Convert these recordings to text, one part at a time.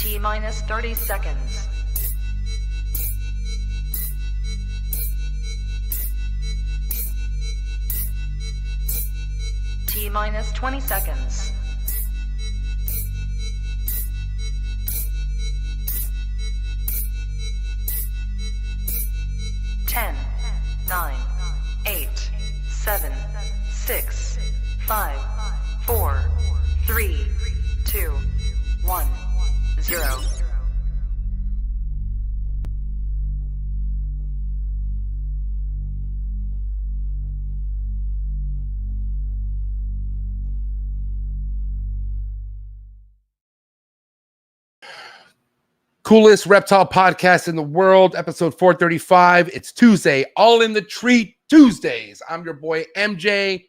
T minus 30 seconds. T minus 20 seconds. 10, 9, 8, 7, 6, 5, 4, 3, 2, 1, 0. Coolest reptile podcast in the world, episode 435. It's Tuesday, all in the treat Tuesdays. I'm your boy MJ.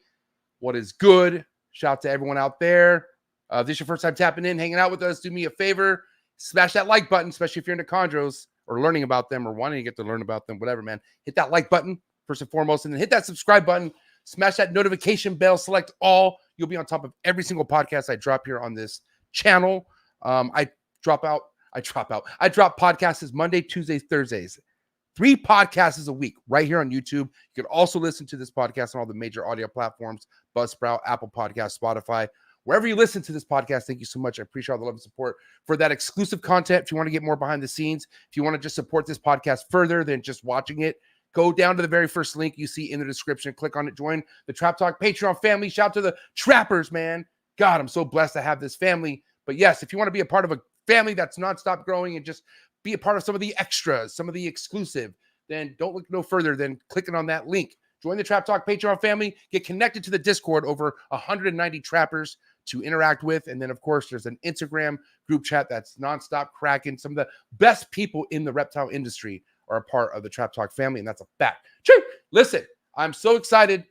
What is good? Shout out to everyone out there. If this is your first time tapping in, hanging out with us, do me a favor, smash that like button, especially if you're into chondros or learning about them or wanting to get to learn about them, whatever, man. Hit that like button first and foremost, and then hit that subscribe button. Smash that notification bell, select all. You'll be on top of every single podcast I drop here on this channel. I drop podcasts Monday, Tuesdays, Thursdays. 3 podcasts a week right here on YouTube. You can also listen to this podcast on all the major audio platforms, Buzzsprout, Apple Podcasts, Spotify. Wherever you listen to this podcast, thank you so much. I appreciate all the love and support for that exclusive content. If you want to get more behind the scenes, if you want to just support this podcast further than just watching it, go down to the very first link you see in the description. Click on it. Join the Trap Talk Patreon family. Shout out to the trappers, man. God, I'm so blessed to have this family. But yes, if you want to be a part of a family that's nonstop growing and just be a part of some of the extras, some of the exclusive, then don't look no further than clicking on that link. Join the Trap Talk Patreon family. Get connected to the Discord, over 190 trappers to interact with. And then, of course, there's an Instagram group chat that's nonstop cracking. Some of the best people in the reptile industry are a part of the Trap Talk family, and that's a fact. Listen, I'm so excited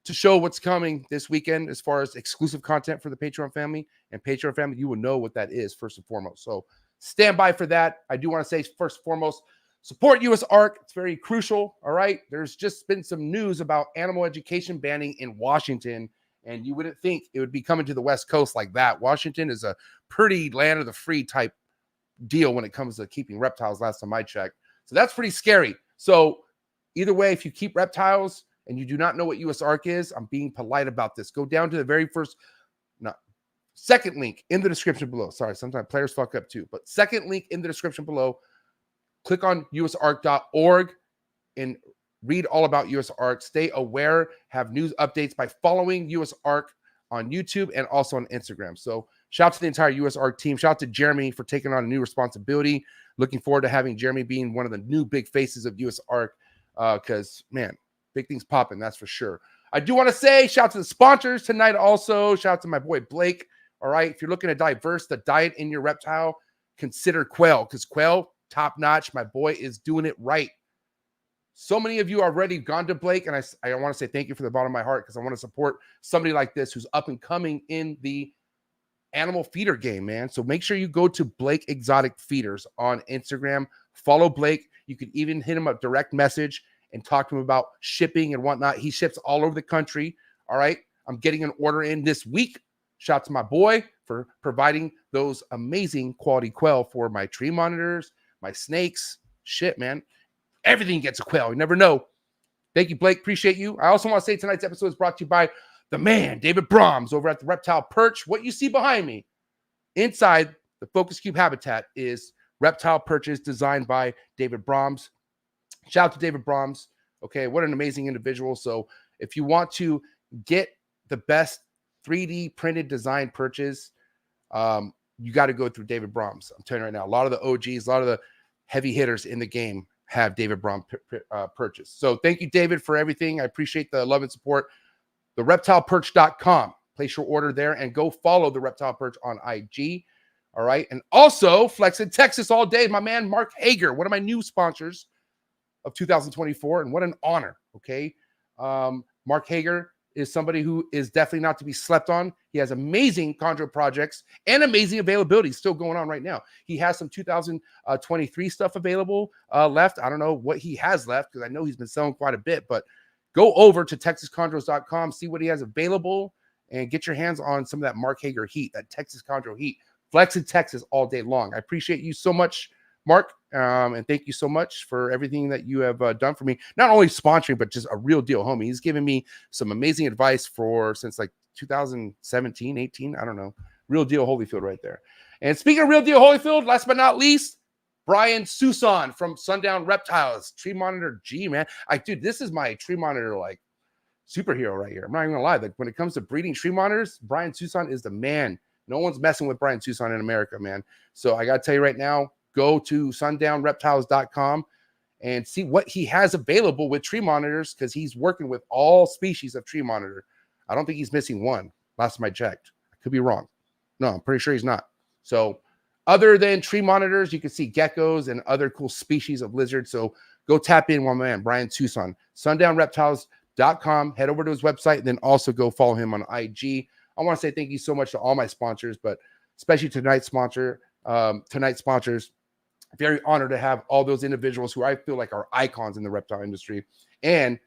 to show what's coming this weekend as far as exclusive content for the Patreon family. And Patreon family, you will know what that is first and foremost. So stand by for that. I do want to say first and foremost, support US ARC. It's very crucial. All right. There's just been some news about animal education banning in Washington, and you wouldn't think it would be coming to the West Coast like that. Washington is a pretty land of the free type deal when it comes to keeping reptiles, last time I checked. So that's pretty scary. So either way, if you keep reptiles and you do not know what US ARC is, I'm being polite about this. Go down to the very second link in the description below. Sorry, sometimes players fuck up too. But second link in the description below. Click on usarc.org and read all about US ARC. Stay aware, have news updates by following US ARC on YouTube and also on Instagram. So shout out to the entire US ARC team. Shout out to Jeremy for taking on a new responsibility. Looking forward to having Jeremy being one of the new big faces of US ARC because, man, big things popping, that's for sure. I do want to say shout out to the sponsors tonight also. Shout out to my boy Blake. All right, if you're looking to diverse the diet in your reptile, consider quail, because quail, top notch. My boy is doing it right. So many of you already gone to Blake, and I want to say thank you from the bottom of my heart, because I want to support somebody like this who's up and coming in the animal feeder game, man. So make sure you go to Blake Exotic Feeders on Instagram. Follow Blake. You can even hit him a direct message and talk to him about shipping and whatnot. He ships all over the country. All right. I'm getting an order in this week. Shout out to my boy for providing those amazing quality quail for my tree monitors, my snakes. Shit, man. Everything gets a quail. You never know. Thank you, Blake. Appreciate you. I also want to say tonight's episode is brought to you by the man, David Brahms, over at the Reptile Perch. What you see behind me, inside the Focus Cube habitat, is reptile perches designed by David Brahms. Shout out to David Brahms. Okay, what an amazing individual. So if you want to get the best 3D printed design perches, you got to go through David Brahms. I'm telling you right now, a lot of the OGs, a lot of the heavy hitters in the game have David Brahms perches. So thank you, David, for everything. I appreciate the love and support. The reptileperch.com. Place your order there and go follow the Reptile Perch on IG. All right. And also Flex in Texas all day. My man, Mark Hager, one of my new sponsors of 2024. And what an honor. Okay. Mark Hager is somebody who is definitely not to be slept on. He has amazing chondro projects and amazing availability still going on right now. He has some 2023 stuff available left. I don't know what he has left because I know he's been selling quite a bit, but go over to texaschondros.com, see what he has available, and get your hands on some of that Mark Hager heat, that Texas Chondro heat. Flex in Texas all day long. I appreciate you so much, Mark. And thank you so much for everything that you have done for me. Not only sponsoring, but just a real deal homie. He's given me some amazing advice since like 2017, 18. I don't know. Real deal Holyfield right there. And speaking of real deal Holyfield, last but not least, Brian Susan from Sundown Reptiles. Tree Monitor G, man. Dude, this is my tree monitor like superhero right here. I'm not even gonna lie. Like when it comes to breeding tree monitors, Brian Susan is the man. No one's messing with Brian Susan in America, man. So I gotta tell you right now, go to sundownreptiles.com and see what he has available with tree monitors, because he's working with all species of tree monitor. I don't think he's missing one. Last time I checked. I could be wrong. No, I'm pretty sure he's not. So other than tree monitors, you can see geckos and other cool species of lizards. So go tap in, one man, Brian Susan, sundownreptiles.com. Head over to his website, and then also go follow him on IG. I want to say thank you so much to all my sponsors, but especially tonight's sponsors. Very honored to have all those individuals who I feel like are icons in the reptile industry. And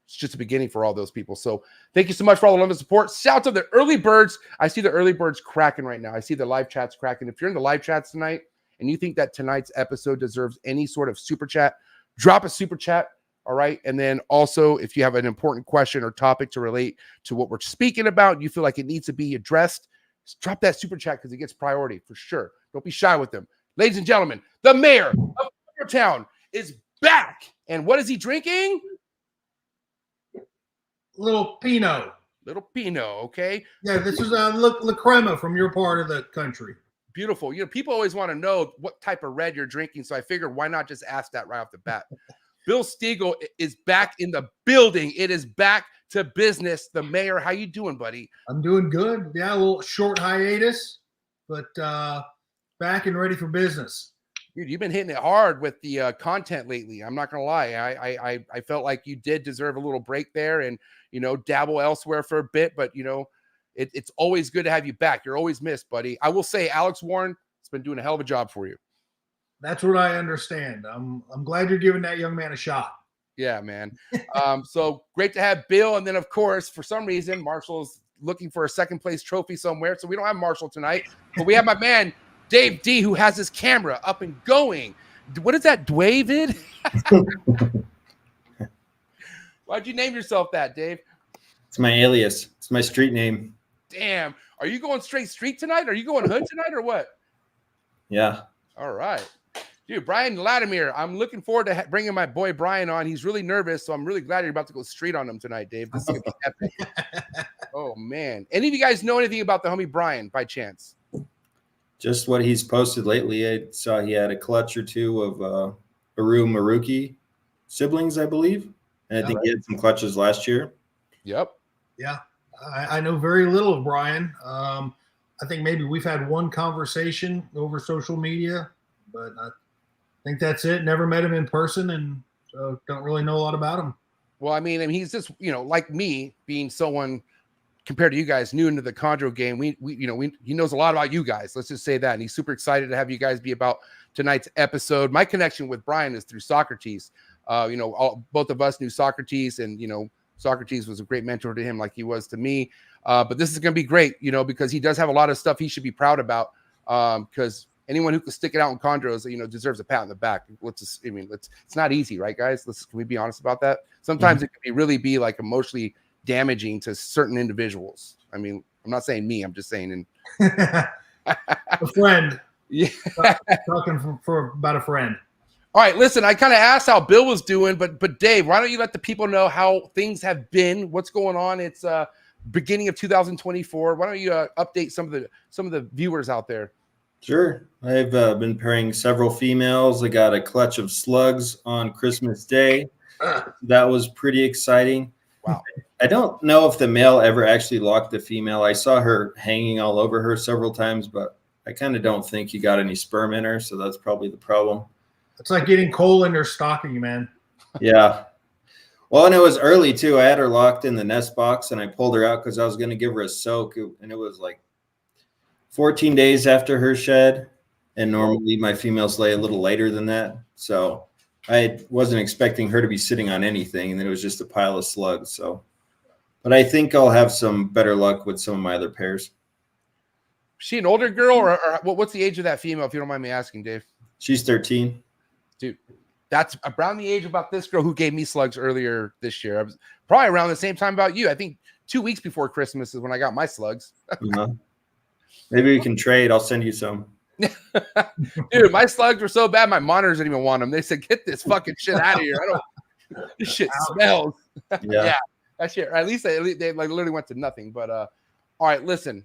it's just the beginning for all those people. So thank you so much for all the love and support. Shout out to the early birds. I see the early birds cracking right now. I see the live chats cracking. If you're in the live chats tonight and you think that tonight's episode deserves any sort of super chat, drop a super chat. All right. And then also, if you have an important question or topic to relate to what we're speaking about, you feel like it needs to be addressed, drop that super chat because it gets priority for sure. Don't be shy with them. Ladies and gentlemen, the mayor of your town is back. And what is he drinking? Little Pinot. Little Pinot, okay? Yeah, this is La Crema from your part of the country. Beautiful. You know, people always want to know what type of red you're drinking, so I figured why not just ask that right off the bat. Bill Stiegel is back in the building. It is back to business. The mayor, how you doing, buddy? I'm doing good. Yeah, a little short hiatus, but back and ready for business. Dude, you've been hitting it hard with the content lately. I'm not gonna lie. I felt like you did deserve a little break there, and dabble elsewhere for a bit. But it's always good to have you back. You're always missed, buddy. I will say, Alex Warren has been doing a hell of a job for you. That's what I understand. I'm glad you're giving that young man a shot. Yeah, man. So great to have Bill, and then of course, for some reason, Marshall's looking for a second place trophy somewhere, so we don't have Marshall tonight, but we have my man Dave D, who has his camera up and going. What is that, David? Why'd you name yourself that, Dave? It's my alias. It's my street name. Damn. Are you going straight street tonight? Are you going hood tonight or what? Yeah. All right. Dude, Brian Latimer, I'm looking forward to bringing my boy Brian on. He's really nervous, so I'm really glad you're about to go street on him tonight, Dave. This is going to be epic. Oh, man. Any of you guys know anything about the homie Brian by chance? Just what he's posted lately. I saw he had a clutch or two of Aru Maruki siblings, I believe. And I think he had some clutches last year. Yep. Yeah. I know very little of Brian. I think maybe we've had one conversation over social media, but I think that's it. Never met him in person, and so don't really know a lot about him. Well, I mean, he's just, like me, being someone compared to you guys new into the Chondro game. He knows a lot about you guys. Let's just say that. And he's super excited to have you guys be about tonight's episode. My connection with Brian is through Socrates. Both of us knew Socrates, and, Socrates was a great mentor to him like he was to me. But this is going to be great, because he does have a lot of stuff he should be proud about. Because anyone who can stick it out in Chondros, deserves a pat on the back. It's not easy, right, guys? Can we be honest about that? Sometimes it can really be like emotionally damaging to certain individuals. I mean, I'm not saying me, I'm just saying a friend. Yeah. Talking about a friend. All right, listen, I kind of asked how Bill was doing, but Dave, why don't you let the people know how things have been, what's going on? It's beginning of 2024. Why don't you update some of the viewers out there? Sure. I've been pairing several females. I got a clutch of slugs on Christmas Day. That was pretty exciting. Wow. I don't know if the male ever actually locked the female. I saw her hanging all over her several times, but I kind of don't think he got any sperm in her, so that's probably the problem. It's like getting coal in her stocking, man. Yeah. Well, and it was early, too. I had her locked in the nest box, and I pulled her out because I was going to give her a soak, and it was like 14 days after her shed, and normally my females lay a little later than that, so I wasn't expecting her to be sitting on anything, and then it was just a pile of slugs. So, but I think I'll have some better luck with some of my other pairs. she an older girl or what's the age of that female, if you don't mind me asking, Dave? She's 13. Dude, that's around the age about this girl who gave me slugs earlier this year. I was probably around the same time about you. I think 2 weeks before Christmas is when I got my slugs. Maybe we can trade. I'll send you some. Dude, my slugs were so bad, my monitors didn't even want them. They said, "Get this fucking shit out of here." This shit smells. Yeah, that shit. At least they like literally went to nothing. But all right, listen,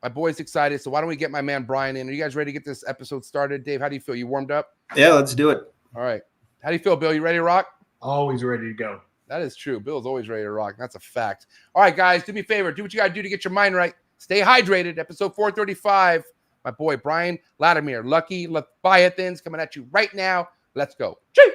my boy's excited. So why don't we get my man Brian in? Are you guys ready to get this episode started? Dave, how do you feel? You warmed up? Yeah, let's do it. All right. How do you feel, Bill? You ready to rock? Always ready to go. That is true. Bill's always ready to rock. That's a fact. All right, guys, do me a favor. Do what you got to do to get your mind right. Stay hydrated. Episode 435. My boy, Brian Latimer. Lucky Leviathans coming at you right now. Let's go. Chee!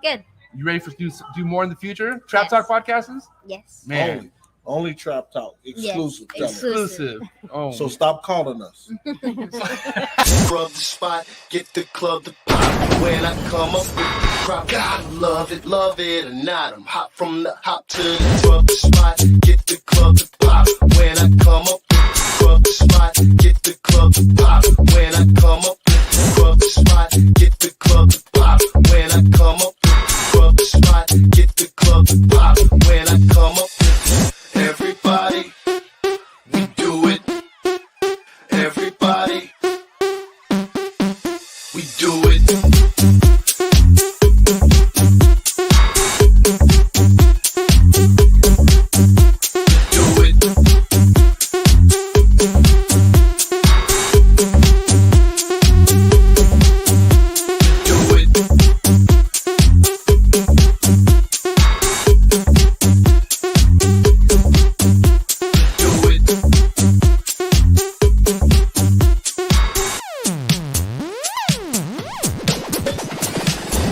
Good. You ready for do more in the future? Trap Talk podcasts? Yes. Man. Only Trap Talk. Exclusive. Yes. Exclusive. Oh. So stop calling us. Rub the spot, get the club to pop. When I come up with the crop, God love it or not. I'm hot from the hop to the rub the spot, get the club to pop. When I come up with the rub the spot, get the club to pop. When I come up with the rub the spot, get the club to pop. When I come up with the rub the spot, get the club to pop. When I come up with everybody, we do it. Everybody, we do it. Do it. Do it. Do it.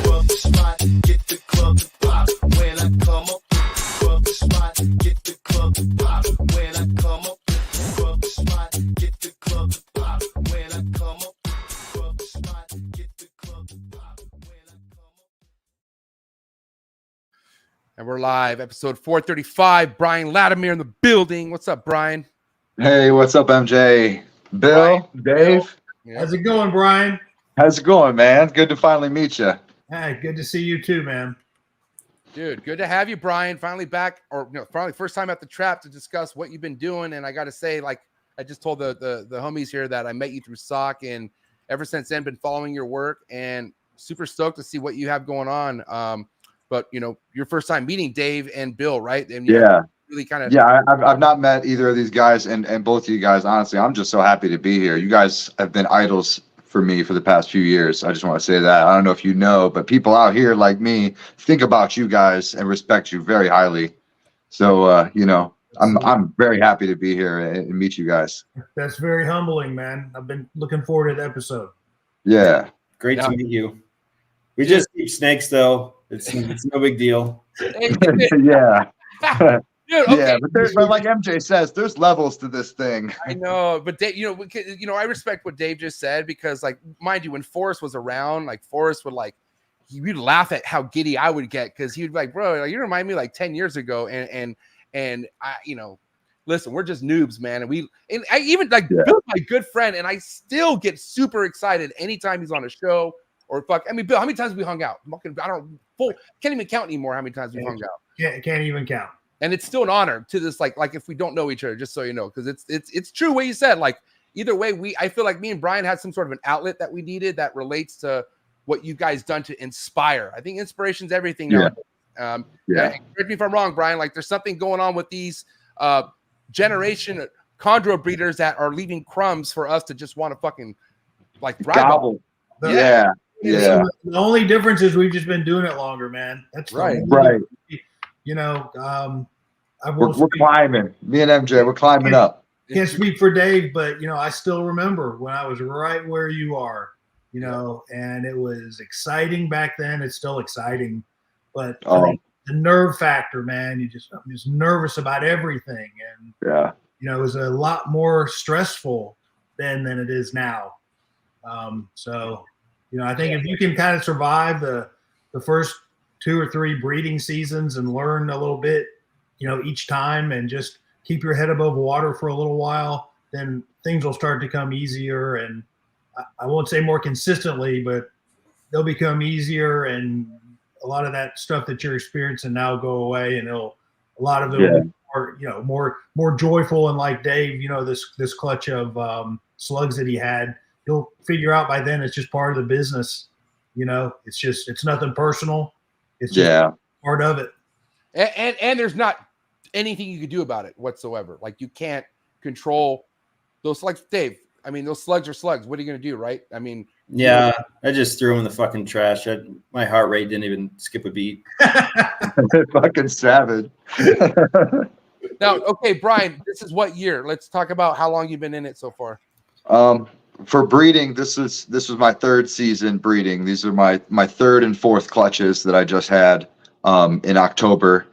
Rub the spot, get the club to pop. When I come up with the rub the spot, get the club to pop. When I come up with the rub the spot, get the club to pop. When I come up with the rub the spot, get the club to pop. When I come up. And we're live. Episode 435. Brian Latimer in the building. What's up, Brian? Hey, what's up, MJ? Bill, Dave, Yeah. How's it going, Brian? how's it going, man? Good to finally meet you. Hey, good to see you too, man. Dude, good to have you, Brian. Finally back, or finally first time at the trap to discuss what you've been doing. And I got to say, like I just told the homies here that I met you through SOC, and ever since then been following your work and super stoked to see what you have going on. But your first time meeting Dave and Bill, right? And Yeah. really kind of I've not met either of these guys, and both of you guys. Honestly, I'm just so happy to be here. You guys have been idols for me for the past few years. I just want to say that. I don't know if you know, but people out here like me think about you guys and respect you very highly. So I'm very happy to be here and meet you guys. That's very humbling, man. I've been looking forward to the episode. Yeah. Great to meet you. We just keep snakes, though. It's no big deal. Yeah. Dude, okay. Yeah, but like MJ says, there's levels to this thing. I know, but Dave, I respect what Dave just said, because, like, mind you, when Forrest was around, like, Forrest would you'd laugh at how giddy I would get, because he'd be like, bro, you remind me like 10 years ago, and I, listen, we're just noobs, man, and I even Bill's my good friend, and I still get super excited anytime he's on a show or Bill, how many times we hung out? Can't even count anymore how many times we hung out. Can't even count. And it's still an honor to this, like if we don't know each other, just so you know, because it's true what you said. Like either way, I feel like me and Brian had some sort of an outlet that we needed that relates to what you guys done to inspire. I think inspiration's everything. Yeah. Correct me if I'm wrong, Brian. Like there's something going on with these generation chondro breeders that are leaving crumbs for us to just want to fucking like thrive on. Gobble. The Yeah. The only difference is we've just been doing it longer, man. That's the Right. only Right. I will We're climbing. Me and MJ, we're climbing up. can't speak for Dave, but I still remember when I was right where you are, and it was exciting back then. It's still exciting, but the nerve factor, man, I'm just nervous about everything, and Yeah. it was a lot more stressful then than it is now. I think if you can kind of survive the first 2 or 3 breeding seasons and learn a little bit, each time, and just keep your head above water for a little while, then things will start to come easier. And I won't say more consistently, but they'll become easier, and a lot of that stuff that you're experiencing now go away, and a lot of it will be more joyful. And like Dave, this clutch of slugs that he had, he'll figure out by then it's just part of the business. It's nothing personal. It's just part of it. And there's not anything you can do about it whatsoever. Like, you can't control those slugs. Dave, I mean, those slugs are slugs. What are you going to do, right? I mean, yeah, I just threw them in the fucking trash. My heart rate didn't even skip a beat. Fucking savage. Now, okay, Brian, this is what year? Let's talk about how long you've been in it so far. For breeding, this was my 3rd season breeding. These are my 3rd and 4th clutches that I just had in October.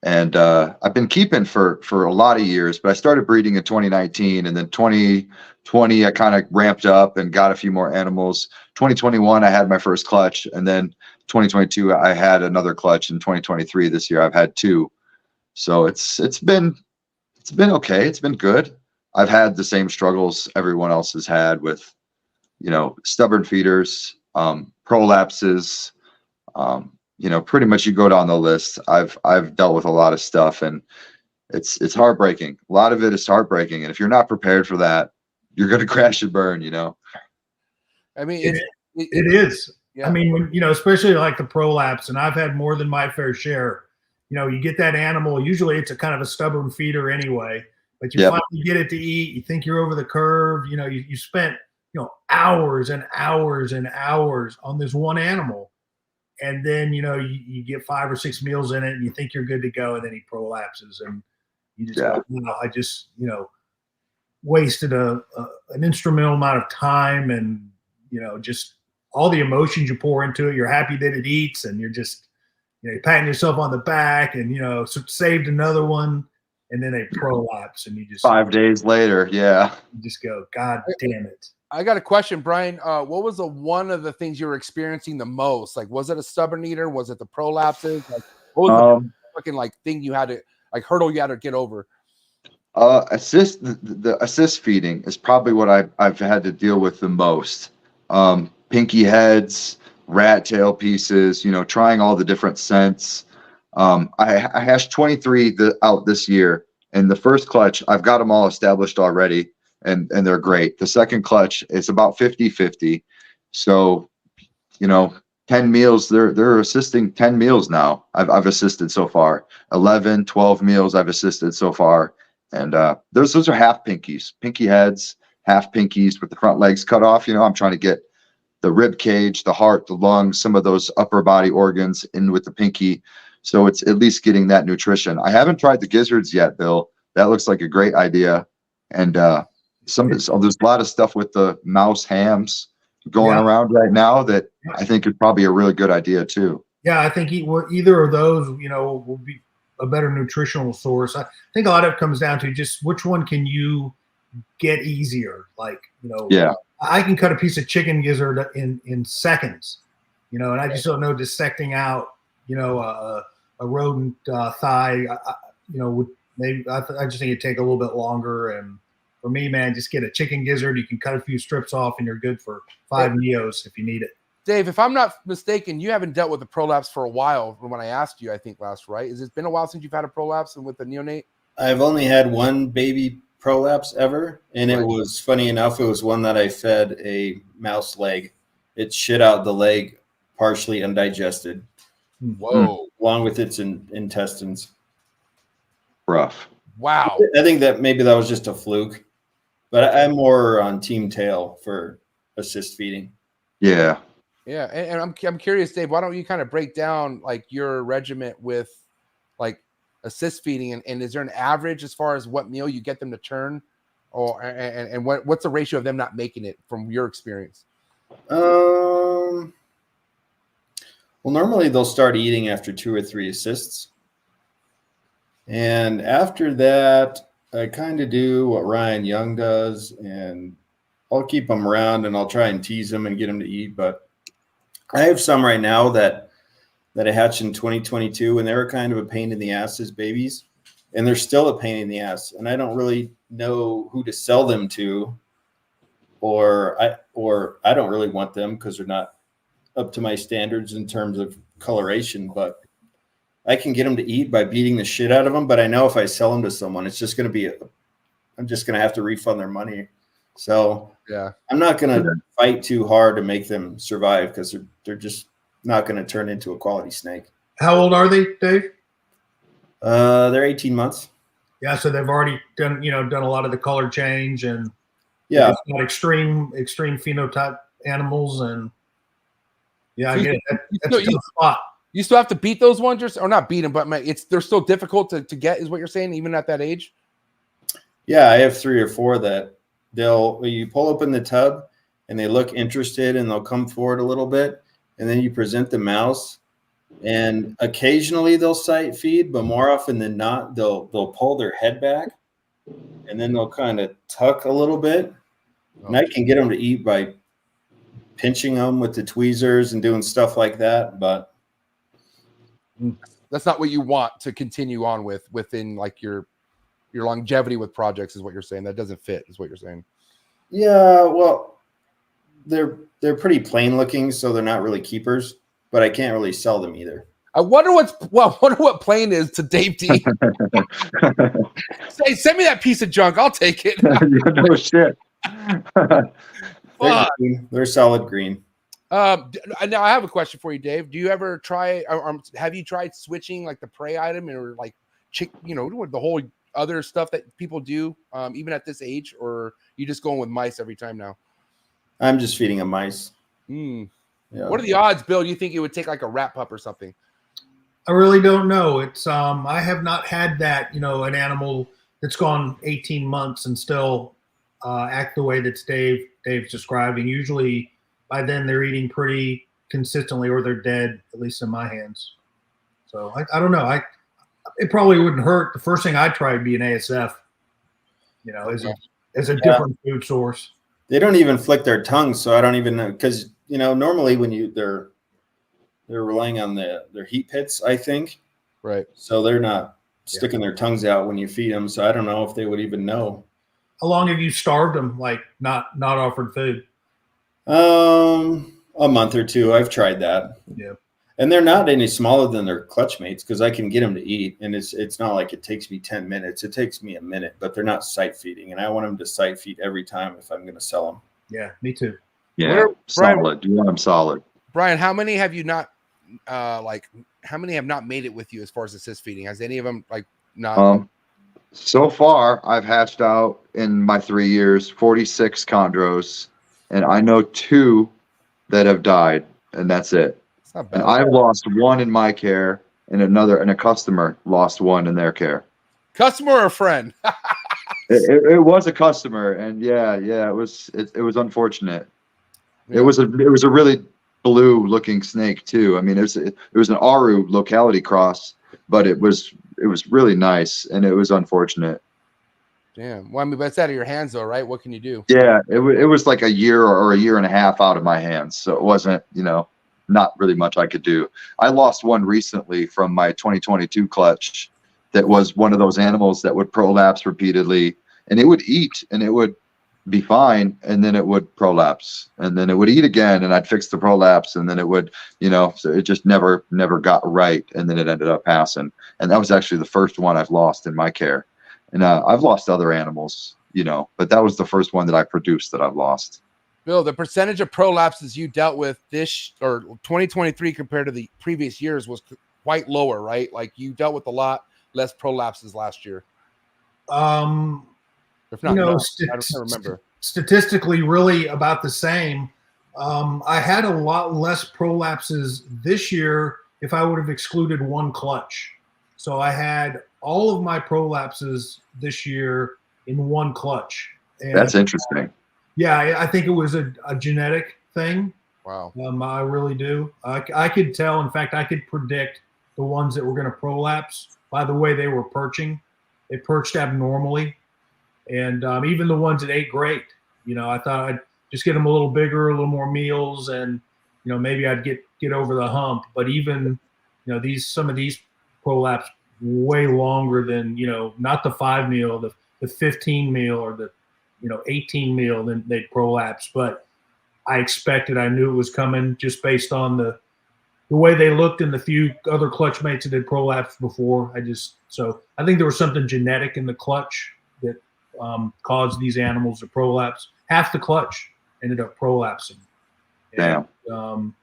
And I've been keeping for a lot of years, but I started breeding in 2019, and then 2020 I kind of ramped up and got a few more animals. 2021 I had my first clutch, and then 2022 I had another clutch. In 2023 this year I've had 2. So it's been okay. It's been good. I've had the same struggles everyone else has had with, stubborn feeders, prolapses, pretty much you go down the list. I've dealt with a lot of stuff, and it's heartbreaking. A lot of it is heartbreaking. And if you're not prepared for that, you're going to crash and burn, I mean, it is. Yeah. I mean, when, especially like the prolapse, and I've had more than my fair share. You get that animal, usually it's a kind of a stubborn feeder anyway, but you finally get it to eat. You think you're over the curve. You spent, hours and hours and hours on this one animal. And then, you get 5 or 6 meals in it, and you think you're good to go, and then he prolapses, and you just go, I just, wasted an instrumental amount of time, and, just all the emotions you pour into it. You're happy that it eats, and you're just, you're patting yourself on the back, and, saved another one, and then they prolapse, and you just 5 days later. Yeah. You just go, God damn it. I got a question, Brian. What was one of the things you were experiencing the most? Like, was it a stubborn eater? Was it the prolapses? Like, what was the fucking thing you had to hurdle you had to get over? The assist feeding is probably what I've had to deal with the most. Pinky heads, rat tail pieces, trying all the different scents. I hashed 23 out this year, and the first clutch, I've got them all established already. And they're great. The second clutch, it's about 50-50. So, 10 meals, they're assisting 10 meals now. I've assisted so far. 11, 12 meals I've assisted so far. And those are half pinkies, pinky heads, half pinkies with the front legs cut off. I'm trying to get the rib cage, the heart, the lungs, some of those upper body organs in with the pinky. So it's at least getting that nutrition. I haven't tried the gizzards yet, Bill. That looks like a great idea. And there's a lot of stuff with the mouse hams going around right now that I think is probably a really good idea too. Yeah, I think either of those, will be a better nutritional source. I think a lot of it comes down to just which one can you get easier. Like, I can cut a piece of chicken gizzard in seconds, and I just don't know dissecting out, a rodent thigh, maybe I just think it'd take a little bit longer. And for me, man, just get a chicken gizzard. You can cut a few strips off, and you're good for 5 neos if you need it. Dave, if I'm not mistaken, you haven't dealt with a prolapse for a while from when I asked you, I think last, right? Has it been a while since you've had a prolapse with the neonate? I've only had one baby prolapse ever, and it was, funny enough, it was one that I fed a mouse leg. It shit out the leg partially undigested. Whoa. Along with its intestines. Rough. Wow. I think that maybe that was just a fluke, but I'm more on team tail for assist feeding. Yeah. Yeah, and I'm curious, Dave, why don't you kind of break down your regiment with assist feeding, and is there an average as far as what meal you get them to turn, and what's the ratio of them not making it from your experience? Well, normally they'll start eating after 2 or 3 assists, and after that, I kind of do what Ryan Young does, and I'll keep them around, and I'll try and tease them and get them to eat, but I have some right now that that I hatched in 2022, and they were kind of a pain in the ass as babies, and they're still a pain in the ass. And I don't really know who to sell them to, or I don't really want them because they're not up to my standards in terms of coloration. But I can get them to eat by beating the shit out of them. But I know if I sell them to someone, it's just going to be I'm just going to have to refund their money. So yeah, I'm not going to fight too hard to make them survive because they're just not going to turn into a quality snake. How old are they, Dave? They're 18 months. Yeah, so they've already done a lot of the color change and yeah, got extreme phenotype animals, and yeah, I get it. That's a tough spot. You still have to beat those ones, or not beat them, but they're still difficult to get, is what you're saying, even at that age? Yeah, I have 3 or 4 that you pull open the tub and they look interested and they'll come forward a little bit, and then you present the mouse, and occasionally they'll sight feed, but more often than not, they'll pull their head back and then they'll kind of tuck a little bit. And I can get them to eat by pinching them with the tweezers and doing stuff like that, but that's not what you want to continue on within like your longevity with projects, is what you're saying. That doesn't fit, is what you're saying. Yeah, well, they're pretty plain looking, so they're not really keepers, but I can't really sell them either. I wonder what plain is to Dave D. Say, send me that piece of junk. I'll take it. No shit. They're solid green. Now I have a question for you, Dave. Do you ever try, have you tried switching like the prey item, or like the whole other stuff that people do, even at this age, or you just going with mice every time now? I'm just feeding them mice. Yeah. What are the odds, Bill? Do you think it would take like a rat pup or something? I really don't know. It's I have not had that, an animal that's gone 18 months and still act the way that's Dave's describing. Usually by then they're eating pretty consistently, or they're dead, at least in my hands. So I don't know. It probably wouldn't hurt. The first thing I'd try would be an ASF, as a different food source. They don't even flick their tongues, so I don't even know, because normally when they're relying on their heat pits, I think. Right. So they're not sticking their tongues out when you feed them. So I don't know if they would even know. How long have you starved them, like not offered food? A month or 2. I've tried that. Yeah. And they're not any smaller than their clutch mates, because I can get them to eat, and it's not like it takes me 10 minutes. It takes me a minute, but they're not sight feeding, and I want them to sight feed every time if I'm going to sell them. Yeah, me too. Yeah, solid. You want them solid. Brian, how many have you not how many have not made it with you as far as assist feeding? Has any of them not? So far, I've hatched out in my 3 years 46 chondros, and I know 2 that have died, and that's it. It's not bad. And I've lost 1 in my care, and a customer lost 1 in their care. Customer or friend? It was a customer, and yeah, it was unfortunate. Yeah. It was a really blue looking snake too. I mean, it was an Aru locality cross, but it was really nice, and it was unfortunate. Damn. Well, I mean, but it's out of your hands though, right? What can you do? Yeah, it was like a year or a year and a half out of my hands, so it wasn't, not really much I could do. I lost 1 recently from my 2022 clutch that was one of those animals that would prolapse repeatedly, and it would eat and it would be fine, and then it would prolapse, and then it would eat again, and I'd fix the prolapse, and then it would, so it just never got right, and then it ended up passing. And that was actually the first one I've lost in my care. And I've lost other animals, but that was the first one that I produced that I've lost. Bill, the percentage of prolapses you dealt with this or 2023 compared to the previous years was quite lower, right? Like you dealt with a lot less prolapses last year. If not, I don't remember. Statistically, really about the same. I had a lot less prolapses this year if I would have excluded 1 clutch. So I had all of my prolapses this year in 1 clutch. And, that's interesting. Yeah, I think it was a genetic thing. Wow. I really do. I could tell. In fact, I could predict the ones that were going to prolapse by the way they were perching. They perched abnormally. And even the ones that ate great, I thought I'd just get them a little bigger, a little more meals, and maybe I'd get over the hump. But even some of these prolapse way longer than, not the 5 meal, the 15 meal or the 18 meal, then they'd prolapse. But I knew it was coming just based on the way they looked and the few other clutch mates that had prolapsed before. So I think there was something genetic in the clutch that caused these animals to prolapse. Half the clutch ended up prolapsing. Damn. And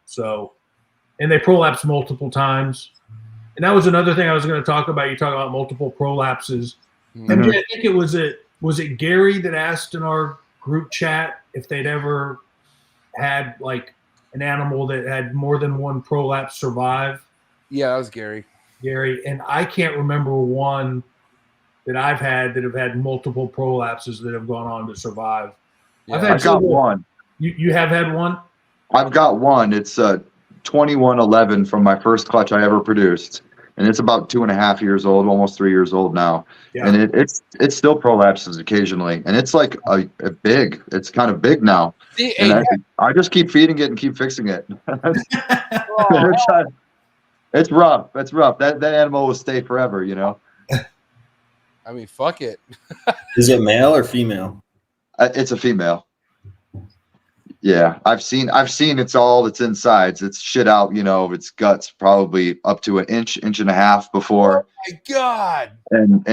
they prolapsed multiple times. And that was another thing I was going to talk about. You talk about multiple prolapses. Mhm. I think was it Gary that asked in our group chat if they'd ever had like an animal that had more than one prolapse survive? Yeah, that was Gary. And I can't remember one that I've had that have had multiple prolapses that have gone on to survive. Yeah. I've got one. You have had one? I've got one. It's 2111 from my first clutch I ever produced, and it's about 2.5 years old, almost 3 years old now. Yeah. And it still prolapses occasionally, and it's like a big. It's kind of big now. See, And I just keep feeding it and keep fixing it. It's rough. It's rough. That animal will stay forever, I mean, fuck it. Is it male or female? It's a female. Yeah, I've seen it's all its insides. It's shit out, its guts probably up to an inch and a half before. Oh my God. And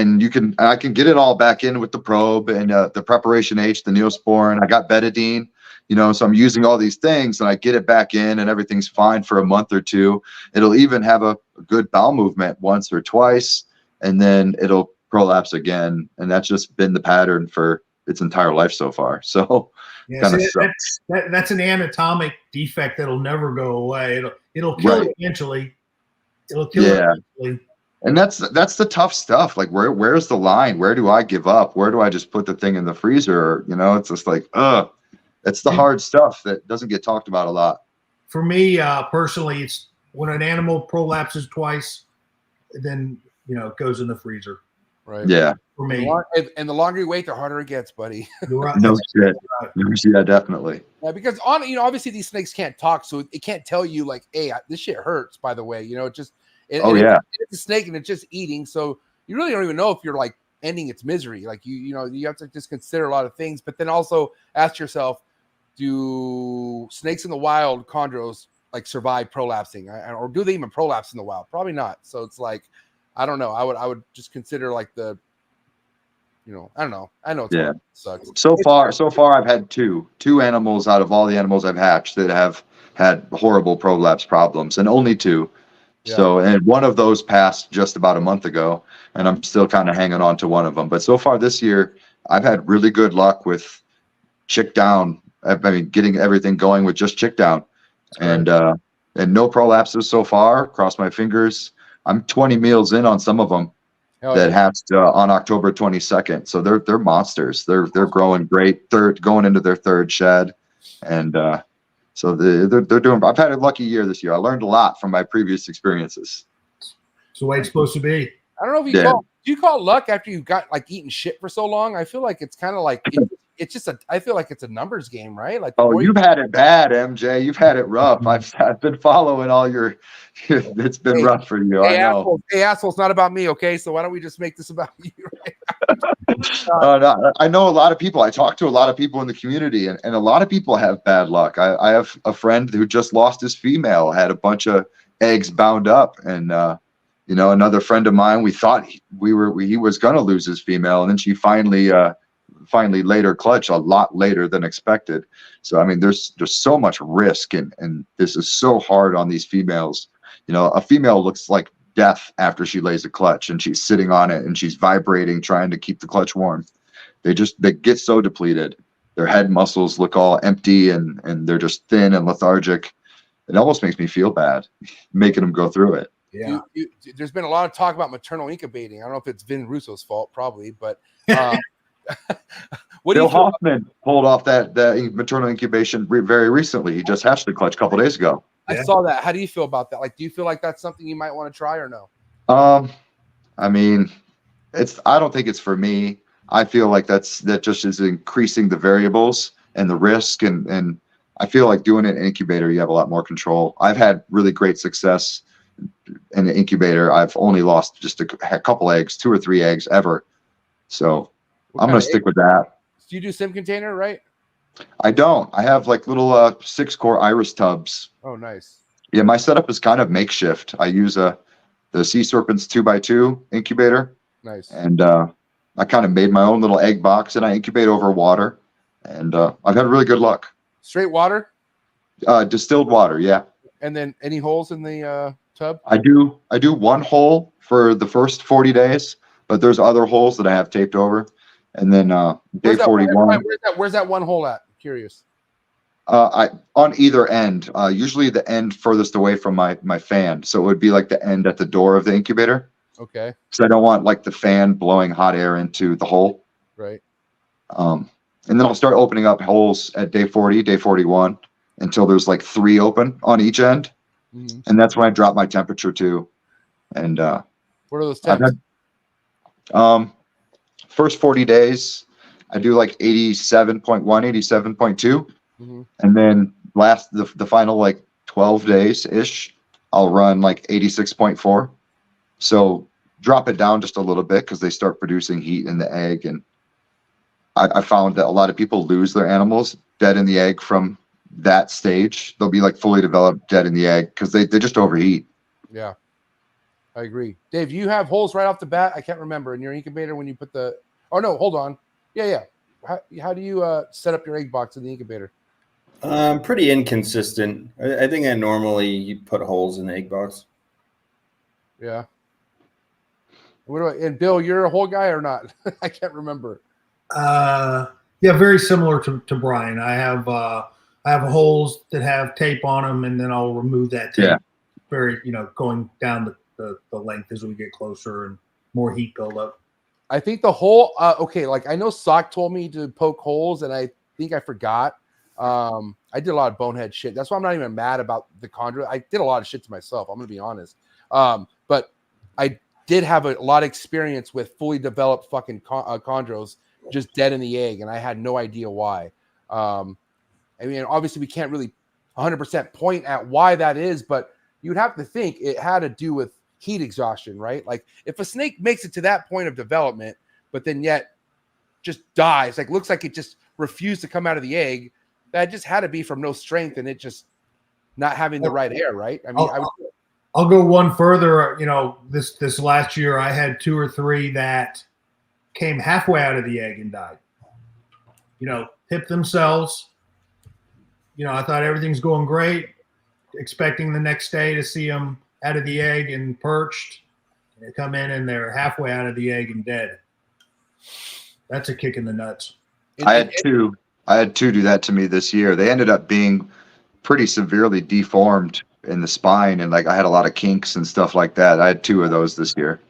I can get it all back in with the probe and the preparation H, the Neosporin. I got betadine, so I'm using all these things and I get it back in and everything's fine for a month or two. It'll even have a good bowel movement once or twice, and then it'll prolapse again. And that's just been the pattern for its entire life so far. So kind of sucks. That's an anatomic defect that'll never go away. It'll kill it eventually. It'll kill it eventually. And that's the tough stuff. Like where's the line? Where do I give up? Where do I just put the thing in the freezer? It's just like, it's the hard stuff that doesn't get talked about a lot. For me, personally, it's when an animal prolapses twice, then, it goes in the freezer. Right. Yeah. For me. And the longer you wait, the harder it gets, buddy. You're right. No shit. Yeah, definitely. Yeah, because obviously these snakes can't talk, so it can't tell you like, hey, this shit hurts, by the way. It's a snake and it's just eating, so you really don't even know if you're like ending its misery. Like you have to just consider a lot of things, but then also ask yourself, do snakes in the wild, chondros, like survive prolapsing, or do they even prolapse in the wild? Probably not. So it's like, I don't know. I would just consider like the, I don't know. I know it sucks. So far I've had two animals out of all the animals I've hatched that have had horrible prolapse problems, and only two. Yeah. So, and one of those passed just about a month ago, and I'm still kind of hanging on to one of them. But so far this year, I've had really good luck with chick down. I mean, getting everything going with just chick down, and no prolapses so far. Cross my fingers. I'm 20 meals in on some of them that hatched on October 22nd. So they're monsters. They're growing great. Going into their third shed, and so they're doing. I've had a lucky year this year. I learned a lot from my previous experiences. It's the way it's supposed to be. I don't know if do you call luck after you got like eating shit for so long? I feel like it's kind of like it's just I feel like it's a numbers game, right? Like, you've had it bad, MJ. You've had it rough. I've been following all your. It's been rough for you. I know. Asshole, it's not about me, okay? So why don't we just make this about you? No, I know a lot of people. I talk to a lot of people in the community, and a lot of people have bad luck. I have a friend who just lost his female, had a bunch of eggs bound up, and another friend of mine, we thought he was going to lose his female, and then she finally laid her clutch a lot later than expected. So I mean, there's so much risk, and this is so hard on these females. A female looks like death after she lays a clutch, and she's sitting on it and she's vibrating, trying to keep the clutch warm. They get so depleted. Their head muscles look all empty, and they're just thin and lethargic. It almost makes me feel bad making them go through it. Yeah. There's been a lot of talk about maternal incubating. I don't know if it's Vin Russo's fault, probably, but Bill Hoffman pulled off that maternal incubation very recently. He just hatched the clutch a couple days ago. I saw that. How do you feel about that? Like, do you feel like that's something you might want to try or no? I mean, I don't think it's for me. I feel like that just is increasing the variables and the risk, and I feel like doing an incubator, you have a lot more control. I've had really great success in the incubator, I've only lost just a couple eggs, 2 or 3 eggs ever. So What I'm kind going of to stick egg? with that. Do you do sim container, right? I don't. I have like little 6-core iris tubs. Oh, nice. Yeah, my setup is kind of makeshift. I use the Sea Serpents 2x2 incubator, Nice. and I kind of made my own little egg box, and I incubate over water, and I've had really good luck. Straight water? Distilled water, yeah. And then any holes in the tub? I do 1 hole for the first 40 days, but there's other holes that I have taped over, and then day 41. Where's that one hole at? I'm curious. On either end, usually the end furthest away from my fan, so it would be like the end at the door of the incubator. Okay. Because I don't want like the fan blowing hot air into the hole. Right. And then I'll start opening up holes at day 40, day 41, until there's like 3 open on each end. Mm-hmm. And that's when I drop my temperature too. And what are those temps? First 40 days, I do like 87.1, 87.2. Mm-hmm. And then the final like 12 days ish, I'll run like 86.4. So drop it down just a little bit because they start producing heat in the egg. And I found that a lot of people lose their animals dead in the egg from that stage. They'll be like fully developed dead in the egg because they just overheat. Yeah, I agree. Dave, you have holes right off the bat. I can't remember in your incubator when you put the. Oh no, hold on. Yeah. How do you set up your egg box in the incubator? Pretty inconsistent. I think I normally put holes in the egg box. Yeah. And Bill, you're a hole guy or not? I can't remember. Yeah, very similar to Brian. I have holes that have tape on them, and then I'll remove that tape. Yeah. Very, going down the length as we get closer and more heat buildup. I think the hole. Okay, like I know Sock told me to poke holes, and I think I forgot. I did a lot of bonehead shit. That's why I'm not even mad about the chondro. I did a lot of shit to myself. I'm gonna be honest. But I did have a lot of experience with fully developed fucking chondros just dead in the egg, and I had no idea why. I mean, obviously we can't really 100% point at why that is, but you'd have to think it had to do with heat exhaustion, right? Like if a snake makes it to that point of development, but then yet just dies, like looks like it just refused to come out of the egg, that just had to be from no strength and it just not having the right air, right? I mean, I'll go one further. This last year I had 2 or 3 that came halfway out of the egg and died. Hipped themselves. I thought everything's going great, expecting the next day to see them out of the egg and perched. And they come in and they're halfway out of the egg and dead. That's a kick in the nuts. I had two do that to me this year. They ended up being pretty severely deformed in the spine, and like I had a lot of kinks and stuff like that. I had 2 of those this year.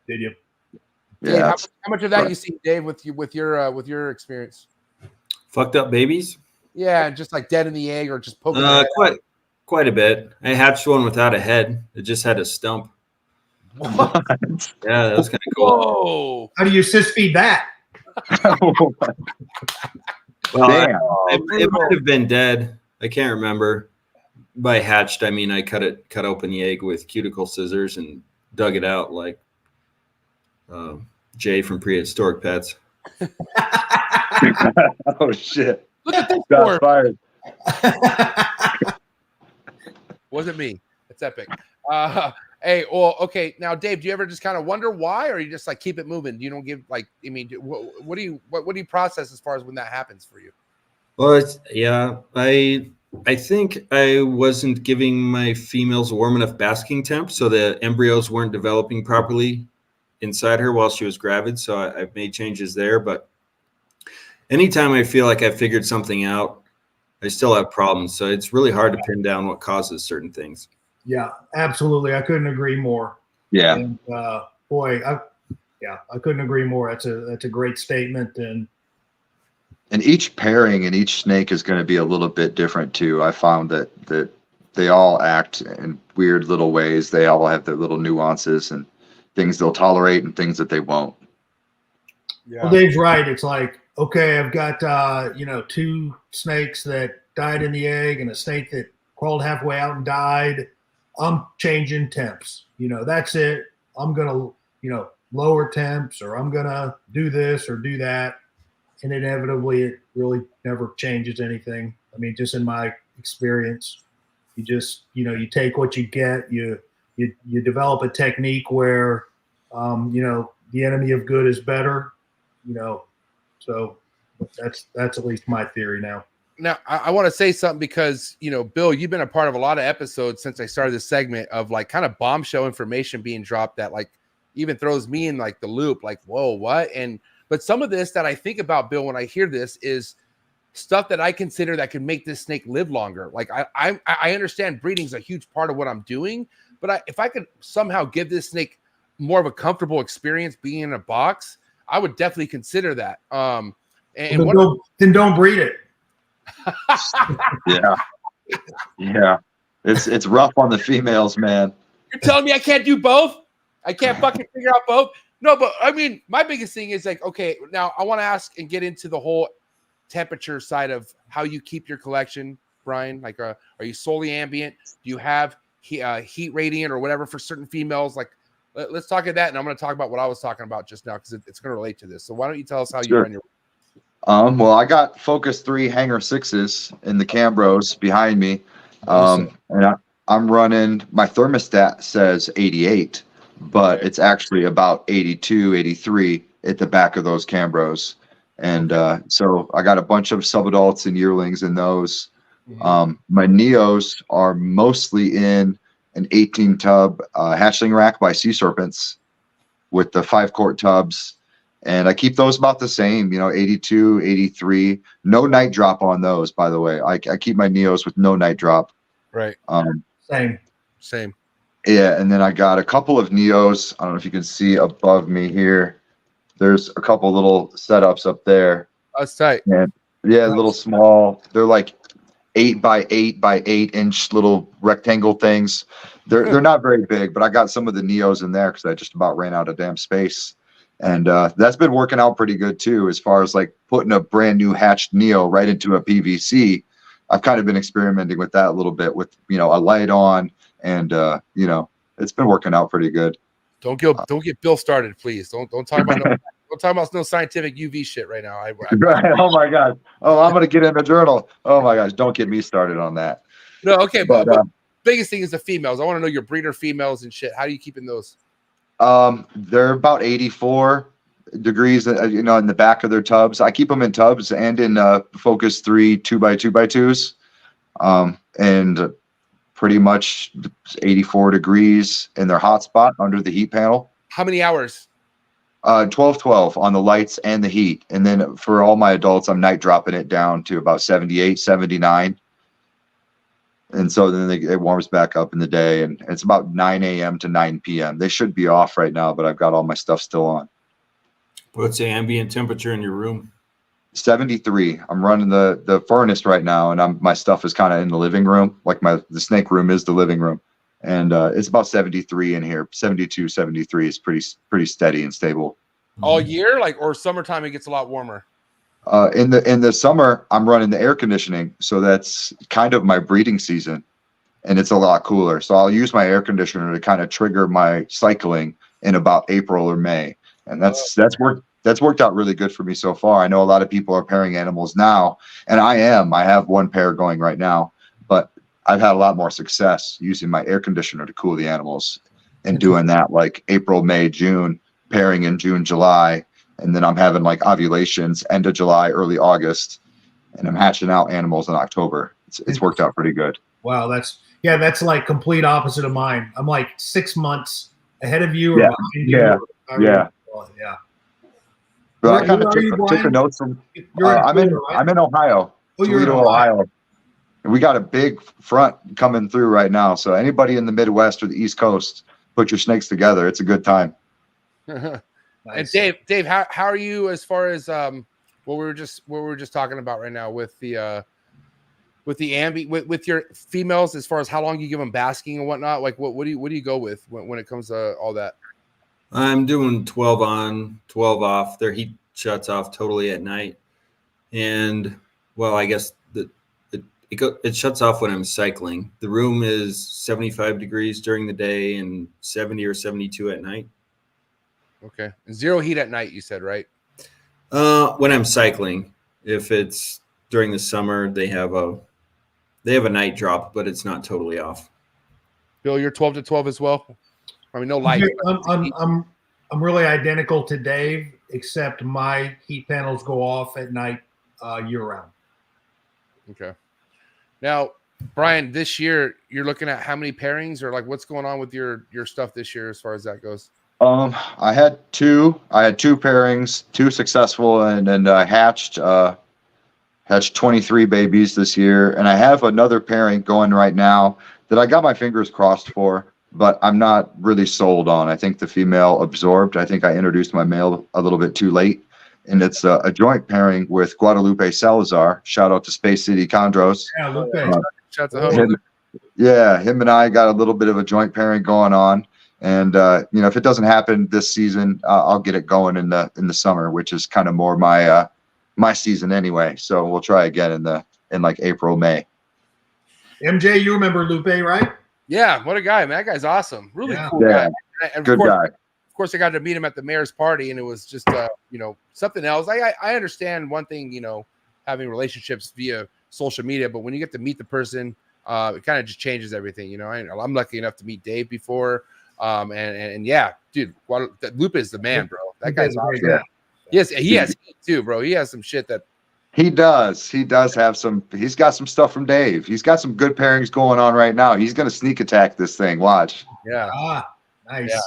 Did you? Dave, Yeah. how much of that you see, Dave, with your experience? Fucked up babies? Yeah, just like dead in the egg or just poking. Their head Quite a bit. I hatched one without a head. It just had a stump. What? Yeah, that was kind of cool. Whoa! How do you assist feed that? Well, Damn. it might have been dead. I can't remember. By hatched, I mean I cut open the egg with cuticle scissors and dug it out like Jay from Prehistoric Pets. Oh shit! Look at this Shots fired. Wasn't me. It's epic. Hey, well, okay. Now, Dave, do you ever just kind of wonder why, or you just like keep it moving? You don't give like. I mean, what do you process as far as when that happens for you? Well, I think I wasn't giving my females a warm enough basking temp, so the embryos weren't developing properly inside her while she was gravid. So I've made changes there. But anytime I feel like I figured something out, I still have problems. So it's really hard to pin down what causes certain things. Yeah, absolutely. I couldn't agree more. Yeah. And, boy, I couldn't agree more. That's a great statement. And each pairing in each snake is going to be a little bit different too. I found that they all act in weird little ways. They all have their little nuances and things they'll tolerate and things that they won't. Yeah. Well, Dave's right. It's like, okay, I've got 2 snakes that died in the egg and a snake that crawled halfway out and died. I'm changing temps. That's it. I'm gonna, lower temps, or I'm gonna do this or do that, and inevitably it really never changes anything. I mean, just in my experience, you just, you take what you get. You develop a technique where, the enemy of good is better. So that's at least my theory now. Now, I want to say something because, Bill, you've been a part of a lot of episodes since I started this segment of like kind of bombshell information being dropped that like even throws me in like the loop, like, whoa, what? But some of this that I think about, Bill, when I hear this is stuff that I consider that can make this snake live longer. Like I understand breeding is a huge part of what I'm doing, but if I could somehow give this snake more of a comfortable experience being in a box, I would definitely consider that. Then don't breed it. Yeah. It's rough on the females, man. You're telling me I can't do both? I can't fucking figure out both? No, but I mean, my biggest thing is like, okay, now I want to ask and get into the whole temperature side of how you keep your collection, Brian. Like, are you solely ambient? Do you have heat radiant or whatever for certain females? Like, let's talk about that, and I'm going to talk about what I was talking about just now because it's going to relate to this. So why don't you tell us how you run your? Well, I got Focus 3 Hanger 6s in the Cambros behind me. And I'm running, my thermostat says 88, but it's actually about 82, 83 at the back of those Cambros. And so I got a bunch of subadults and yearlings in those. My Neos are mostly in an 18 tub hatchling rack by Sea Serpents with the 5-quart tubs. And I keep those about the same, 82, 83. No night drop on those, by the way. I keep my Neos with no night drop. Right. Same. Yeah, and then I got a couple of Neos. I don't know if you can see above me here. There's a couple little setups up there. That's tight. And yeah, little small. They're like 8 by 8 by 8 inch little rectangle things. They're not very big, but I got some of the Neos in there because I just about ran out of damn space. And that's been working out pretty good too, as far as like putting a brand new hatched Neo right into a PVC. I've kind of been experimenting with that a little bit with, a light on, and it's been working out pretty good. Don't get Bill started, please. Don't talk about no scientific UV shit right now. Oh my God. Oh, I'm gonna get in the journal. Oh my gosh, don't get me started on that. No, okay, but biggest thing is the females. I want to know your breeder females and shit. How are you keeping those? They're about 84 degrees, in the back of their tubs. I keep them in tubs and in Focus 3 2x2x2s, and pretty much 84 degrees in their hotspot under the heat panel. How many hours? 12 on the lights and the heat. And then for all my adults, I'm night dropping it down to about 78, 79. And so then it warms back up in the day, and it's about 9 a.m. to 9 p.m. They should be off right now, but I've got all my stuff still on. What's the ambient temperature in your room? 73. I'm running the furnace right now, and my stuff is kind of in the living room. Like the snake room is the living room, and it's about 73 in here. 72, 73 is pretty steady and stable. All year, or summertime it gets a lot warmer. In the summer, I'm running the air conditioning, so that's kind of my breeding season, and it's a lot cooler. So I'll use my air conditioner to kind of trigger my cycling in about April or May, and that's worked out really good for me so far. I know a lot of people are pairing animals now, and I have one pair going right now, but I've had a lot more success using my air conditioner to cool the animals and doing that like April, May, June, pairing in June, July. And then I'm having like ovulations end of July, early August, and I'm hatching out animals in October. It's worked out pretty good. Wow, that's like complete opposite of mine. I'm like 6 months ahead of you. Yeah. But I kind of took a note from. I'm in Ohio, Toledo, Ohio. And we got a big front coming through right now. So anybody in the Midwest or the East Coast, put your snakes together. It's a good time. Nice. And Dave, how are you as far as what we were just talking about right now with the with your females, as far as how long you give them basking and whatnot? Like what do you go with when it comes to all that? I'm doing 12 on, 12 off. Their heat shuts off totally at night, and well, I guess it shuts off when I'm cycling. The room is 75 degrees during the day and 70 or 72 at night. Okay. And 0 heat at night, you said, right? When I'm cycling. If it's during the summer, they have a night drop, but it's not totally off. Bill, you're 12 to 12 as well. I mean, no light. I'm really identical to Dave, except my heat panels go off at night year round. Okay. Now, Brian, this year you're looking at how many pairings, or like what's going on with your stuff this year as far as that goes? I had two pairings, 2 successful, and then hatched 23 babies this year. And I have another pairing going right now that I got my fingers crossed for, but I'm not really sold on. I think the female absorbed. I think I introduced my male a little bit too late. And it's a joint pairing with Guadalupe Salazar. Shout out to Space City Chondros. Yeah, Lupe. Shout out to him. Him and I got a little bit of a joint pairing going on. And if it doesn't happen this season, I'll get it going in the summer, which is kind of more my season anyway. So we'll try again in like April, May. MJ, you remember Lupe, right? Yeah, what a guy, man. That guy's awesome. Really cool guy. And good guy. Of course, I got to meet him at the mayor's party, and it was just, something else. I understand one thing, having relationships via social media, but when you get to meet the person, it kind of just changes everything. I'm lucky enough to meet Dave before, and yeah, dude, Lupe is the man, bro. That guy's awesome. Yeah. Yes, he has heat too, bro. He has some shit that. He does have some. He's got some stuff from Dave. He's got some good pairings going on right now. He's gonna sneak attack this thing. Watch. Yeah. Nice. Yeah.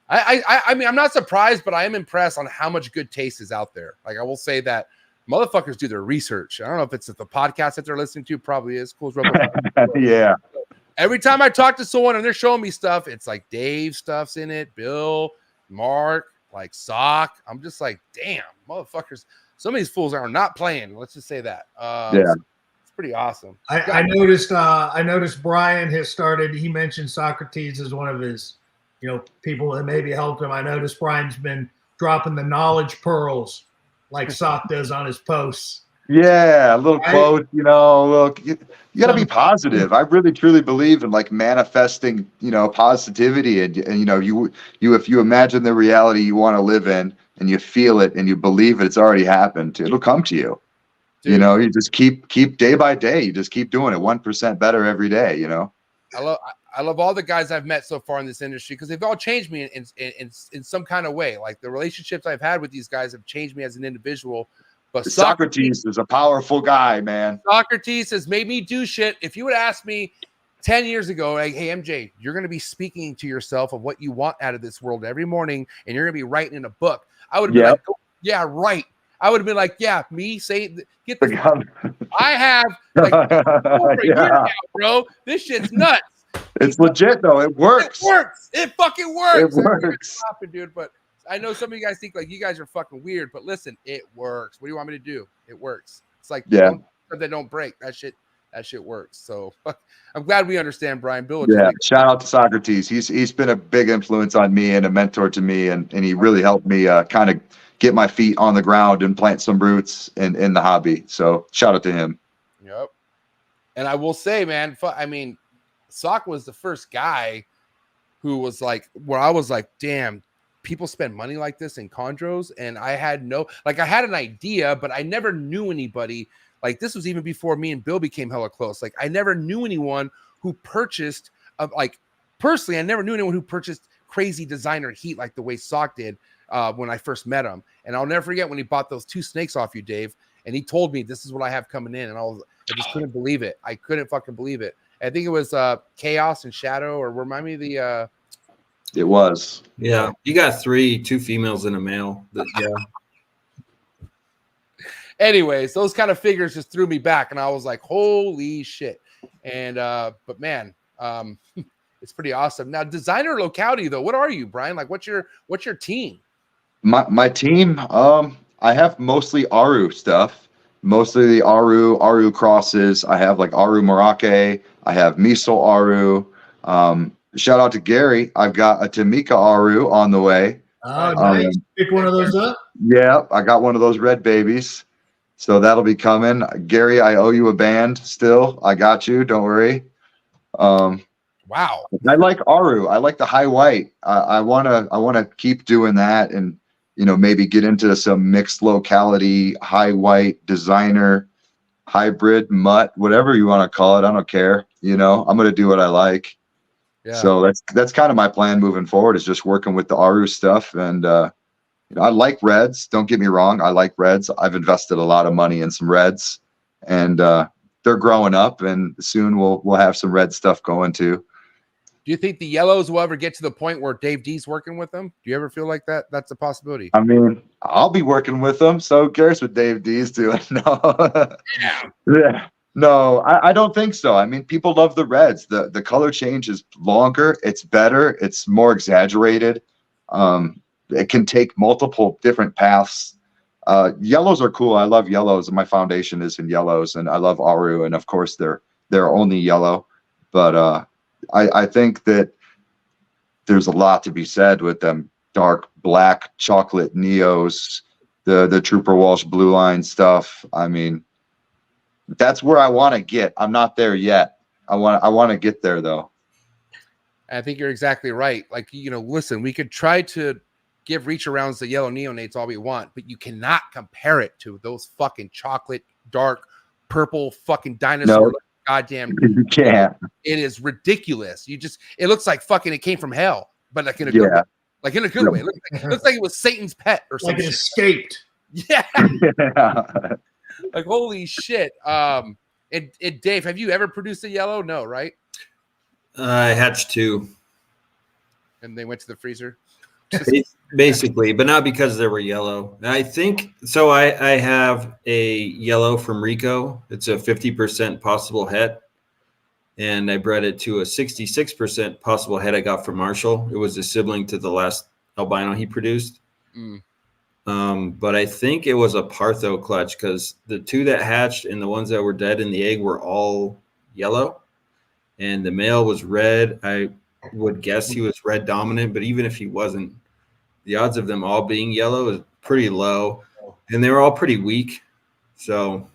I mean, I'm not surprised, but I am impressed on how much good taste is out there. Like, I will say that motherfuckers do their research. I don't know if it's the podcast that they're listening to, probably is. Cool. Yeah. Every time I talk to someone and they're showing me stuff, it's like Dave stuff's in it, Bill, Mark, like Sock. I'm just like, damn, motherfuckers. Some of these fools are not playing. Let's just say that. Yeah. It's pretty awesome. I noticed Brian has started. He mentioned Socrates as one of his people that maybe helped him. I noticed Brian's been dropping the knowledge pearls like Sock does on his posts. Yeah, a little quote, look, you got to be positive. I really truly believe in like manifesting, positivity, and if you imagine the reality you want to live in and you feel it and you believe it's already happened, it'll come to you. Dude. You just keep day by day, you just keep doing it 1% better every day, I love all the guys I've met so far in this industry because they've all changed me in some kind of way. Like the relationships I've had with these guys have changed me as an individual. But Socrates is a powerful guy, man. Socrates has made me do shit. If you would ask me 10 years ago, like, hey, MJ, you're going to be speaking to yourself of what you want out of this world every morning, and you're going to be writing in a book, I would have been like, oh, yeah, right. I would have been like, yeah, me say, get the I have like over a year now, bro. This shit's nuts. It's legit though. It works. It works. It fucking works. It works. Laughing, dude, but I know some of you guys think like you guys are fucking weird, but listen, it works. What do you want me to do? It works. It's like they don't break. That shit works. So I'm glad we understand, Brian. Bill. Yeah. Shout out to Socrates. He's been a big influence on me and a mentor to me, and he really helped me kind of get my feet on the ground and plant some roots in the hobby. So shout out to him. Yep. And I will say, man, Sock was the first guy who was like, where I was like, damn, people spend money like this in chondros. And I had I had an idea, but I never knew anybody. Like this was even before me and Bill became hella close. Like I never knew anyone who purchased, personally, I never knew anyone who purchased crazy designer heat like the way Sock did when I first met him. And I'll never forget when he bought those 2 snakes off you, Dave. And he told me, this is what I have coming in. And I just couldn't believe it. I couldn't fucking believe it. I think it was Chaos and Shadow, or remind me of the. It was. Yeah, you got 2 females and a male. Anyways, those kind of figures just threw me back, and I was like, "Holy shit!" And but man, it's pretty awesome. Now, designer locality though, what are you, Brian? Like, what's your team? My team, I have mostly Aru stuff. Mostly the Aru crosses. I have like Aru Morake. I have Miso Aru. Shout out to Gary. I've got a Tamika Aru on the way. Oh, nice. Pick one of those up. Yeah, I got one of those red babies. So that'll be coming. Gary, I owe you a band still. I got you. Don't worry. Wow. I like Aru. I like the high white. I wanna keep doing that, and maybe get into some mixed locality, high white designer, hybrid mutt, whatever you want to call it. I don't care. I'm gonna do what I like. Yeah. So that's kind of my plan moving forward, is just working with the Aru stuff. And I like reds. Don't get me wrong. I like reds. I've invested a lot of money in some reds, and they're growing up, and soon we'll have some red stuff going too. Do you think the yellows will ever get to the point where Dave D's working with them? Do you ever feel like that's a possibility? I mean, I'll be working with them, so who cares what Dave D's doing? No. Yeah. No, I don't think so. I mean, people love the reds. The color change is longer. It's better. It's more exaggerated. It can take multiple different paths. Yellows are cool. I love yellows. My foundation is in yellows, and I love Aru. And of course, they're only yellow. But I think that there's a lot to be said with them dark black chocolate neos, the Trooper Walsh blue line stuff. I mean, that's where I want to get. I'm not there yet. I want to get there though. I think you're exactly right. Like, listen, we could try to give reach arounds to yellow neonates all we want, but you cannot compare it to those fucking chocolate, dark, purple fucking dinosaur. No. Goddamn. You can't. It is ridiculous. It looks like fucking it came from hell, but like in a good way. Like in a good way. It looks like it was Satan's pet or something. Like it escaped. Yeah. Like, holy shit. And Dave, have you ever produced a yellow? No, right? I hatched 2. And they went to the freezer? Basically, but not because they were yellow. I think so. I have a yellow from Rico. It's a 50% possible het, and I bred it to a 66% possible het I got from Marshall. It was a sibling to the last albino he produced. But I think it was a Partho clutch, because the 2 that hatched and the ones that were dead in the egg were all yellow, and the male was red. I would guess he was red dominant, but even if he wasn't, the odds of them all being yellow is pretty low, and they were all pretty weak. So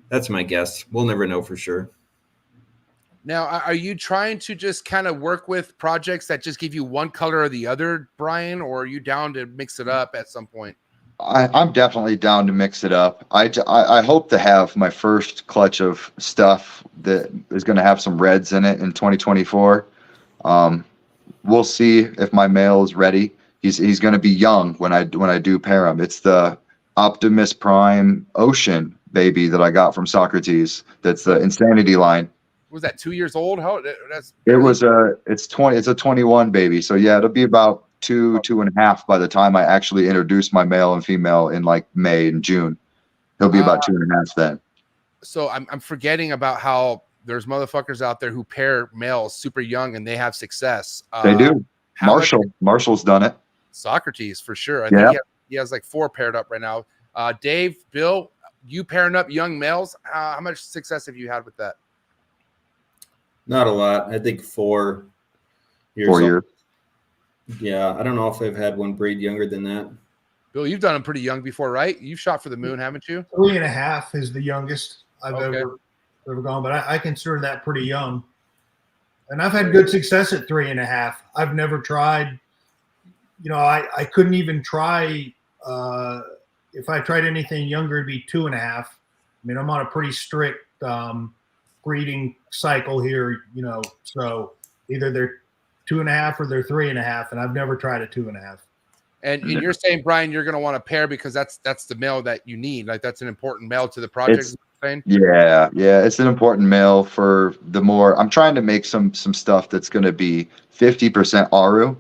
that's my guess. We'll never know for sure. Now, are you trying to just kind of work with projects that just give you one color or the other, Brian, or are you down to mix it up at some point? I'm definitely down to mix it up. I hope to have my first clutch of stuff that is going to have some reds in it in 2024. We'll see if my male is ready. He's going to be young when I do pair him. It's the Optimus Prime Ocean baby that I got from Socrates. That's the Insanity line. Was that 2 years old? It's a 21 baby. So yeah, it'll be about 2.5 by the time I actually introduce my male and female in like May and June. He'll be about 2.5 then. So I'm forgetting about how there's motherfuckers out there who pair males super young and they have success. They do. Marshall's done it. Socrates for sure. I think he has like 4 paired up right now. Dave, Bill, you pairing up young males. How much success have you had with that? Not a lot. I think 4 years. 4 years. Yeah, I don't know if I've had one breed younger than that. Bill, you've done them pretty young before, right? You've shot for the moon, haven't you? 3.5 is the youngest I've ever gone, but I consider that pretty young. And I've had good success at 3.5. I've never tried. I couldn't even try. If I tried anything younger, it'd be 2.5. I mean, I'm on a pretty strict breeding cycle here, so either they're 2.5 or they're 3.5, and I've never tried a 2.5. And you're saying, Brian, you're going to want to pair because that's the male that you need. Like, that's an important male to the project. Yeah, it's an important male for the more. I'm trying to make some stuff that's going to be 50% Aru,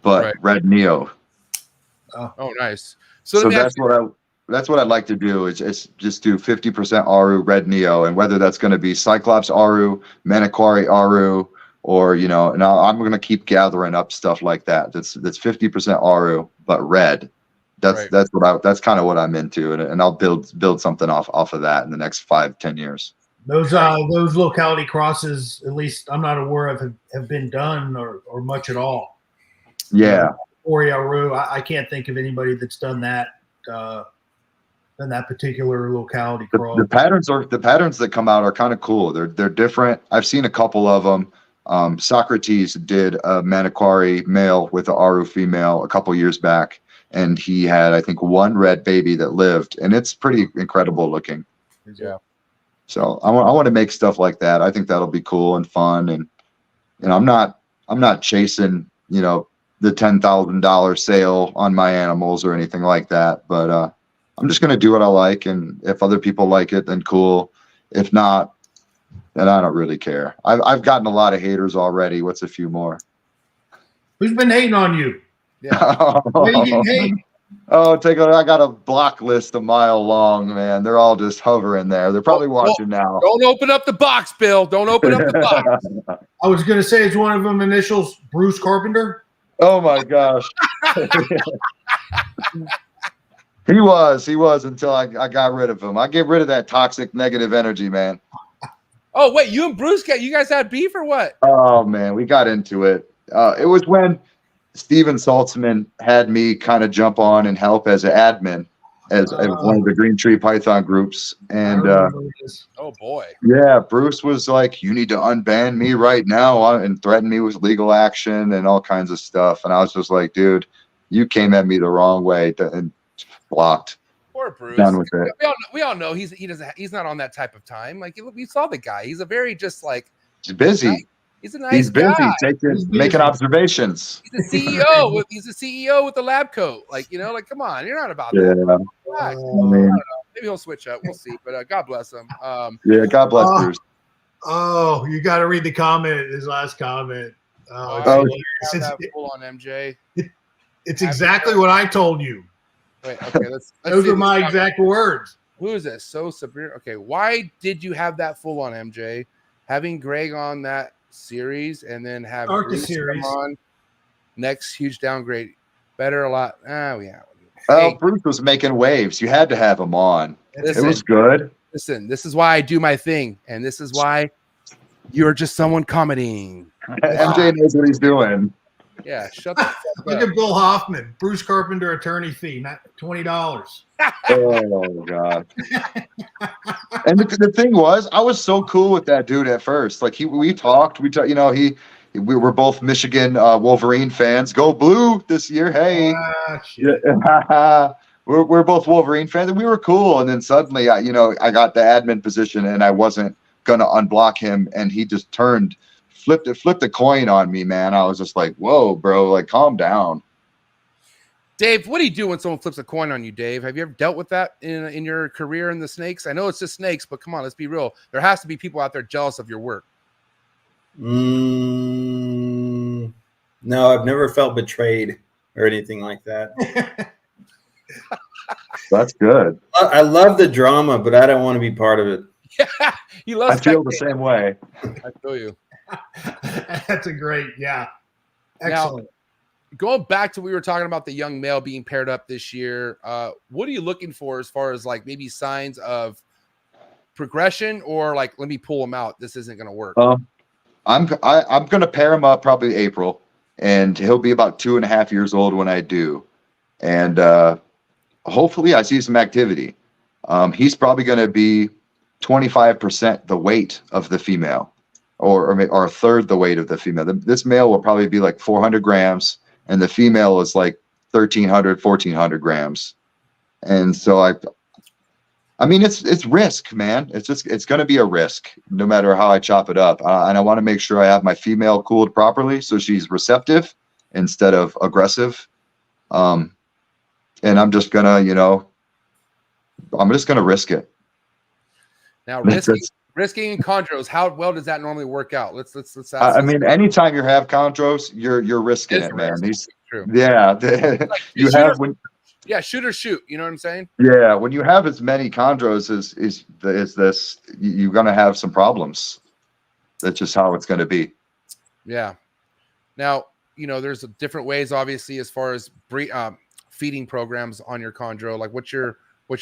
but red neo. Oh, nice. So that's what I'd like to do is just do 50% Aru, red neo, and whether that's going to be Cyclops Aru, Maniquari Aru, or and I'm going to keep gathering up stuff like that. That's 50% Aru, but red. That's kind of what I'm into, and I'll build something off of that in the next 5-10 years. Those locality crosses, at least I'm not aware of, have been done or much at all. Yeah. Aru, I can't think of anybody that's done that. than that particular locality The, cross. the patterns that come out are kind of cool. They're different. I've seen a couple of them. Socrates did a Maniquari male with the Aru female a couple years back, and he had, I think, one red baby that lived, and it's pretty incredible looking. Yeah. So I want to make stuff like that. I think that'll be cool and fun. And I'm not chasing the $10,000 sale on my animals or anything like that. But I'm just gonna do what I like, and if other people like it, then cool. If not, then I don't really care. I've gotten a lot of haters already. What's a few more? Who's been hating on you? Yeah. Where you getting hate? Oh, I got a block list a mile long, man. They're all just hovering there. They're probably watching now. Don't open up the box, Bill. Don't open up the box. I was going to say, is one of them initials Bruce Carpenter? Oh my gosh. He was until I got rid of him. I get rid of that toxic negative energy, man. Oh, wait, you and Bruce you guys had beef or what? Oh man, we got into it. It was when Steven Saltzman had me kind of jump on and help as an admin as one of the Green Tree Python groups. And oh boy. Yeah, Bruce was like, you need to unban me right now and threaten me with legal action and all kinds of stuff. And I was just like, dude, you came at me the wrong way and blocked. Poor Bruce. Done with it. We all know he's not on that type of time. Like we saw the guy. He's a very just like he's busy. He's a nice guy. Making observations. He's a CEO. He's a CEO with the lab coat. Like come on, you're not about that. I mean, maybe he'll switch up. We'll see. But God bless him. Yeah, God bless Bruce. Oh, you got to read the comment. His last comment. It's full on MJ. It's exactly what I told you. Wait, okay, let's those are my exact words. Who is this? So severe. Okay, why did you have that full on MJ? Having Greg on that series and then have Bruce come on next huge downgrade. Better a lot. Yeah. Hey, Bruce was making waves. You had to have him on. It was good. Listen, this is why I do my thing, and this is why you're just someone commenting. MJ knows what he's doing. Yeah, shut the fuck Look at Bill Hoffman, Bruce Carpenter attorney fee, not $20. Oh god! And the thing was, I was so cool with that dude at first. Like we talked. We were both Michigan Wolverine fans. Go Blue this year! Hey, we're both Wolverine fans, and we were cool. And then suddenly, I got the admin position, and I wasn't gonna unblock him, and he just flipped a coin on me, man. I was just like, whoa, bro, like calm down. Dave, what do you do when someone flips a coin on you, Dave? Have you ever dealt with that in your career in the snakes? I know it's just snakes, but come on, let's be real. There has to be people out there jealous of your work. No, I've never felt betrayed or anything like that. That's good. I love the drama, but I don't want to be part of it. Yeah, he loves. I feel the same way. I feel you. That's a great, excellent. Now, going back to we were talking about the young male being paired up this year. What are you looking for as far as like maybe signs of progression or like let me pull him out? This isn't going to work. I'm going to pair him up probably April, and he'll be about 2.5 years old when I do, and hopefully I see some activity. He's probably going to be 25% the weight of the female. Or a third the weight of the female. This male will probably be like 400 grams, and the female is like 1,300, 1,400 grams. And so I mean, it's risk, man. It's going to be a risk no matter how I chop it up. And I want to make sure I have my female cooled properly so she's receptive instead of aggressive. And I'm just gonna, I'm just gonna risk it. Now, risking and chondros, how well does that normally work out? Let's ask. I mean, anytime you have chondros, you're risking it, man. True. Yeah, like, you have when. Yeah, shoot or shoot. You know what I'm saying? Yeah, when you have as many chondros as this, you're gonna have some problems. That's just how it's gonna be. Yeah. Now, there's different ways, obviously, as far as feeding programs on your chondro. Like, what's your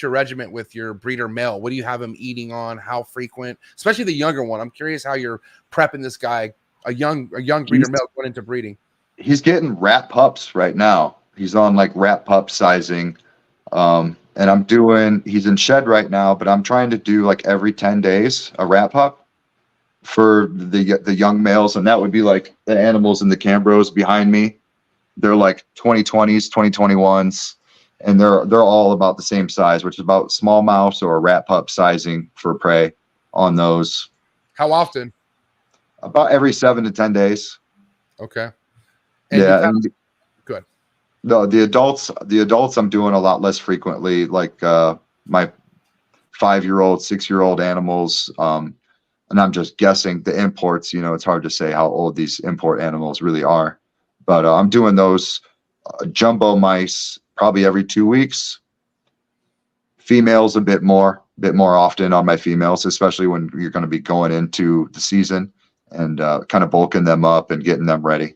regiment with your breeder male? What do you have him eating on? How frequent? Especially the younger one. I'm curious how you're prepping this guy, a young breeder male going into breeding. He's getting rat pups right now. He's on like rat pup sizing. and I'm doing, he's in shed right now, but I'm trying to do like every 10 days a rat pup for the young males. And that would be like the animals in the Cambros behind me. They're like 2020s, 2021s, and they're all about the same size, which is about small mouse or a rat pup sizing for prey on those. How often? About every 7 to 10 days. Okay. And yeah. Good. No, the adults I'm doing a lot less frequently, like my 5-year-old, 6-year-old animals. And I'm just guessing the imports, it's hard to say how old these import animals really are. But I'm doing those jumbo mice probably every 2 weeks. Females a bit more often on my females, especially when you're going to be going into the season and kind of bulking them up and getting them ready.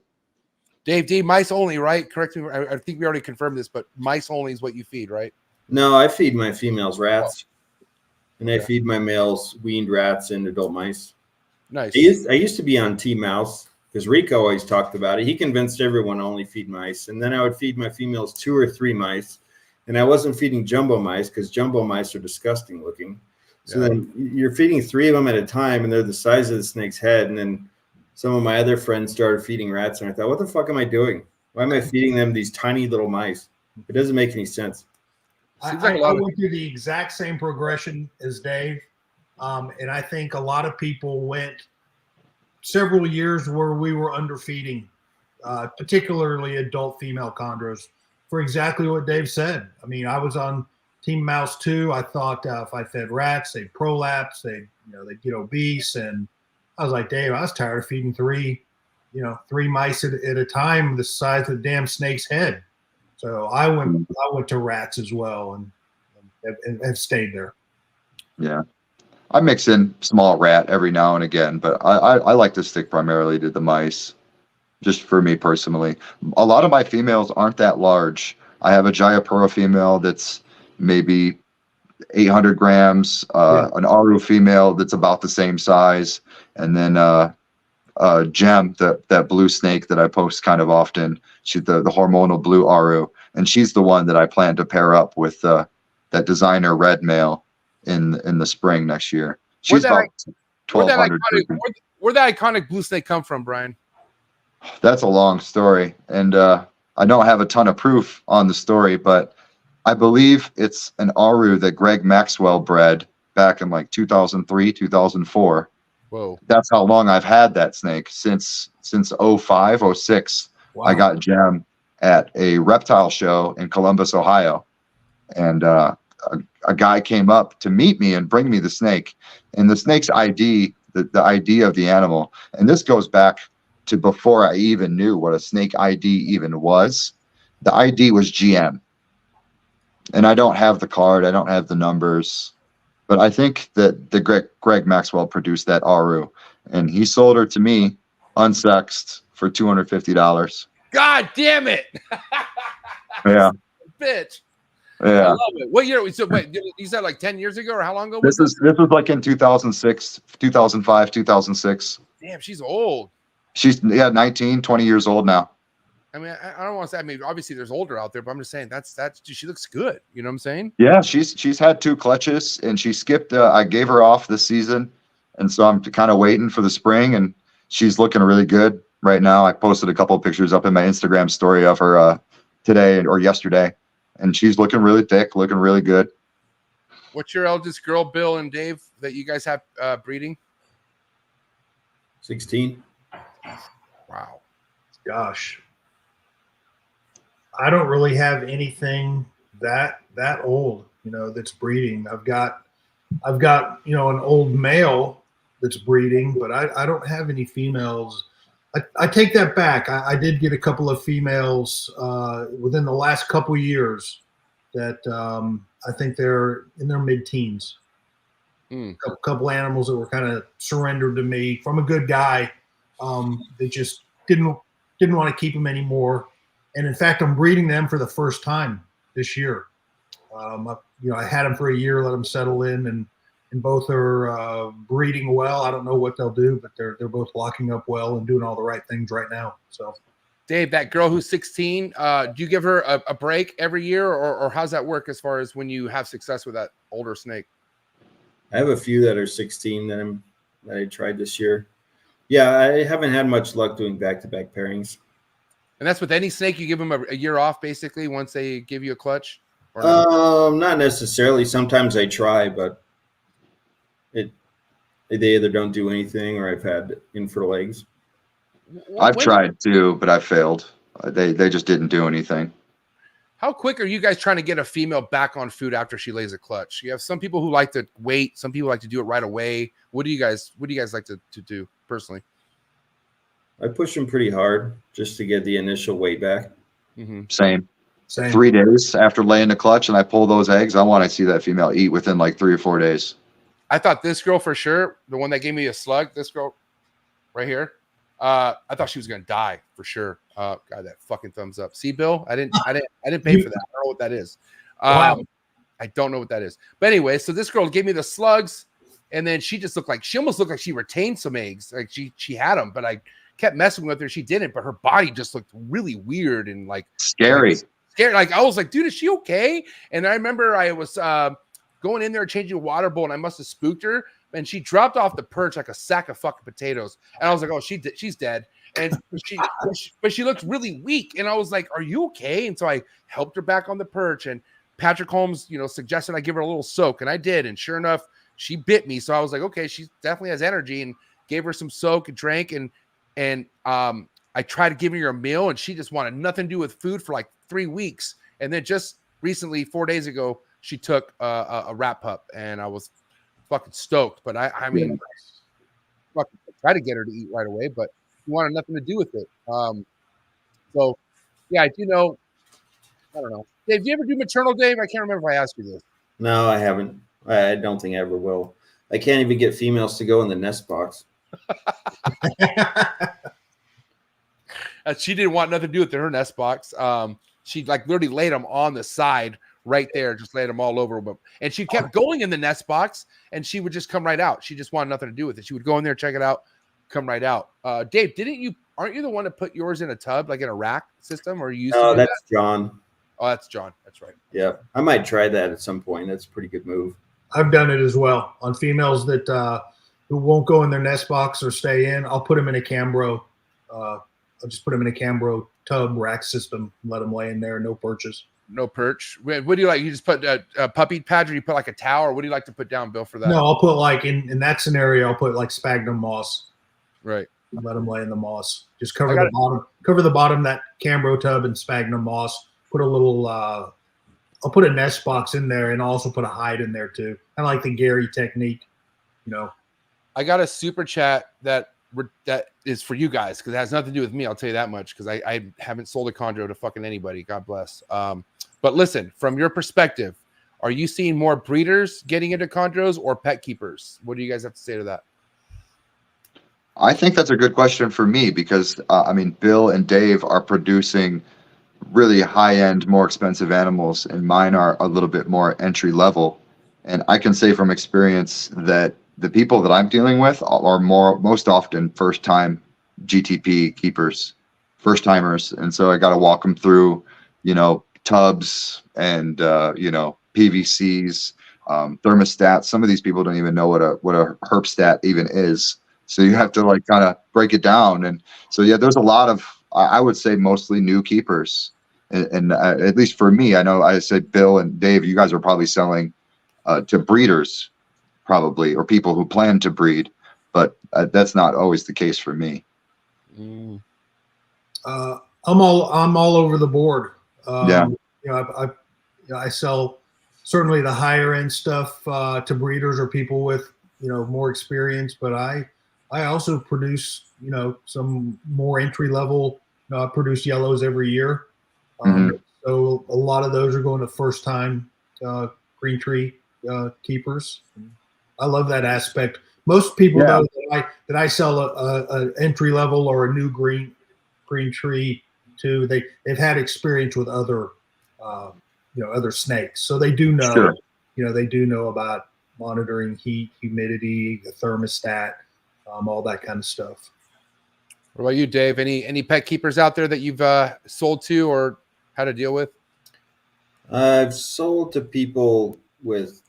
Dave D, mice only, right? Correct me. I think we already confirmed this, but mice only is what you feed, right? No, I feed my females rats, and I feed my males weaned rats and adult mice. Nice. I used to be on Team Mouse because Rico always talked about it. He convinced everyone to only feed mice, and then I would feed my females 2 or 3 mice, and I wasn't feeding jumbo mice because jumbo mice are disgusting looking. So then you're feeding 3 of them at a time, and they're the size of the snake's head, and then some of my other friends started feeding rats, and I thought, what the fuck am I doing? Why am I feeding them these tiny little mice? It doesn't make any sense. I went through the exact same progression as Dave, and I think a lot of people went several years where we were underfeeding, particularly adult female chondros, for exactly what Dave said. I mean, I was on Team Mouse too. I thought if I fed rats, they'd prolapse, they'd get obese, and I was like, Dave, I was tired of feeding 3 mice at a time the size of the damn snake's head. So I went to rats as well and have stayed there. Yeah. I mix in small rat every now and again, but I like to stick primarily to the mice, just for me personally. A lot of my females aren't that large. I have a Jayapura female that's maybe 800 grams, an Aru female that's about the same size, and then Gem, that blue snake that I post kind of often. She's the hormonal blue Aru, and she's the one that I plan to pair up with that designer red male in the spring next year. She's about 1,200. Where'd that iconic blue snake come from, Brian? That's a long story, and I don't have a ton of proof on the story, but I believe it's an Aru that Greg Maxwell bred back in like 2003, 2004. Whoa. That's how long I've had that snake, since 05, 06. Wow. I got Gem at a reptile show in Columbus, Ohio. And a guy came up to meet me and bring me the snake. And the snake's ID, the ID of the animal, and this goes back to before I even knew what a snake ID even was. The ID was GM. And I don't have the card, I don't have the numbers. But I think that the Greg Maxwell produced that Aru, and he sold her to me unsexed for $250. God damn it! Yeah, bitch. Yeah, I love it. What year? So wait, you said like 10 years ago, or how long ago? This was like in 2006, 2005, 2006. Damn, she's old. She's 19, 20 years old now. I mean, I don't want to say. I mean, obviously there's older out there, but I'm just saying that's she looks good. You know what I'm saying? Yeah, she's had 2 clutches, and she skipped. I gave her off this season, and so I'm kind of waiting for the spring, and she's looking really good right now. I posted a couple of pictures up in my Instagram story of her today or yesterday, and she's looking really thick, looking really good. What's your eldest girl, Bill and Dave, that you guys have breeding? 16. Wow. Gosh. I don't really have anything that old, that's breeding. I've got, an old male that's breeding, but I don't have any females. I take that back. I did get a couple of females within the last couple of years that I think they're in their mid-teens. A couple animals that were kind of surrendered to me from a good guy that just didn't want to keep them anymore. And in fact, I'm breeding them for the first time this year. I had them for a year, let them settle in, and both are breeding well. I don't know what they'll do, but they're both locking up well and doing all the right things right now. So Dave, that girl who's 16, do you give her a break every year, or how's that work as far as when you have success with that older snake? I have a few that are 16 that I tried this year. Yeah, I haven't had much luck doing back-to-back pairings. And that's with any snake, you give them a year off basically once they give you a clutch? Or no? Not necessarily. Sometimes I try, but they either don't do anything or I've had infertile eggs. I've tried too, but I failed. They just didn't do anything. How quick are you guys trying to get a female back on food after she lays a clutch? You have some people who like to wait. Some people like to do it right away. What do you guys like to do personally? I push them pretty hard just to get the initial weight back. Mm-hmm. Same. 3 days after laying the clutch and I pull those eggs, I want to see that female eat within like 3 or 4 days. I thought this girl for sure, the one that gave me a slug, this girl right here, I thought she was gonna die for sure. God, that fucking thumbs up. See, Bill, I didn't pay for that. I don't know what that is. Wow. I don't know what that is. But anyway, so this girl gave me the slugs, and then she just almost looked like she retained some eggs. Like she had them, but I kept messing with her. She didn't, but her body just looked really weird and like scary. Like I was like, dude, is she okay? And I remember I was going in there changing a water bowl, and I must have spooked her, and she dropped off the perch like a sack of fucking potatoes. And I was like, oh, she's dead. And she looked really weak. And I was like, are you okay? And so I helped her back on the perch. And Patrick Holmes, suggested I give her a little soak, and I did. And sure enough, she bit me. So I was like, okay, she definitely has energy, and gave her some soak and drank. And I tried giving her a meal, and she just wanted nothing to do with food for like 3 weeks. And then just recently, 4 days ago, she took a rat pup, and I was fucking stoked. But I mean, fucking try to get her to eat right away, but she wanted nothing to do with it. So yeah, I do know. I don't know. Dave, do you ever do maternal, Dave? I can't remember if I asked you this. No, I haven't. I don't think I ever will. I can't even get females to go in the nest box. She didn't want nothing to do with her nest box. She like literally laid them on the side right there, just laid them all over. And she kept going in the nest box, and she would just come right out. She just wanted nothing to do with it. She would go in there, check it out, come right out. Dave, aren't you the one to put yours in a tub, like in a rack system, or you used to do that's that? John. Oh, that's John. That's right. Yeah, I might try that at some point. That's a pretty good move. I've done it as well on females that who won't go in their nest box or stay in. I'll put them in a Cambro. I'll just put them in a Cambro tub rack system, let them lay in there, no perches. No perch. What do you like? You just put a puppy pad, or you put like a towel, or what do you like to put down, Bill, for that? No, I'll put like in that scenario, I'll put like sphagnum moss. Right. Let them lay in the moss. Just cover the bottom of that Cambro tub in sphagnum moss. Put a little. I'll put a nest box in there, and also put a hide in there too. Kind of like the Gary technique, I got a super chat that is for you guys, because it has nothing to do with me. I'll tell you that much, because I haven't sold a chondro to fucking anybody. God bless. But listen, from your perspective, are you seeing more breeders getting into chondros or pet keepers? What do you guys have to say to that? I think that's a good question for me, because Bill and Dave are producing really high-end, more expensive animals, and mine are a little bit more entry level. And I can say from experience that the people that I'm dealing with are most often first-time GTP keepers, first-timers. And so I got to walk them through, tubs and, PVCs, thermostats. Some of these people don't even know what a herpstat even is. So you have to like kind of break it down. And so, yeah, there's a lot of, I would say mostly new keepers. And at least for me, I know I said Bill and Dave, you guys are probably selling to breeders probably, or people who plan to breed, but that's not always the case for me. I'm all over the board. I sell certainly the higher end stuff to breeders or people with more experience, but I also produce some more entry level. I produce yellows every year, so a lot of those are going to first time green tree keepers. I love that aspect. Most people know that I sell a entry level or a new green tree to. They've had experience with other other snakes, so they do know. Sure. They do know about monitoring heat, humidity, the thermostat, all that kind of stuff. What about you, Dave? Any pet keepers out there that you've sold to or had to deal with? I've sold to people with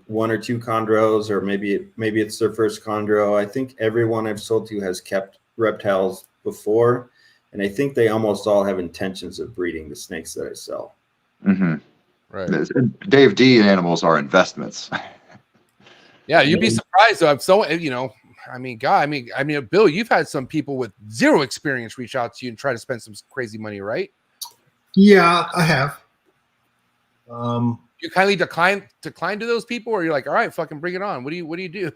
1 or 2 chondros, or maybe it's their first chondro. I think everyone I've sold to has kept reptiles before, and I think they almost all have intentions of breeding the snakes that I sell. Mm-hmm. Right. Dave D animals are investments. Yeah, you'd be surprised though. I'm so, Bill, you've had some people with zero experience reach out to you and try to spend some crazy money, right? Yeah, I have. You kindly decline to those people, or you're like, all right, fucking bring it on. What do you do?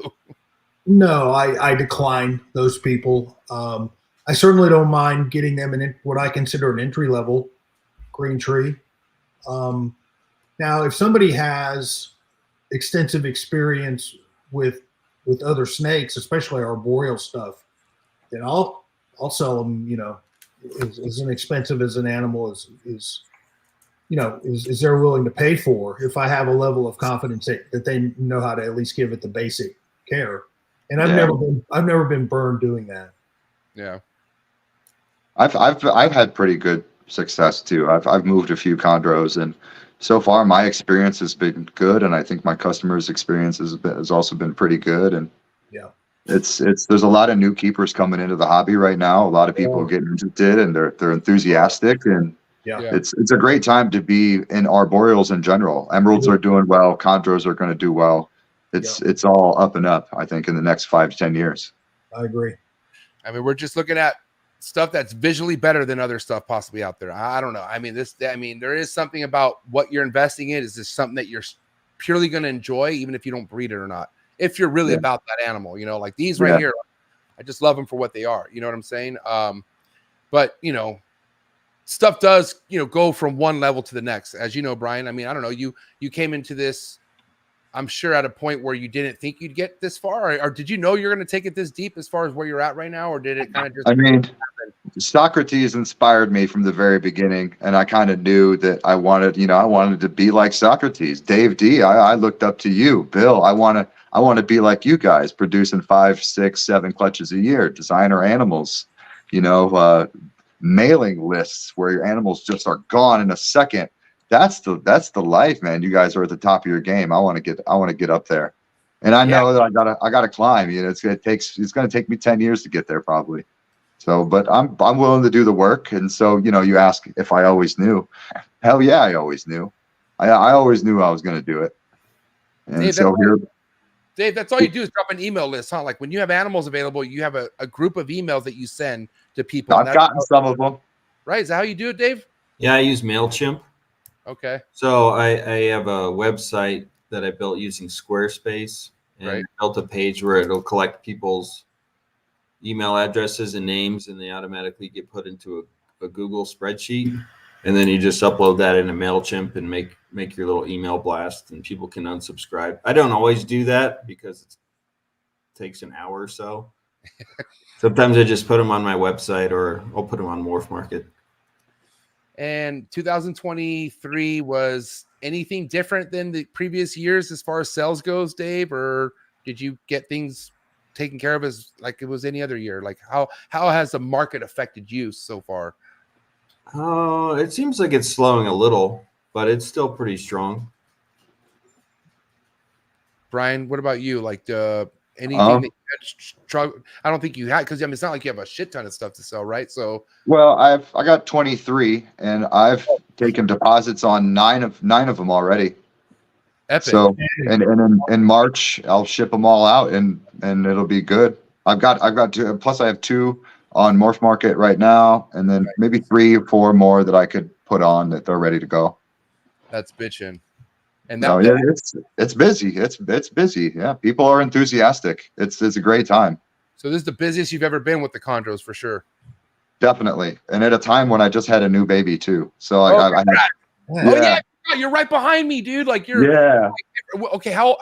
No, I decline those people. I certainly don't mind getting them in what I consider an entry level green tree. Now, if somebody has extensive experience with other snakes, especially arboreal stuff, then I'll sell them. As inexpensive as an animal is they're willing to pay for, if I have a level of confidence that they know how to at least give it the basic care. And I've never been burned doing that. Yeah. I've had pretty good success too. I've moved a few chondros, and so far my experience has been good, and I think my customers' experience has also been pretty good. And yeah, there's a lot of new keepers coming into the hobby right now. A lot of people are getting interested, and they're enthusiastic, and it's a great time to be in arboreals in general. Emeralds are doing well, chondros are going to do well. It's all up and up, I think, in the next 5 to 10 years. I agree. I mean, we're just looking at stuff that's visually better than other stuff possibly out there. I don't know. I mean, there is something about what you're investing in. Is this something that you're purely going to enjoy, even if you don't breed it or not? If you're really about that animal, like these right here, I just love them for what they are. You know what I'm saying? But stuff does, go from one level to the next. As you know, Brian, I mean, I don't know, you came into this, I'm sure, at a point where you didn't think you'd get this far, or did you know you're going to take it this deep as far as where you're at right now, or did it kind of just happen? Socrates inspired me from the very beginning, and I kind of knew that I wanted to be like Socrates. Dave D, I looked up to you. Bill, I want to be like you guys, producing 5, 6, 7 clutches a year, designer animals, mailing lists where your animals just are gone in a second. That's the life, man. You guys are at the top of your game. I want to get up there, and I know that I gotta climb. It's going to take me 10 years to get there probably. So, but I'm willing to do the work. And so, you ask if I always knew. Hell yeah, I always knew. I always knew I was going to do it. And Dave, that's all you do is drop an email list, huh? Like when you have animals available, you have a group of emails that you send to people. I've gotten some of them. Right? Is that how you do it, Dave? Yeah, I use MailChimp. Okay. So I have a website that I built using Squarespace, and I built a page where it'll collect people's email addresses and names, and they automatically get put into a Google spreadsheet. And then you just upload that in a MailChimp and make your little email blast, and people can unsubscribe. I don't always do that because it takes an hour or so. Sometimes I just put them on my website, or I'll put them on Morph Market. And 2023 was anything different than the previous years as far as sales goes, Dave? Or did you get things taken care of as like it was any other year? Like how has the market affected you so far? It seems like it's slowing a little, but it's still pretty strong. Brian, what about you? Like anything that you had struggled? I don't think you had, because it's not like you have a shit ton of stuff to sell, right? So I got 23, and I've taken deposits on nine of them already. Epic. So and in March I'll ship them all out, and it'll be good. I've got 2, plus I have 2 on Morph Market right now, and then maybe 3 or 4 more that I could put on that they're ready to go. That's bitching. And it's busy. It's busy. Yeah, people are enthusiastic. It's a great time. So this is the busiest you've ever been with the chondros for sure. Definitely, and at a time when I just had a new baby too. So you're right behind me, dude. Like you're okay. How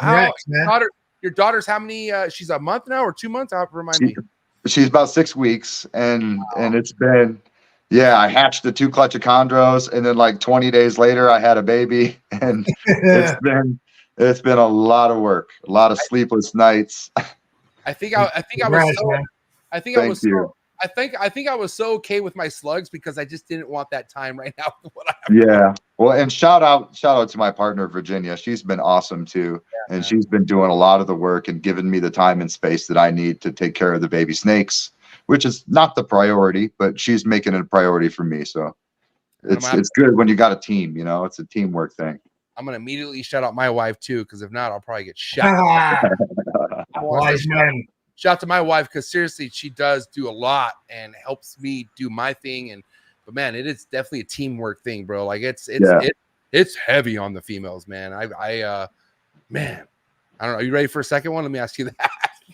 your daughter's how many? She's a month now or 2 months? Remind me. She's about 6 weeks, and it's been. Yeah, I hatched the 2 clutch of chondros, and then like 20 days later, I had a baby, and it's been a lot of work, a lot of sleepless nights. I think I was I think I was so okay with my slugs because I just didn't want that time right now. Yeah. Well, and shout out to my partner Virginia. She's been awesome too, and she's been doing a lot of the work and giving me the time and space that I need to take care of the baby snakes, which is not the priority, but she's making it a priority for me. So it's good when you got a team. You know, it's a teamwork thing. I'm gonna immediately shout out my wife too, because if not, I'll probably get shot. Wise man. Shout out to my wife because seriously, she does do a lot and helps me do my thing. But man, it is definitely a teamwork thing, bro. Like it's heavy on the females, man. Man, I don't know. Are you ready for a second one? Let me ask you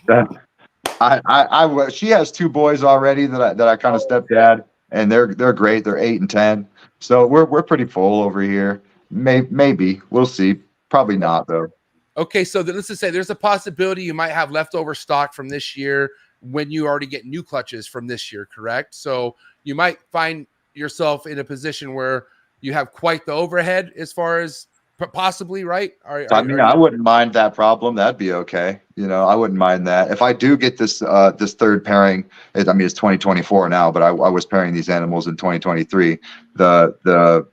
that. She has 2 boys already that I kind of stepdad, and they're great. They're 8 and 10, so we're pretty full over here. Maybe we'll see. Probably not though. Okay, so let's just say there's a possibility you might have leftover stock from this year when you already get new clutches from this year, correct? So you might find yourself in a position where you have quite the overhead as far as possibly, right? I wouldn't mind that problem. That'd be okay. You know, I wouldn't mind that. If I do get this third pairing, it's 2024 now, but I was pairing these animals in 2023. The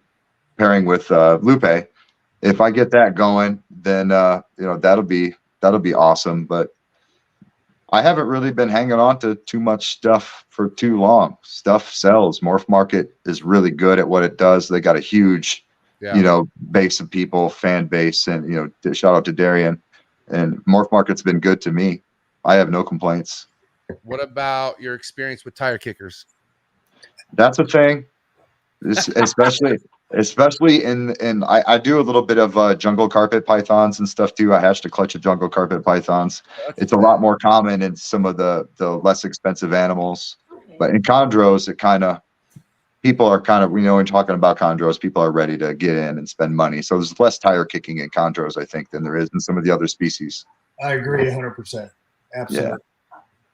pairing with Lupe. If I get that going, then that'll be awesome. But I haven't really been hanging on to too much stuff for too long. Stuff sells. Morph Market is really good at what it does. They got a huge, base of people, fan base, and shout out to Darian. And Morph Market's been good to me. I have no complaints. What about your experience with tire kickers? That's a thing, especially in I do a little bit of jungle carpet pythons and stuff too. I hatched a clutch of jungle carpet pythons. It's a lot more common in some of the less expensive animals, but in chondros, people are when talking about chondros, people are ready to get in and spend money. So there's less tire kicking in chondros, I think, than there is in some of the other species. I agree 100%. Absolutely. Yeah.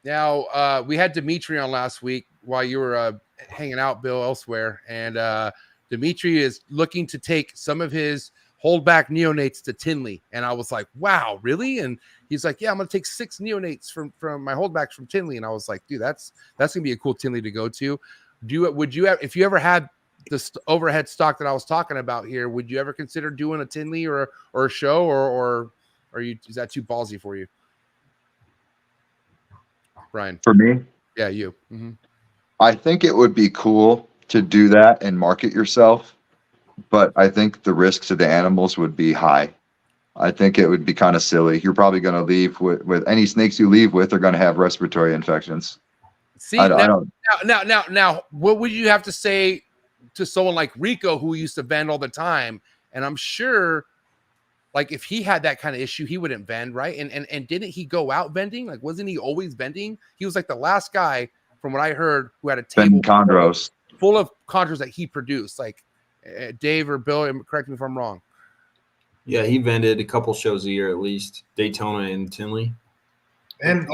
Now we had Dimitri on last week while you were hanging out, Bill, elsewhere, and Dimitri is looking to take some of his holdback neonates to Tinley. And I was like, wow, really? And he's like, yeah, I'm going to take 6 neonates from my holdbacks from Tinley. And I was like, dude, that's going to be a cool Tinley to go to. Would you have, if you ever had this overhead stock that I was talking about here, would you ever consider doing a Tinley or a show or is that too ballsy for you? Brian. For me? Yeah, you. Mm-hmm. I think it would be cool to do that and market yourself, but I think the risk to the animals would be high. I think it would be kind of silly. You're probably going to leave with any snakes you leave with are going to have respiratory infections. See, now, what would you have to say to someone like Rico who used to vend all the time? And I'm sure, like, if he had that kind of issue, he wouldn't vend, right? And didn't he go out vending? Like, wasn't he always vending? He was like the last guy, from what I heard, who had a table chondros full of chondros that he produced. Like, Dave or Bill, correct me if I'm wrong. Yeah, he vended a couple shows a year at least, Daytona and Tinley. And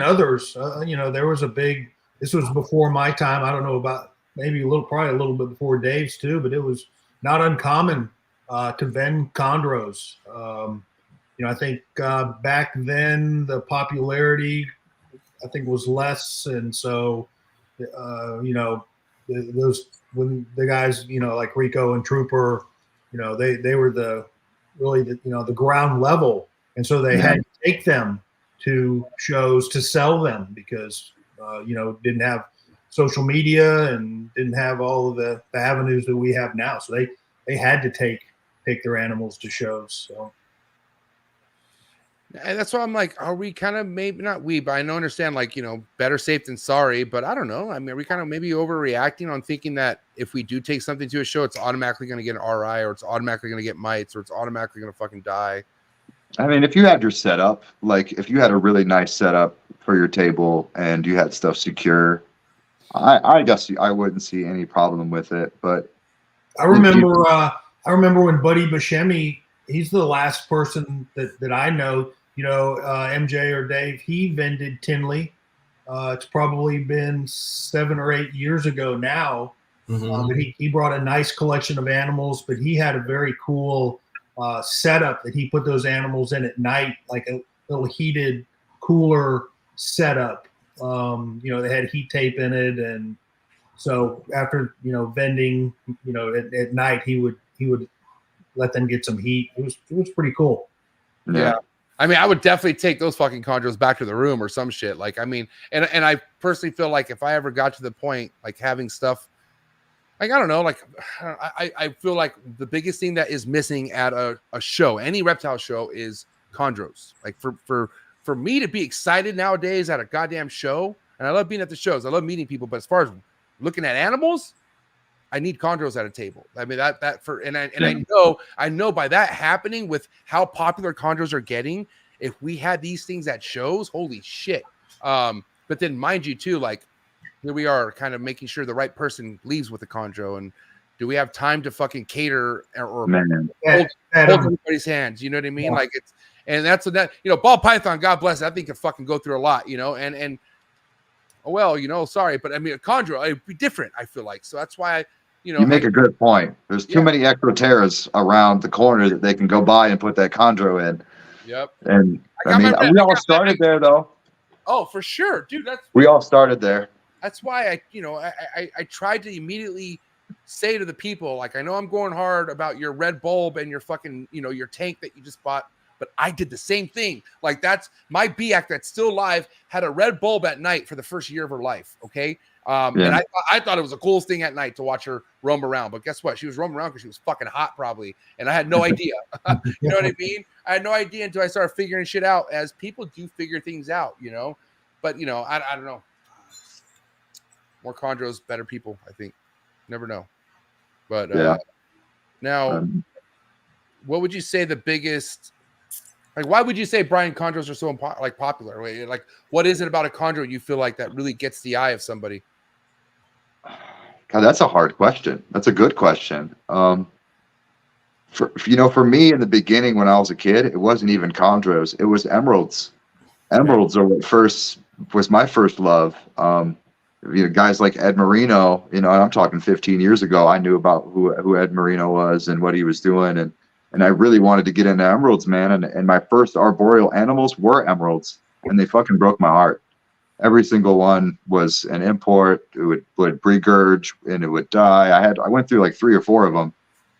others, there was a big. This was before my time. I don't know about probably a little bit before Dave's too, but it was not uncommon to vend chondros. I think back then the popularity, I think, was less, and so those when the guys like Rico and Trooper, they were the ground level, and so they had to take them to shows to sell them because didn't have social media and didn't have all of the avenues that we have now. So they had to take their animals to shows. So. And that's why I'm like, are we kind of maybe not we, but I don't understand, like, better safe than sorry, but I don't know. I mean, are we kind of maybe overreacting on thinking that if we do take something to a show, it's automatically going to get an RI or it's automatically going to get mites or it's automatically going to fucking die? I mean, if you had your setup, like if you had a really nice setup for your table and you had stuff secure, I guess I wouldn't see any problem with it. But I remember when Buddy Buscemi, he's the last person that I know, MJ or Dave, he vended Tinley. It's probably been 7 or 8 years ago now. Mm-hmm. But he brought a nice collection of animals, but he had a very cool setup that he put those animals in at night, like a little heated cooler setup. They had heat tape in it, and so after vending, at night he would let them get some heat. It was pretty cool. Yeah. I mean, I would definitely take those fucking chondros back to the room or some shit. Like, I mean, and I personally feel like if I ever got to the point like having stuff, like, I don't know, like I feel like the biggest thing that is missing at a show, any reptile show, is chondros. Like for me to be excited nowadays at a goddamn show, and I love being at the shows, I love meeting people, but as far as looking at animals, I need chondros at a table. I mean, I know by that happening with how popular chondros are getting, if we had these things at shows, holy shit. But then mind you too, like here we are kind of making sure the right person leaves with the chondro, and do we have time to fucking cater or hold everybody's hands? You know what I mean? Yeah. Like that's ball python, God bless it, I think it fucking go through a lot, and well, sorry, but I mean a chondro, it'd be different, I feel like. So that's why you make a good point. There's too many ectoteras around the corner that they can go by and put that chondro in. Yep. And I mean, we all started there though. Oh, for sure, dude. We all started there. That's why I tried to immediately say to the people, like, I know I'm going hard about your red bulb and your fucking, your tank that you just bought, but I did the same thing. Like, that's my BIAC that's still alive, had a red bulb at night for the first year of her life. Okay. And I thought it was the coolest thing at night to watch her roam around, but guess what? She was roaming around because she was fucking hot probably. And I had no idea, you know what I mean? I had no idea until I started figuring shit out, as people do figure things out, but I don't know. More chondros, better people, I think. Never know. But now, what would you say the biggest, like, why would you say, Brian, chondros are so popular? Like, what is it about a chondro you feel like that really gets the eye of somebody? God, that's a hard question. That's a good question. For me in the beginning when I was a kid, it wasn't even chondros. It was emeralds. Emeralds are what was my first love. Guys like Ed Marino, I'm talking 15 years ago, I knew about who Ed Marino was and what he was doing. And I really wanted to get into emeralds, man. And my first arboreal animals were emeralds, and they fucking broke my heart. Every single one was an import. It would regurge and it would die. I went through like 3 or 4 of them,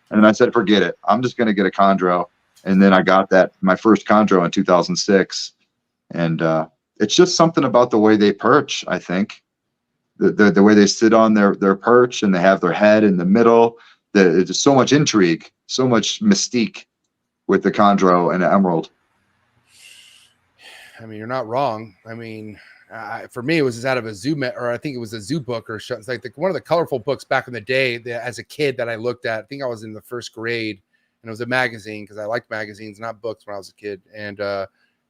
and then I said, forget it. I'm just going to get a chondro. And then I got my first chondro in 2006. And it's just something about the way they perch, I think. The way they sit on their perch, and they have their head in the middle. There's just so much intrigue, so much mystique with the chondro and the emerald. I mean, you're not wrong. I mean, for me, it was out of a zoo, or I think it was a zoo book, or it's like one of the colorful books back in the day that, as a kid, that I looked at. I think I was in the first grade, and it was a magazine, because I liked magazines, not books, when I was a kid. And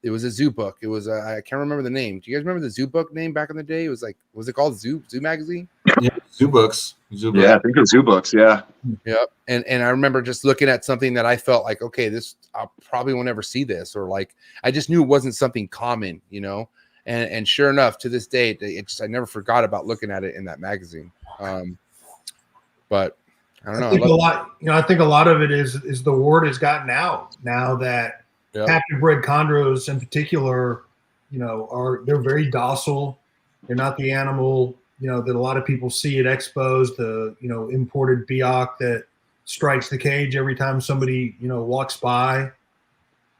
it was a zoo book. It was I can't remember the name. Do you guys remember the zoo book name back in the day? It was like, was it called Zoo Magazine? Yeah, Zoo Books. Yeah, I think it was Zoo Books. Yeah. Yep. And I remember just looking at something that I felt like, okay, this, I probably won't ever see this, or like, I just knew it wasn't something common, and sure enough, to this day, I never forgot about looking at it in that magazine. But I don't know. I think a lot of it is the word has gotten out now that captive bred chondros in particular, they're very docile. They're not the animal, that a lot of people see at expos, the, imported Biak that strikes the cage every time somebody, walks by.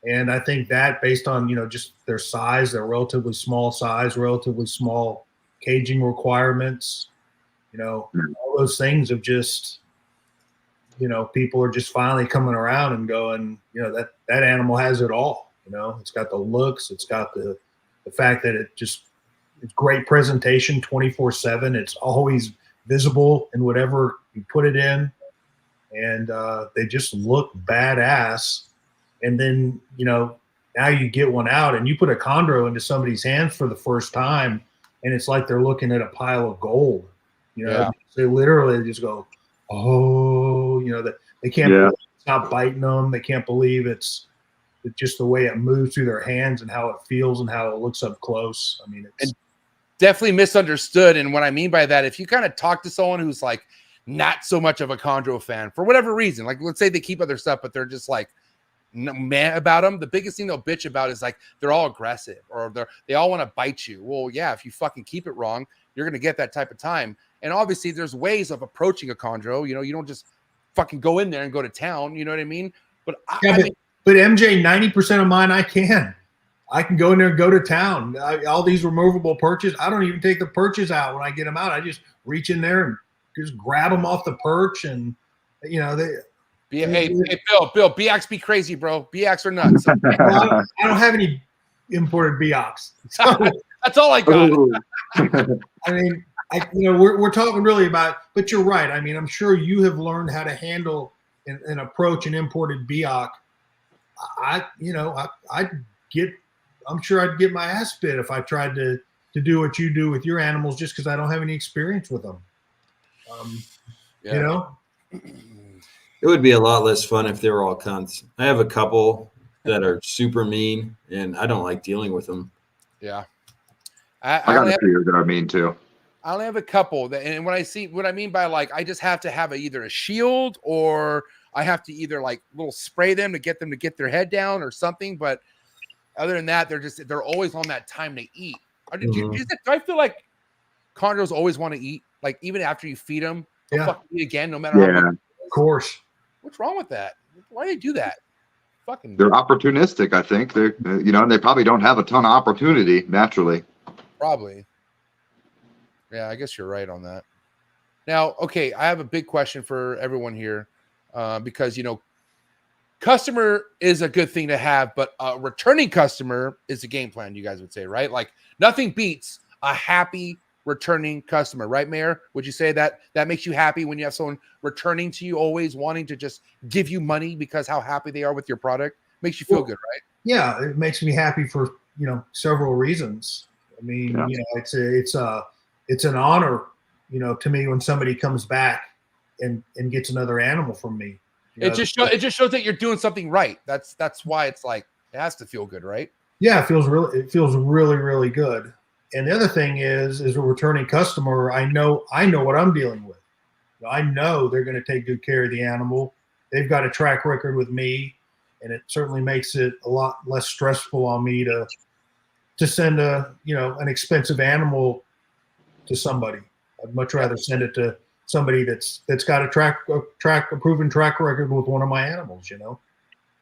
And I think that, based on, just their size, their relatively small size, relatively small caging requirements, all those things have just, people are just finally coming around and going, that animal has it all. It's got the looks, it's got the fact that it's great presentation 24/7. It's always visible in whatever you put it in, and they just look badass. And then, now you get one out and you put a chondro into somebody's hands for the first time, and it's like they're looking at a pile of gold. They literally just go, oh, that they can't stop biting them. They can't believe it's just the way it moves through their hands and how it feels and how it looks up close. I mean, it's definitely misunderstood. And what I mean by that, if you kind of talk to someone who's like not so much of a chondro fan for whatever reason, like let's say they keep other stuff, but they're just like, mad about them. The biggest thing they'll bitch about is like they're all aggressive or they all want to bite you. Well, yeah, if you fucking keep it wrong, you're gonna get that type of time. And obviously, there's ways of approaching a chondro. You know, you don't just fucking go in there and go to town. You know what I mean? But but MJ, 90% of mine I can go in there and go to town. All these removable perches, I don't even take the perches out when I get them out. I just reach in there and just grab them off the perch, and you know Hey, Bill, BX be crazy, bro. BX are nuts. Well, I don't have any imported BX. So, that's all I got. I mean, we're talking really about, but you're right. I mean, I'm sure you have learned how to handle and approach an imported BX. I'm sure I'd get my ass bit if I tried to do what you do with your animals just because I don't have any experience with them. You know? It would be a lot less fun if they were all cunts. I have a couple that are super mean, and I don't like dealing with them. Yeah. I got a few that are mean too. I only have a couple that, and when I see what I mean by like, I just have to have either a shield or I have to either like little spray them to get their head down or something. But other than that, they're always on that time to eat. Do I feel like chondros always want to eat? Like even after you feed them, they'll fucking eat again, no matter how much. Of course. What's wrong with that? Why do they do that? Fucking. They're opportunistic, I think. They're and they probably don't have a ton of opportunity naturally. Probably. Yeah, I guess you're right on that. Now, okay, I have a big question for everyone here, because customer is a good thing to have, but a returning customer is a game plan. You guys would say, right? Like nothing beats a happy returning customer, right, Mayor? Would you say that makes you happy when you have someone returning to you, always wanting to just give you money because how happy they are with your product? Makes you feel good, right? Yeah, it makes me happy for several reasons. I mean, it's an honor, to me when somebody comes back and gets another animal from me. It just shows that you're doing something right. That's why it's like it has to feel good, right? Yeah, it feels really, really good. And the other thing is a returning customer, I know what I'm dealing with. I know they're going to take good care of the animal. They've got a track record with me, and it certainly makes it a lot less stressful on me to send an expensive animal to somebody. I'd much rather send it to somebody that's got a proven track record with one of my animals,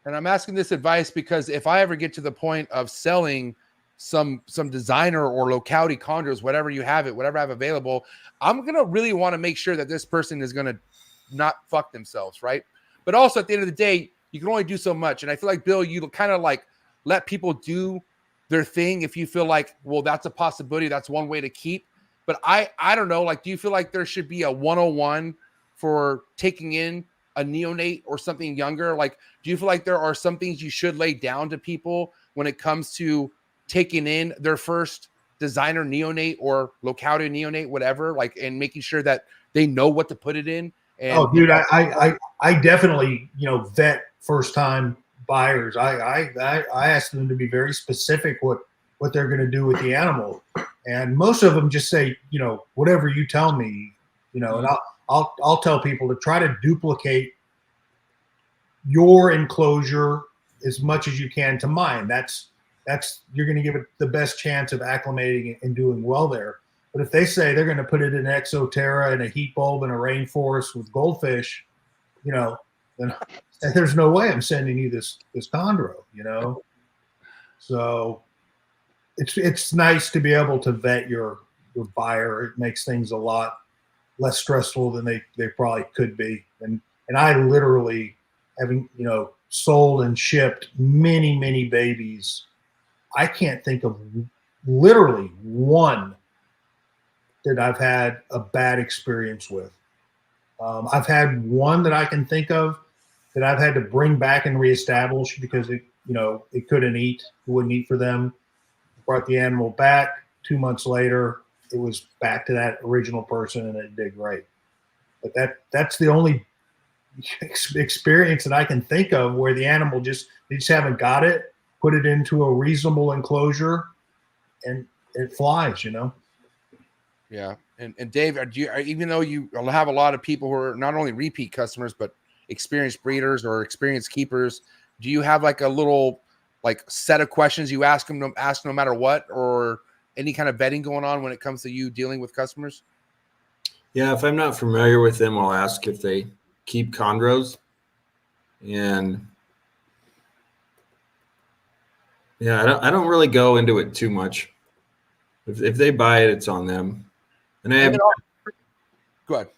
And I'm asking this advice because if I ever get to the point of selling some designer or locality chondros, whatever I have available, I'm gonna really want to make sure that this person is gonna not fuck themselves, right? But also at the end of the day, you can only do so much. And I feel like, Bill, you kind of like let people do their thing if you feel like, well, that's a possibility, that's one way to keep. But I don't know, like, do you feel like there should be a 101 for taking in a neonate or something younger? Like, do you feel like there are some things you should lay down to people when it comes to taking in their first designer neonate or locality neonate, whatever, like, and making sure that they know what to put it in? And, oh, dude, I definitely, vet first time buyers. I ask them to be very specific what they're going to do with the animal. And most of them just say, whatever you tell me, and I'll tell people to try to duplicate your enclosure as much as you can to mine. That's you're going to give it the best chance of acclimating and doing well there. But if they say they're going to put it in Exoterra and a heat bulb in a rainforest with goldfish, then there's no way I'm sending you this chondro, So it's nice to be able to vet your buyer. It makes things a lot less stressful than they probably could be. And I literally, having sold and shipped many, many babies, I can't think of literally one that I've had a bad experience with. I've had one that I can think of that I've had to bring back and reestablish because it couldn't eat, it wouldn't eat for them. Brought the animal back. 2 months later, it was back to that original person, and it did great. But that's the only experience that I can think of where the animal they just haven't got it. Put it into a reasonable enclosure, and it flies. Yeah, and Dave, even though you have a lot of people who are not only repeat customers but experienced breeders or experienced keepers, do you have like a little like set of questions you ask them no matter what, or any kind of vetting going on when it comes to you dealing with customers? Yeah, if I'm not familiar with them, I'll ask if they keep chondros. And yeah, I don't really go into it too much. If they buy it, it's on them. And Go ahead.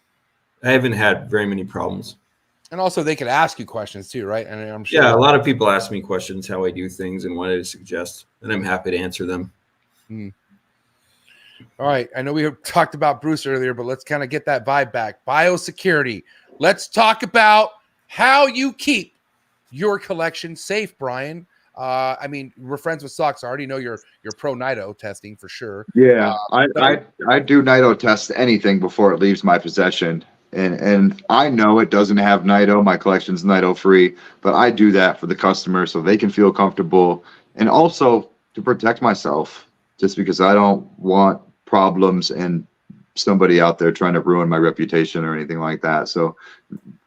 I haven't had very many problems. And also they could ask you questions too, right? And I'm sure. Yeah, a lot of people ask me questions, how I do things and what I suggest, and I'm happy to answer them. All right. I know we talked about Bruce earlier, but let's kind of get that vibe back. Biosecurity. Let's talk about how you keep your collection safe, Brian. I mean, we're friends with Socks. I already know you're pro NITO testing for sure. Yeah, I do NITO test anything before it leaves my possession. And I know it doesn't have NITO. My collection's NITO free, but I do that for the customer so they can feel comfortable, and also to protect myself, just because I don't want problems and somebody out there trying to ruin my reputation or anything like that. So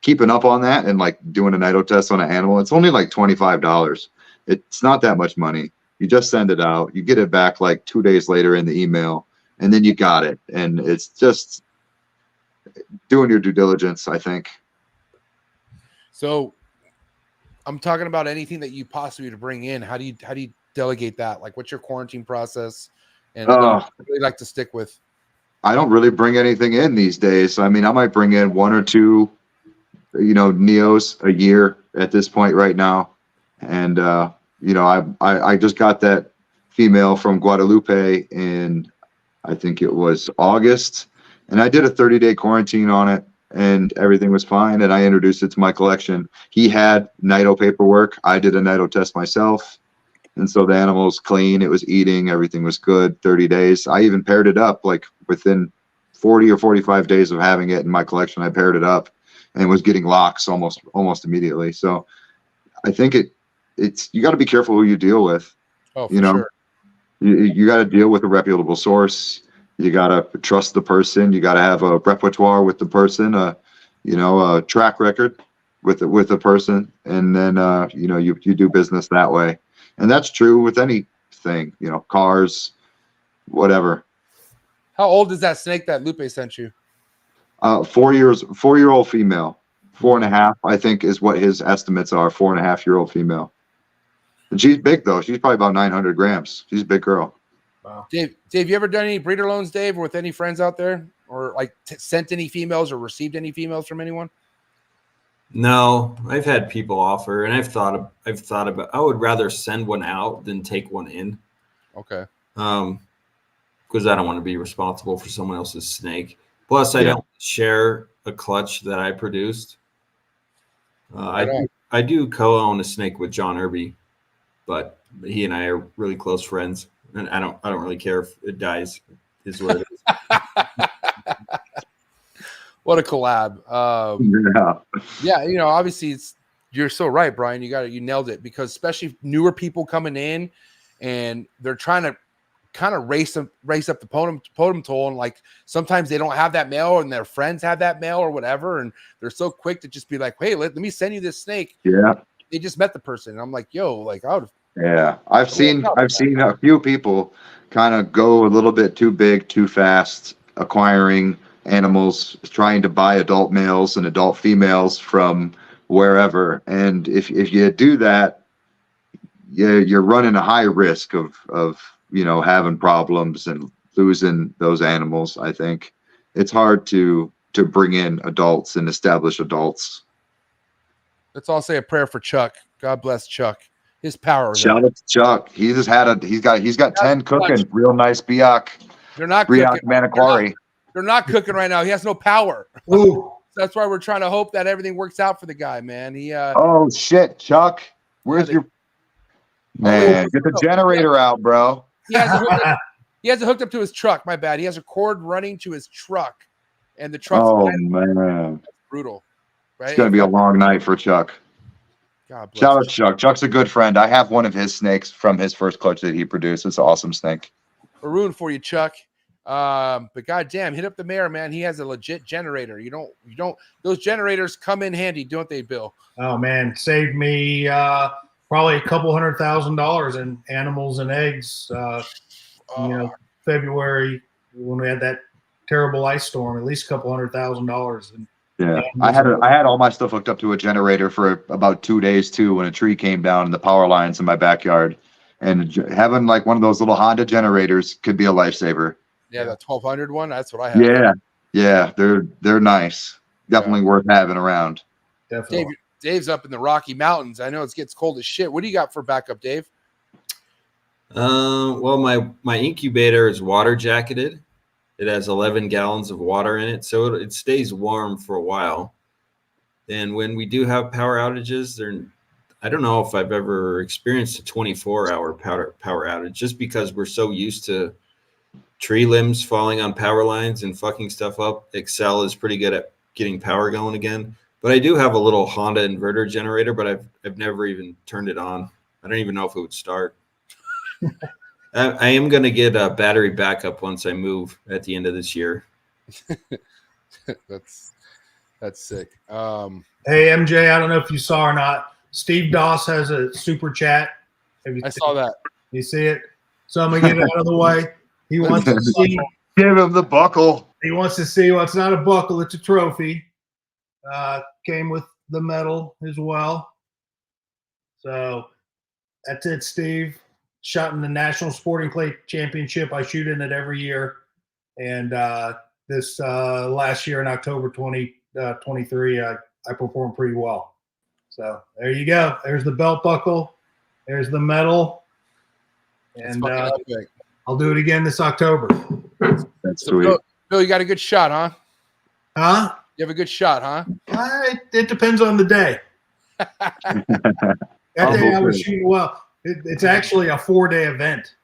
keeping up on that and like doing a NITO test on an animal, it's only like $25. It's not that much money. You just send it out, you get it back like 2 days later in the email, and then you got it. And it's just doing your due diligence, I think. So I'm talking about anything that you possibly to bring in. How do you delegate that? Like, what's your quarantine process? And I really like to stick with. I don't really bring anything in these days. I mean, I might bring in 1 or 2, Neos a year at this point right now. And, I just got that female from Guadalupe in, I think it was August. And I did a 30-day quarantine on it, and everything was fine. And I introduced it to my collection. He had NITO paperwork. I did a NITO test myself. And so the animal was clean. It was eating. Everything was good. 30 days. I even paired it up like within 40 or 45 days of having it in my collection. I paired it up and was getting locks almost immediately. So I think it's you got to be careful who you deal with. Oh, for sure. You got to deal with a reputable source. You got to trust the person. You got to have a repertoire with the person, a track record with the person. And then, you do business that way. And that's true with anything, cars, whatever. How old is that snake that Lupe sent you? 4-year-old female. 4.5, I think, is what his estimates are. 4.5-year-old female. And she's big though. She's probably about 900 grams. She's a big girl. Wow. Dave, you ever done any breeder loans, Dave, or with any friends out there, or like sent any females or received any females from anyone? No, I've had people offer, and I've thought about. I would rather send one out than take one in. Okay. Because I don't want to be responsible for someone else's snake. Plus, I don't share a clutch that I produced. I do co-own a snake with John Irby, but he and I are really close friends, and I don't really care if it dies. Is what it is. What a collab. Yeah, obviously you're so right, Brian. You nailed it, because especially newer people coming in and they're trying to kind of race up the totem pole, and like sometimes they don't have that male and their friends have that male or whatever, and they're so quick to just be like, hey, let me send you this snake. Yeah. They just met the person. And I'm like, yo, like I would. Yeah. I've seen a few people kind of go a little bit too big, too fast, acquiring animals, trying to buy adult males and adult females from wherever. And if you do that, you're running a high risk of having problems and losing those animals. I think it's hard to bring in adults and establish adults. Let's all say a prayer for Chuck. God bless Chuck. His power. Shout out to Chuck. He's got 10 cooking. Real nice Biak. They're not Biak cooking. Maniquari. They're not cooking right now. He has no power. Ooh. That's why we're trying to hope that everything works out for the guy, man. Oh shit, Chuck. Where's your man? Get the generator out, bro. He has it hooked up to his truck. My bad. He has a cord running to his truck, and the truck's man, that's brutal. Right? It's gonna be a long night for Chuck. God bless Shout out to Chuck. Chuck's a good friend. I have one of his snakes from his first clutch that he produced. It's an awesome snake. We're rooting for you, Chuck. But goddamn, hit up the mayor, man. He has a legit generator. You don't. Those generators come in handy, don't they, Bill? Oh man, saved me probably a couple $100,000 in animals and eggs. February when we had that terrible ice storm, at least a couple $100,000. Yeah, I had all my stuff hooked up to a generator for about 2 days too when a tree came down in the power lines in my backyard, and having like one of those little Honda generators could be a lifesaver. Yeah, the 1200 one. That's what I have. Yeah, they're nice. Definitely worth having around. Definitely. Dave's up in the Rocky Mountains. I know it gets cold as shit. What do you got for backup, Dave? Well, my incubator is water jacketed. It has 11 gallons of water in it, so it stays warm for a while. And when we do have power outages, I don't know if I've ever experienced a 24-hour power outage, just because we're so used to tree limbs falling on power lines and fucking stuff up. Excel is pretty good at getting power going again. But I do have a little Honda inverter generator, but I've never even turned it on. I don't even know if it would start. I am going to get a battery backup once I move at the end of this year. That's sick. Hey, MJ, I don't know if you saw or not. Steve Doss has a super chat. I saw that. You see it? So I'm going to get it out of the way. He wants to see. Give him the buckle. He wants to see. Well, it's not a buckle. It's a trophy. Came with the medal as well. So that's it, Steve. Shot in the National Sporting Clay Championship. I shoot in it every year. And this last year in October 2023, I performed pretty well. So there you go. There's the belt buckle. There's the medal. And I'll do it again this October. That's sweet. Bill, you got a good shot, huh? Huh? You have a good shot, huh? It depends on the day. That day I was shooting well. It's actually a 4-day event.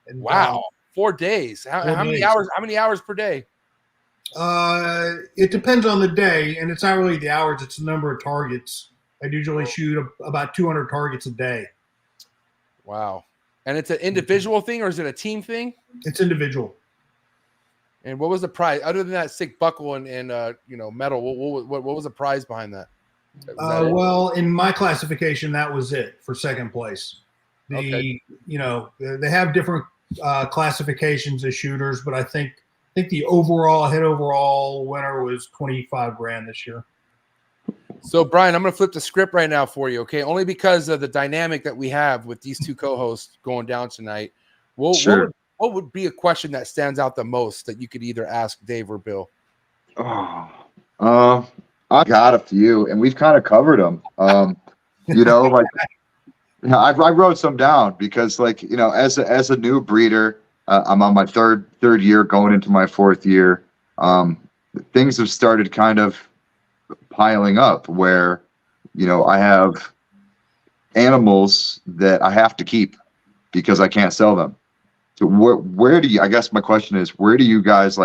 And, wow, 4 days. How many hours? How many hours per day? It depends on the day, and it's not really the hours. It's the number of targets. I usually shoot about 200 targets a day. Wow. And it's an individual thing, or is it a team thing? It's individual. And what was the prize other than that sick buckle and medal? What was the prize behind that? Well, in my classification, that was it for second place. They have different classifications as shooters, but I think the overall winner was $25,000 this year. So, Brian, I'm going to flip the script right now for you, okay? Only because of the dynamic that we have with these two co-hosts going down tonight. Sure. What would be a question that stands out the most that you could either ask Dave or Bill? I got a few, and we've kind of covered them. I wrote some down because, as a new breeder, I'm on my third year, going into my fourth year. Things have started kind of piling up where, I have animals that I have to keep because I can't sell them. So where do you? I guess my question is, where do you guys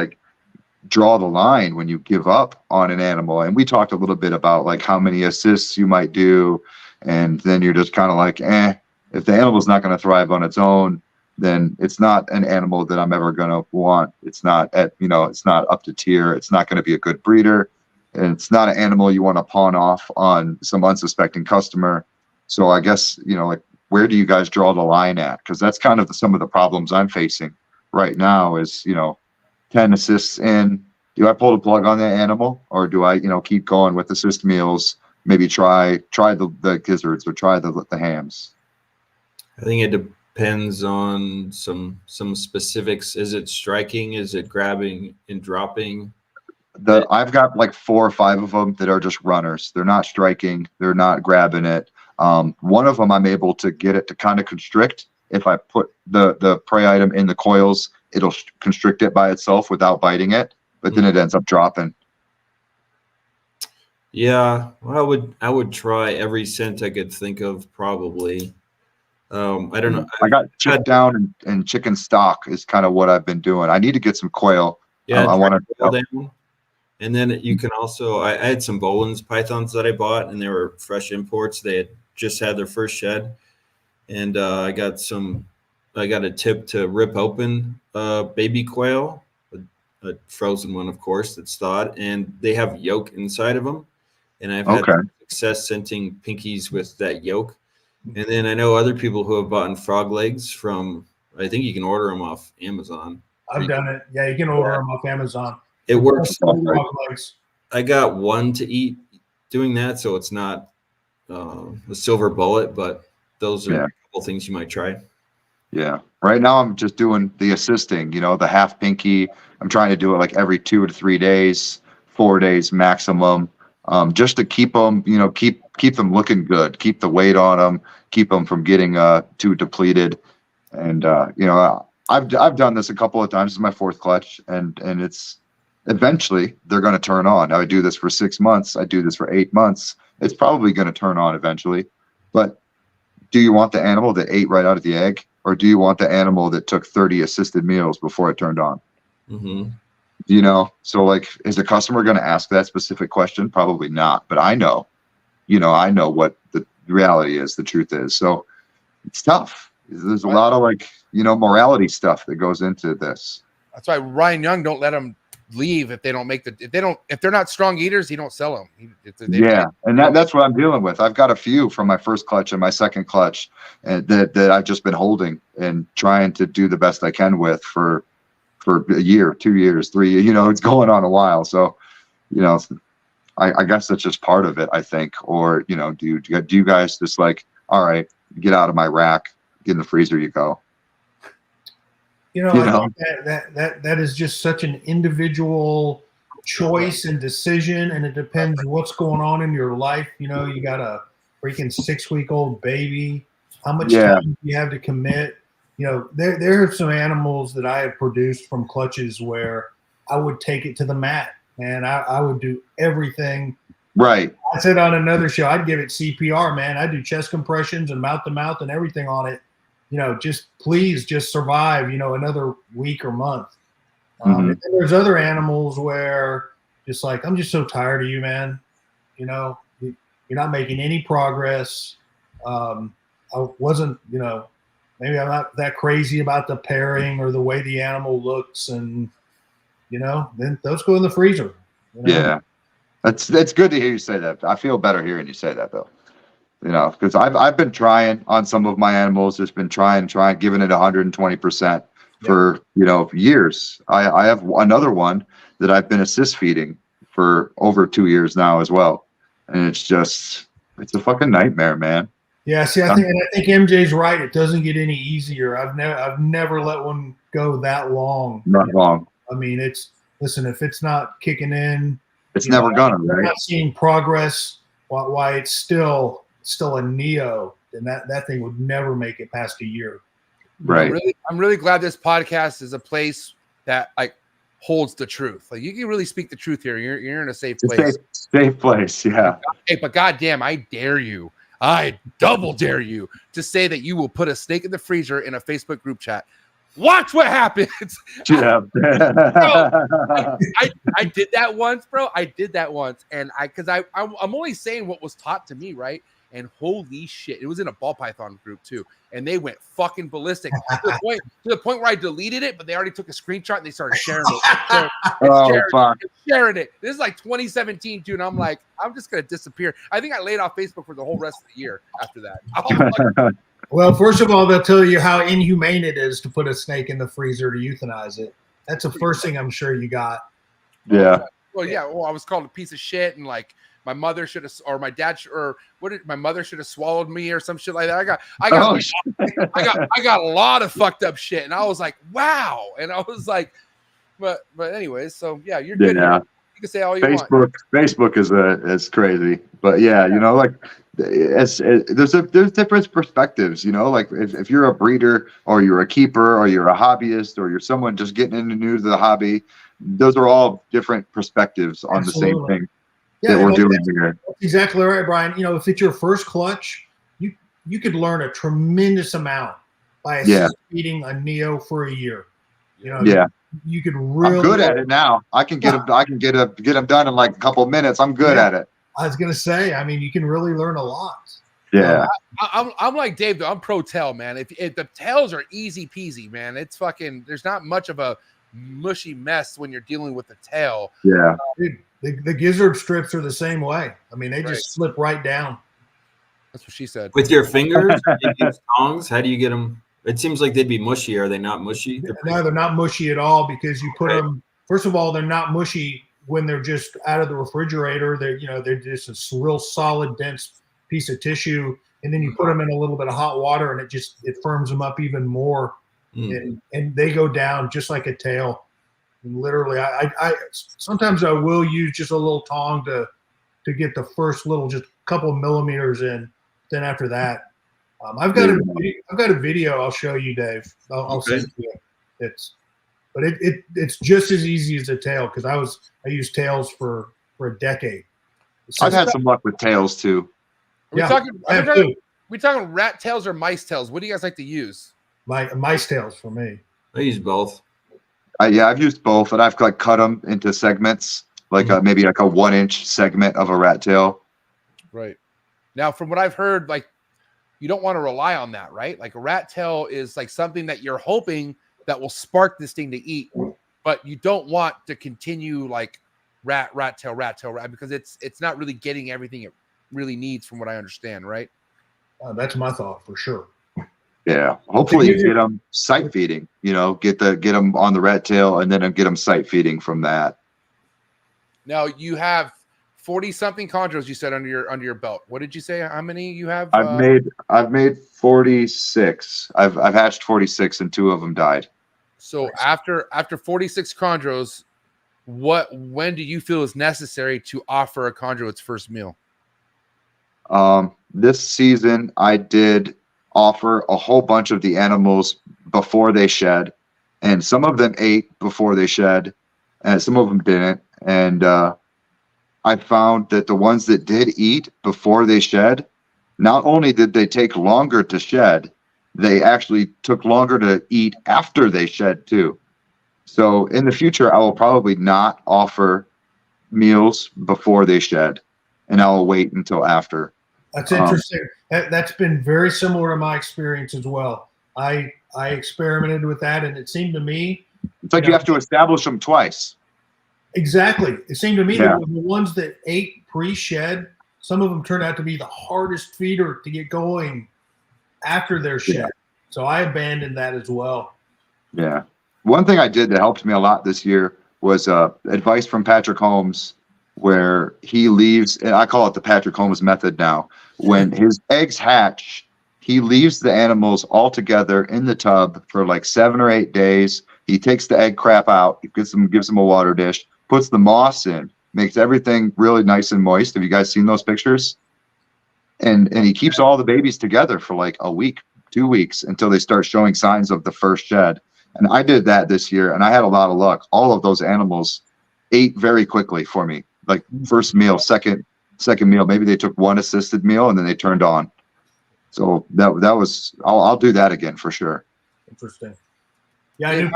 draw the line when you give up on an animal? And we talked a little bit about how many assists you might do, and then you're just kind of if the animal's not going to thrive on its own, then it's not an animal that I'm ever going to want. It's not it's not up to tier. It's not going to be a good breeder, and it's not an animal you want to pawn off on some unsuspecting customer. So I guess where do you guys draw the line at? Because that's kind of some of the problems I'm facing right now is 10 assists in. Do I pull the plug on that animal, or do I keep going with assist meals? Maybe try the gizzards or try the hams. I think it depends on some specifics. Is it striking? Is it grabbing and dropping? I've got 4 or 5 of them that are just runners. They're not striking. They're not grabbing it. One of them I'm able to get it to kind of constrict. If I put the prey item in the coils, it'll constrict it by itself without biting it, but then it ends up dropping. Yeah, well, I would try every scent I could think of, probably. I don't know. I got chip down and chicken stock is kind of what I've been doing. I need to get some quail. Yeah, I want to down. And then you can also, I had some Bowen's pythons that I bought, and they were fresh imports. They had just had their first shed, and I got a tip to rip open baby quail a frozen one, of course, that's thawed, and they have yolk inside of them. And I've had success scenting pinkies with that yolk. And then I know other people who have bought frog legs from, I think you can order them off Amazon. I've done it. Yeah, you can order them off Amazon. It works. Frog legs. I got one to eat doing that, so it's not a silver bullet, but those are a couple things you might try. Yeah. Right now I'm just doing the assisting, you know, the half pinky. I'm trying to do it like every 2 to 3 days, 4 days maximum, just to keep them, you know, keep them looking good, keep the weight on them, keep them from getting too depleted. And you know, I've done this a couple of times. This is my 4th clutch, and it's eventually they're going to turn on. I do this for 6 months. I do this for 8 months. It's probably going to turn on eventually. But do you want the animal that ate right out of the egg, or do you want the animal that took 30 assisted meals before it turned on? Mm-hmm. You know, so like, is the customer going to ask that specific question? Probably not. But I know, you know, I know what the reality is, the truth is. So it's tough. There's a lot of like, you know, morality stuff that goes into this. That's why Ryan Young don't let them leave if they don't make if they're not strong eaters, he don't sell them. And that's what I'm dealing with. I've got a few from my 1st clutch and my 2nd clutch, and that I've just been holding and trying to do the best I can with for a year, 2 years, 3 years. You know, it's going on a while. So, you know, I guess that's just part of it, I think. Or, you know, do you guys just like, all right, get out of my rack, get in the freezer, you go. I think that is just such an individual choice and decision, and it depends what's going on in your life. You know, you got a freaking 6-week-old baby. How much time do you have to commit? You know, there are some animals that I have produced from clutches where I would take it to the mat, and I would do everything. Right. I said on another show, I'd give it CPR, man. I'd do chest compressions and mouth to mouth and everything on it. You know, please survive, you know, another week or month. And then there's other animals where just like, I'm just so tired of you, man. You know, you're not making any progress. I wasn't, you know, maybe I'm not that crazy about the pairing or the way the animal looks. And, you know, then those go in the freezer. You know? Yeah. That's good to hear you say that. I feel better hearing you say that, though. You know, because I've been trying on some of my animals, just been trying, giving it 120% for, you know, years. I have another one that I've been assist feeding for over 2 years now as well. And it's a fucking nightmare, man. Yeah, see, I think MJ's right. It doesn't get any easier. I've never let one go that long. Not long. I mean, listen, if it's not kicking in, it's never gonna, right? Not seeing progress, why it's still a Neo, and that thing would never make it past a year. Right. I'm really glad this podcast is a place that like holds the truth. Like you can really speak the truth here. You're in a safe place. Safe place, yeah. Hey, but goddamn, I dare you. I double dare you to say that you will put a snake in the freezer in a Facebook group chat. Watch what happens. Yeah. Bro, I did that once, bro. I did that once, and I'm only saying what was taught to me, right? And holy shit, it was in a ball python group too, and they went fucking ballistic to the point where I deleted it, but they already took a screenshot and they started sharing it. Sharing it. This is like 2017, dude. And I'm like, I'm just gonna disappear. I think I laid off Facebook for the whole rest of the year after that. Well, first of all, they'll tell you how inhumane it is to put a snake in the freezer to euthanize it. That's the first thing I'm sure you got. Yeah. Well, yeah. Well, I was called a piece of shit, and like my mother should have, or my dad, my mother should have swallowed me or some shit like that. I got a lot of fucked up shit, and I was like, wow. And I was like, but anyways, so yeah, you're good. Yeah. You can say all you want. Facebook is crazy, but yeah, you know, like there's different perspectives, you know, like if you're a breeder or you're a keeper or you're a hobbyist or you're someone just getting into new to the hobby, those are all different perspectives on the same thing that we're doing here. That's exactly right, Brian. You know, if it's your first clutch, you could learn a tremendous amount by feeding a Neo for a year. You know, you could really. I'm good at it now. I can get them. I can get them done in like a couple of minutes. I'm good at it. I was gonna say. I mean, you can really learn a lot. Yeah. I'm like Dave though. I'm pro tail, man. If the tails are easy peasy, man, it's fucking. There's not much of a mushy mess when you're dealing with the tail. Yeah. Dude, the gizzard strips are the same way. I mean, they just slip right down. That's what she said. With your fingers, you use tongs. How do you get them? It seems like they'd be mushy. Are they not mushy? No, they're not mushy at all because you put Okay. them. First of all, they're not mushy when they're just out of the refrigerator. They're just a real solid, dense piece of tissue, and then you put them in a little bit of hot water, and it firms them up even more, and they go down just like a tail. And literally, I sometimes I will use just a little tong to get the first little, just a couple of millimeters in. Then after that, I've got a video I'll show you, Dave. I'll send it to you. It's just as easy as a tail because I used tails for a decade. I've had some luck with tails too. We talking rat tails or mice tails? What do you guys like to use? Mice tails for me. I use both. Yeah, I've used both, and I've like cut them into segments, like maybe like a 1-inch segment of a rat tail. Right. Now, from what I've heard, like you don't want to rely on that, right? Like a rat tail is like something that you're hoping that will spark this thing to eat, but you don't want to continue like rat tail, because it's not really getting everything it really needs, from what I understand, right? That's my thought for sure. Yeah, hopefully you get them sight feeding. You know, get them on the rat tail, and then get them sight feeding from that. Now you have 40-something chondros. You said under your belt. What did you say? How many you have? I've made 46. I've hatched 46, and 2 of them died. So after 46 chondros, when do you feel is necessary to offer a chondro its first meal? This season I did offer a whole bunch of the animals before they shed, and some of them ate before they shed, and some of them didn't. And I found that the ones that did eat before they shed, not only did they take longer to shed, they actually took longer to eat after they shed too. So in the future, I will probably not offer meals before they shed, and I'll wait until after. That's interesting. That's been very similar to my experience as well. I experimented with that, and it seemed to me it's like you have to establish them twice. Exactly. It seemed to me that the ones that ate pre-shed, some of them turned out to be the hardest feeder to get going after their shed. So I abandoned that as well. Yeah. One thing I did that helped me a lot this year was advice from Patrick Holmes, where he leaves, and I call it the Patrick Holmes method now. When his eggs hatch, he leaves the animals all together in the tub for like 7 or 8 days. He takes the egg crap out, gives them a water dish, puts the moss in, makes everything really nice and moist. Have you guys seen those pictures? And he keeps all the babies together for like a week, 2 weeks, until they start showing signs of the first shed. And I did that this year, and I had a lot of luck. All of those animals ate very quickly for me. Like first meal, second meal, maybe they took 1 assisted meal and then they turned on. So that was, I'll do that again for sure. Interesting. Yeah,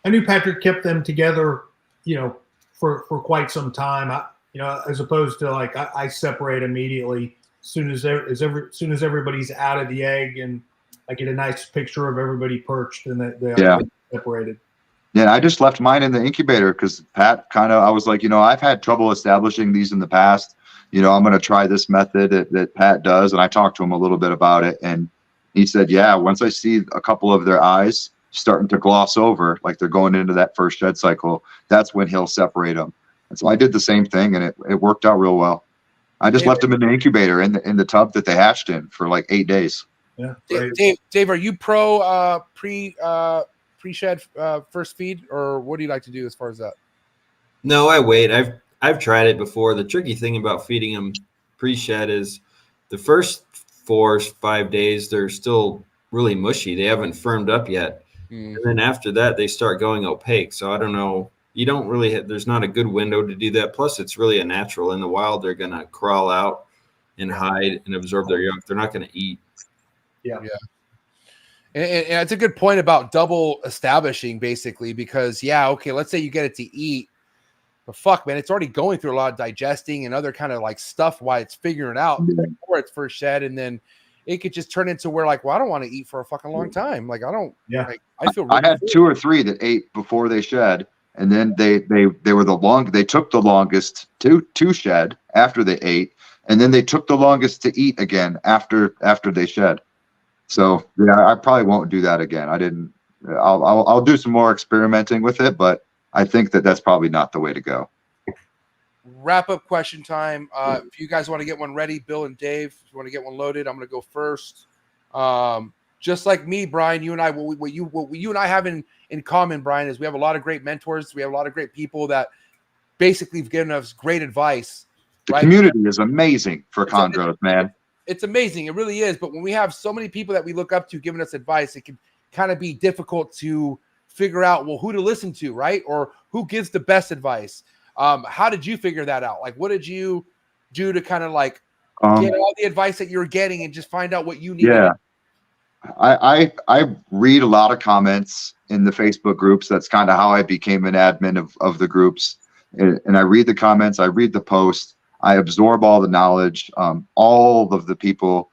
I knew Patrick kept them together, for quite some time. As opposed to like I separate immediately as soon as everybody's out of the egg, and I get a nice picture of everybody perched and they're separated. Yeah, I just left mine in the incubator because Pat I was like, I've had trouble establishing these in the past. I'm going to try this method that Pat does. And I talked to him a little bit about it. And he said, yeah, once I see a couple of their eyes starting to gloss over, like they're going into that first shed cycle, that's when he'll separate them. And so I did the same thing, and it worked out real well. I just left them in the incubator in the tub that they hatched in for like 8 days. Yeah. Dave, are you pro pre-shed first feed, or what do you like to do as far as that? No, I wait. I've tried it before. The tricky thing about feeding them pre-shed is the first 4 or 5 days they're still really mushy. They haven't firmed up yet. And then after that they start going opaque. So I don't know. You don't really there's not a good window to do that. Plus it's really a natural. In the wild they're going to crawl out and hide and absorb their young. They're not going to eat. Yeah. And it's a good point about double establishing, basically, because let's say you get it to eat, but fuck, man, it's already going through a lot of digesting and other kind of like stuff while it's figuring out before its first shed, and then it could just turn into where like, well, I don't want to eat for a fucking long time. Like I don't. Yeah. Like, I feel. I Really had full. 2 or 3 that ate before they shed, and then they were they took the longest to shed after they ate, and then they took the longest to eat again after they shed. So yeah, I probably won't do that again. I didn't. I'll do some more experimenting with it, but I think that's probably not the way to go. Wrap up question time. If you guys want to get one ready, Bill and Dave, if you want to get one loaded, I'm going to go first. Just like me, Brian, you and I, what you and I have in common, Brian, is we have a lot of great mentors. We have a lot of great people that basically have given us great advice. The right? community is amazing for chondros, man. It's amazing. It really is. But when we have so many people that we look up to giving us advice, it can kind of be difficult to figure out, well, who to listen to, right? Or who gives the best advice. How did you figure that out? Like, what did you do to kind of like get all the advice that you're getting and just find out what you need? Yeah. I read a lot of comments in the Facebook groups. That's kind of how I became an admin of the groups. And I read the comments, I read the posts, I absorb all the knowledge, all of the people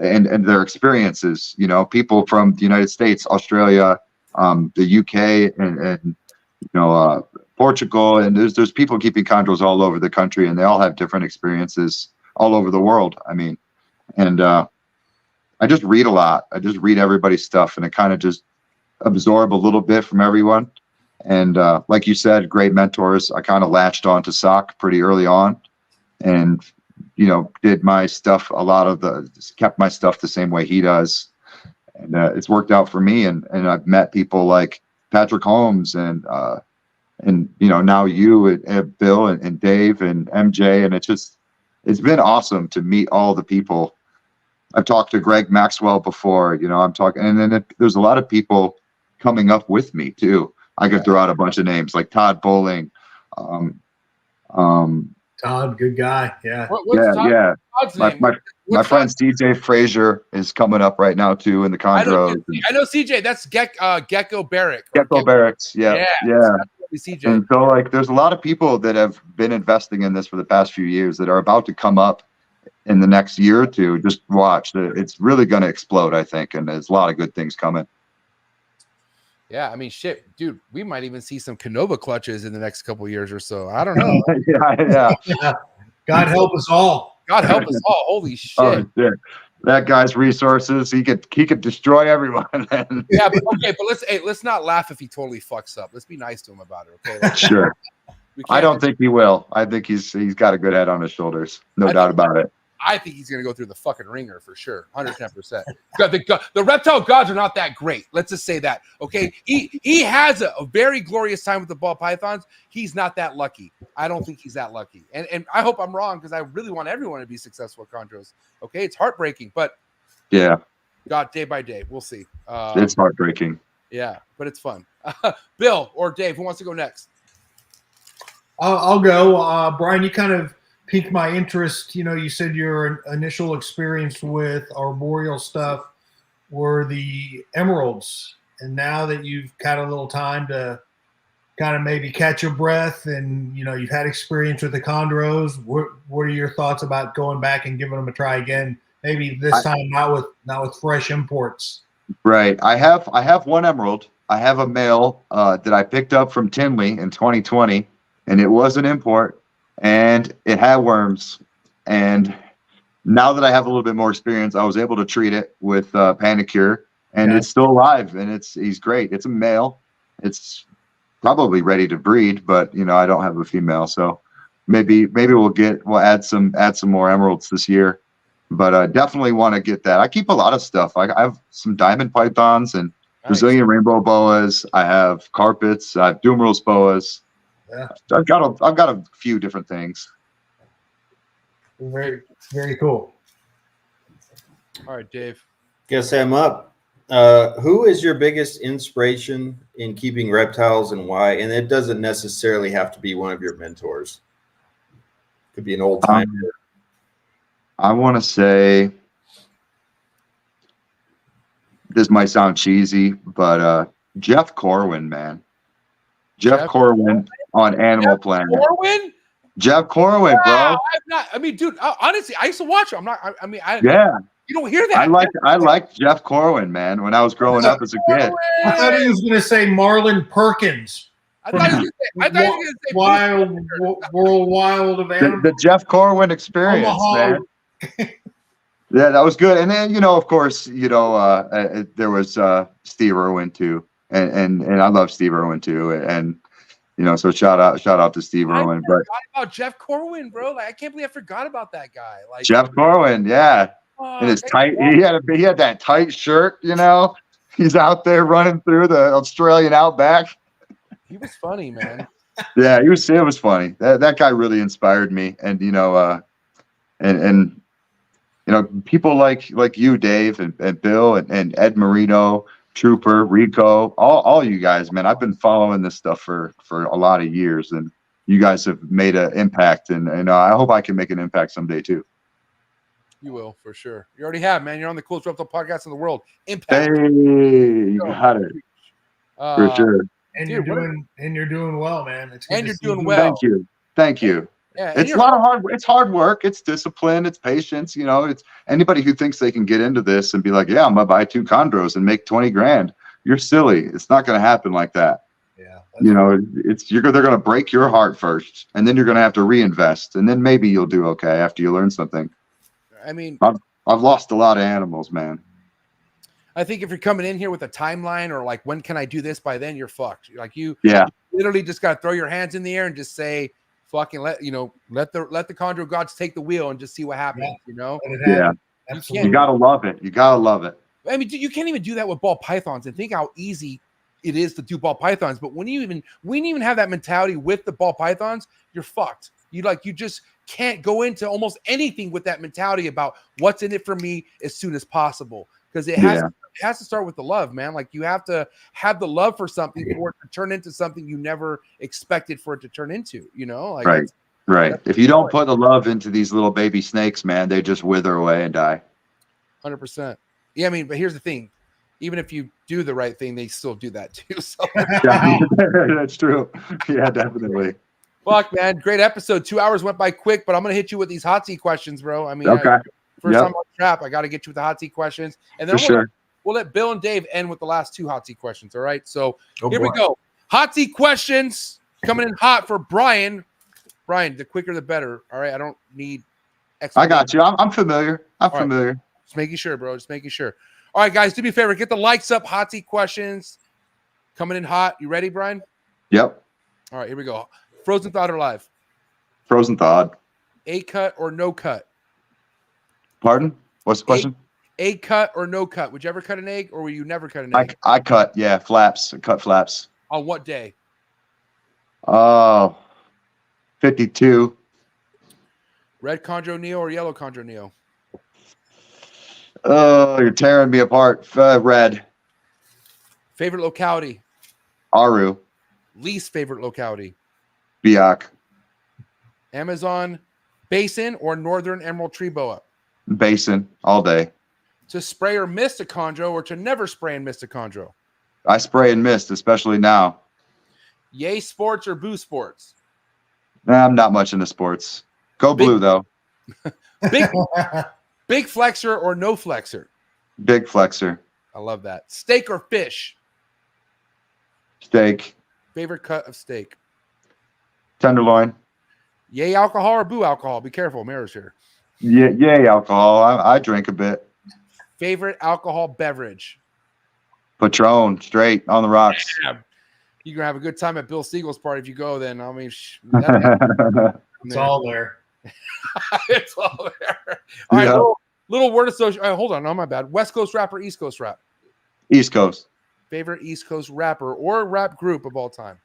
and their experiences, you know, people from the United States, Australia, the UK, and you know, Portugal, and there's people keeping chondros all over the country, and they all have different experiences all over the world. I mean, and I just read a lot. I just read everybody's stuff, and I kind of just absorb a little bit from everyone. And like you said, great mentors. I kind of latched on to SOC pretty early on, and you know, did my stuff kept my stuff the same way he does, and it's worked out for me. And I've met people like Patrick Holmes and you know, now you and Bill and Dave and MJ, and it's been awesome to meet all the people. I've talked to Greg Maxwell before, you know, and then there's a lot of people coming up with me too. I could throw out a bunch of names like Todd Bowling. Todd, good guy. Yeah. Yeah. Todd's name? My friend CJ Frazier is coming up right now too in the chondros. I know CJ. That's Gecko Barrick. Gecko Barracks. Yeah. CJ. And so like there's a lot of people that have been investing in this for the past few years that are about to come up in the next year or two. Just watch. It's really going to explode, I think, and there's a lot of good things coming. Yeah, I mean, shit, dude, we might even see some Canova clutches in the next couple of years or so. I don't know. yeah. God help us all. God help us all. Holy shit. Oh, shit. That guy's resources, he could destroy everyone. Yeah, but let's not laugh if he totally fucks up. Let's be nice to him about it, okay? Sure. I don't think he will. I think he's got a good head on his shoulders. No doubt about it. I think he's going to go through the fucking ringer for sure. 110%. The reptile gods are not that great. Let's just say that. Okay. He has a very glorious time with the ball pythons. He's not that lucky. I don't think he's that lucky. And I hope I'm wrong, because I really want everyone to be successful at chondros. Okay. It's heartbreaking, but yeah. God, day by day. We'll see. It's heartbreaking. Yeah, but it's fun. Bill or Dave, who wants to go next? I'll go. Brian, you kind of piqued my interest. You know, you said your initial experience with arboreal stuff were the emeralds. And now that you've got a little time to kind of maybe catch your breath and, you know, you've had experience with the chondros, what are your thoughts about going back and giving them a try again? Maybe this time not with fresh imports. Right. I have one emerald. I have a male that I picked up from Tinley in 2020, and it was an import. And it had worms. And now that I have a little bit more experience, I was able to treat it with Panicure, and it's still alive, and he's great. It's a male. It's probably ready to breed, but you know, I don't have a female, so maybe we'll add some more emeralds this year. But definitely want to get that. I keep a lot of stuff. I have some diamond pythons and Brazilian rainbow boas. I have carpets. I have Dumerals boas. Yeah. I've got a few different things. Very, very cool. All right, Dave. Guess I'm up. Who is your biggest inspiration in keeping reptiles and why? And it doesn't necessarily have to be one of your mentors. Could be an old timer. I want to say, this might sound cheesy, but Jeff Corwin, man. Jeff Corwin on Animal Planet. Corwin? Jeff Corwin, bro. I mean, dude, honestly, I used to watch him. You don't hear that. I like Jeff Corwin, man. When I was growing up as a kid, I thought he was going to say Marlon Perkins. I thought he was going to say Wild of Animals. the Jeff Corwin experience, Omaha. man. Yeah, that was good. And then, of course, there was Steve Irwin too, and I love Steve Irwin too, and so shout out to Steve Irwin. But forgot about Jeff Corwin, bro. Like, I can't believe I forgot about that guy. Like Jeff Corwin, yeah, and his tight. He had that tight shirt. He's out there running through the Australian outback. He was funny, man. Yeah, it was funny. That guy really inspired me, and people like you, Dave, and Bill, and Ed Marino, Trooper, Rico, all you guys, man. I've been following this stuff for a lot of years, and you guys have made an impact, and I hope I can make an impact someday too. You will, for sure. You already have, man. You're on the coolest reptile podcast in the world. Impact. Hey, you got it. For sure. And you're doing well, man. You're doing well. Thank you. Yeah, it's a lot of hard. It's hard work. It's discipline. It's patience. It's anybody who thinks they can get into this and be like, "Yeah, I'm gonna buy 2 chondros and make 20 grand." You're silly. It's not gonna happen like that. Yeah. They're gonna break your heart first, and then you're gonna have to reinvest, and then maybe you'll do okay after you learn something. I mean, I've lost a lot of animals, man. I think if you're coming in here with a timeline or like, when can I do this by then, you're fucked. Like you literally just got to throw your hands in the air and just say, fucking let the chondro gods take the wheel and just see what happens. Yeah. You got to love it. You got to love it. I mean, you can't even do that with ball pythons, and think how easy it is to do ball pythons. But when you even have that mentality with the ball pythons, you're fucked. You just can't go into almost anything with that mentality about what's in it for me as soon as possible. Because it has to start with the love, man. Like, you have to have the love for something for it to turn into something you never expected for it to turn into, Like, right. If you don't put the love into these little baby snakes, man, they just wither away and die. 100%. Yeah, I mean, but here's the thing. Even if you do the right thing, they still do that too. So that's true. Yeah, definitely. Fuck, man. Great episode. 2 hours went by quick, but I'm going to hit you with these hot seat questions, bro. I mean, okay. First time on trap, I got to get you with the hot seat questions, and then we'll let Bill and Dave end with the last 2 hot seat questions. All right, so here we go. Hot seat questions coming in hot for Brian. Brian, the quicker the better. All right, I don't need. I got you. I'm familiar. I'm familiar. Right. Just making sure, bro. Just making sure. All right, guys, do me a favor. Get the likes up. Hot seat questions coming in hot. You ready, Brian? Yep. All right, here we go. Frozen thawed or live? Frozen thawed. A cut or no cut? Pardon? What's the question? Egg cut or no cut? Would you ever cut an egg, or will you never cut an egg? I cut, yeah, flaps. I cut flaps. On what day? 52. Red chondro neo or yellow chondro neo? Oh, you're tearing me apart. Red. Favorite locality? Aru. Least favorite locality? Biak. Amazon basin or northern emerald tree boa? Basin all day. To spray or mist a chondro, or to never spray and mist a chondro? I spray and mist, especially now. Yay sports or boo sports? I'm not much into sports. Go blue, though. Big flexor or no flexor? Big flexor. I love that. Steak or fish? Steak. Favorite cut of steak? Tenderloin. Yay alcohol or boo alcohol? Be careful, mirrors here. Yeah, yay alcohol. I drink a bit. Favorite alcohol beverage? Patron, straight on the rocks. Yeah. You're gonna have a good time at Bill Siegel's party if you go. Then I mean, it's all there. It's all there. All right, little word association. Hold on, my bad. West Coast rap or East Coast rap? East Coast. Favorite East Coast rapper or rap group of all time?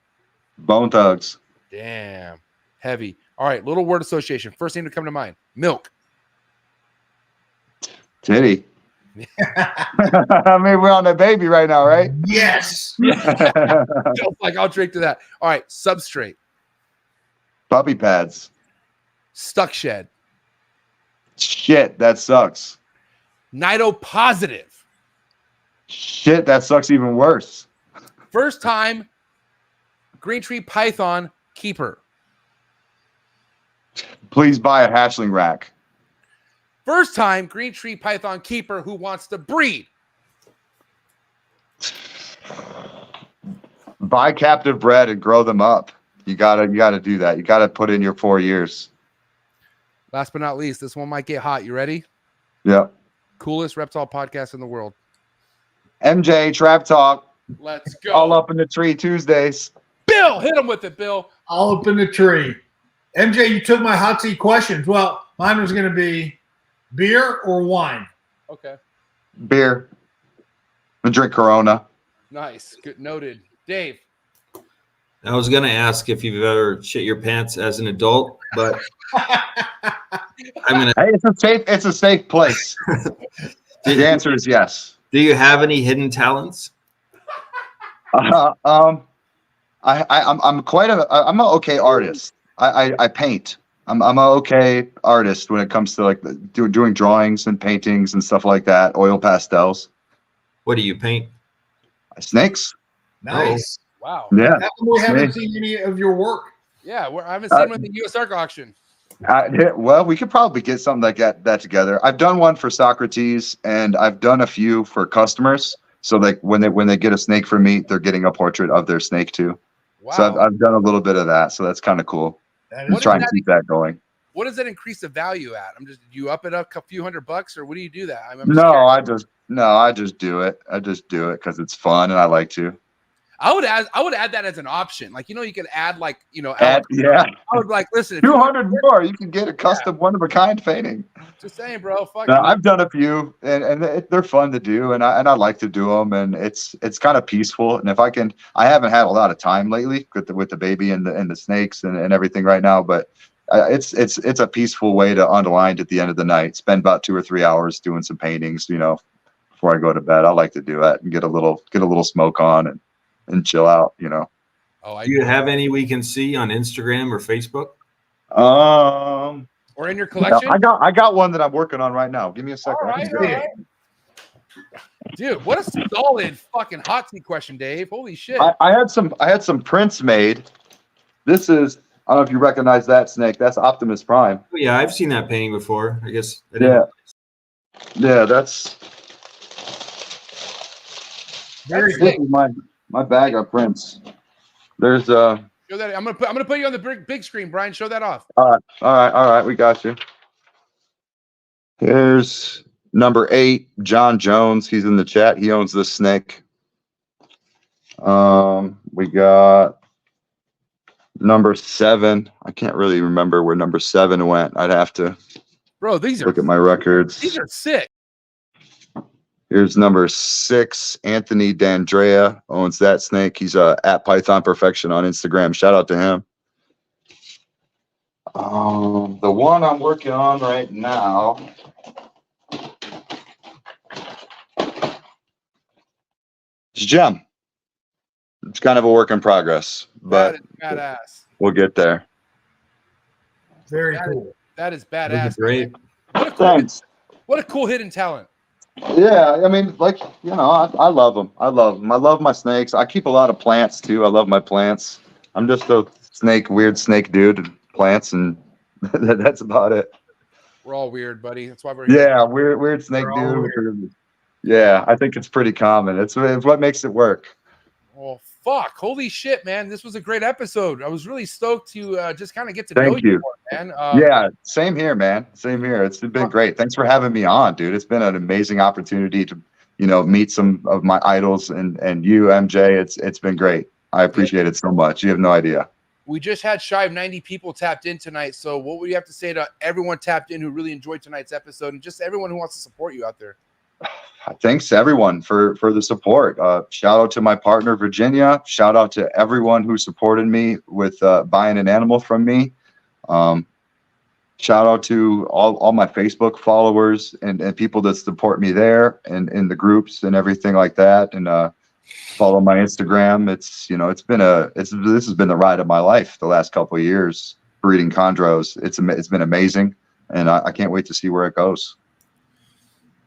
Bone Thugs. Damn, heavy. All right, little word association. First name to come to mind: milk. Titty. I mean, we're on that baby right now, right? Yes. Like, I'll drink to that. All right, substrate. Puppy pads. Stuck shed. Shit, that sucks. Nido positive. Shit, that sucks even worse. First time green tree python keeper. Please buy a hatchling rack. First time green tree python keeper who wants to breed. Buy captive bred and grow them up. You gotta do that. You gotta put in your 4 years. Last but not least, this one might get hot. You ready? Yeah. Coolest reptile podcast in the world. MJ Trap Talk. Let's go. All up in the tree Tuesdays. Bill, hit him with it, Bill. All up in the tree. MJ, you took my hot seat questions. Well, mine was going to be beer or wine. Okay. Beer. And drink Corona. Nice. Good. Noted. Dave. I was gonna ask if you've ever shit your pants as an adult, but I'm gonna. Hey, it's a safe place. The answer is yes. Do you have any hidden talents? I'm an okay artist. I paint. I'm an okay artist when it comes to like doing drawings and paintings and stuff like that. Oil pastels. What do you paint? Snakes. Nice. Wow. Yeah. How come we haven't seen any of your work? Yeah, I haven't seen one in the U.S. ARC auction. Well, we could probably get something like that together. I've done one for Socrates, and I've done a few for customers. So like when they get a snake from me, they're getting a portrait of their snake too. Wow. So I've done a little bit of that. So that's kind of cool. I'm trying to keep that going. What does that increase the value at? You up it up a few $100, or what do you do that? I just do it. I just do it because it's fun and I like to. I would add that as an option. Like, you could add like, yeah. I would like, listen, 200 more, you can get a custom one of a kind painting. Just saying, bro. Fuck. No, I've done a few, and they're fun to do, and I like to do them, and it's kind of peaceful. And if I haven't had a lot of time lately with the baby and the snakes and everything right now, but it's a peaceful way to unwind at the end of the night. Spend about 2 or 3 hours doing some paintings, before I go to bed. I like to do that and get a little smoke on and chill out, Oh, do you have any we can see on Instagram or Facebook? Or in your collection? I got one that I'm working on right now. Give me a second. All right. Dude, what a solid fucking hot seat question, Dave. Holy shit. I had some prints made. This is, I don't know if you recognize that snake. That's Optimus Prime. Oh, yeah, I've seen that painting before. I guess. Yeah, that's Very this is my bag of prints. There's Show that. I'm gonna put you on the big screen, Brian. Show that off. all right, we got you. Here's number 8, John Jones. He's in the chat. He owns this snake. We got number 7. I can't really remember where number 7 went. I'd have to look at my records. These are sick. Here's number 6, Anthony D'Andrea owns that snake. He's at Python Perfection on Instagram. Shout out to him. The one I'm working on right now is Gem. It's kind of a work in progress, but that is badass. We'll get there. Very cool. That is badass. Great. What a cool hidden talent. Yeah, I mean, I love them. I love my snakes. I keep a lot of plants too. I love my plants. I'm just a weird snake dude, plants, and that's about it. We're all weird, buddy. That's why we're here. Yeah, weird snake dude. Yeah, I think it's pretty common. It's what makes it work. Oh, fuck. Holy shit, man. This was a great episode. I was really stoked to just kind of get to Thank know you more, man. Yeah, same here, man. Same here. It's been great. Thanks for having me on, dude. It's been an amazing opportunity to, meet some of my idols and you, MJ. It's been great. I appreciate it so much. You have no idea. We just had shy of 90 people tapped in tonight. So what would you have to say to everyone tapped in who really enjoyed tonight's episode and just everyone who wants to support you out there? Thanks to everyone for the support. Shout out to my partner, Virginia. Shout out to everyone who supported me with buying an animal from me. Shout out to all my Facebook followers and people that support me there and in the groups and everything like that. And follow my Instagram. This has been the ride of my life the last couple of years breeding chondros. It's been amazing, and I can't wait to see where it goes.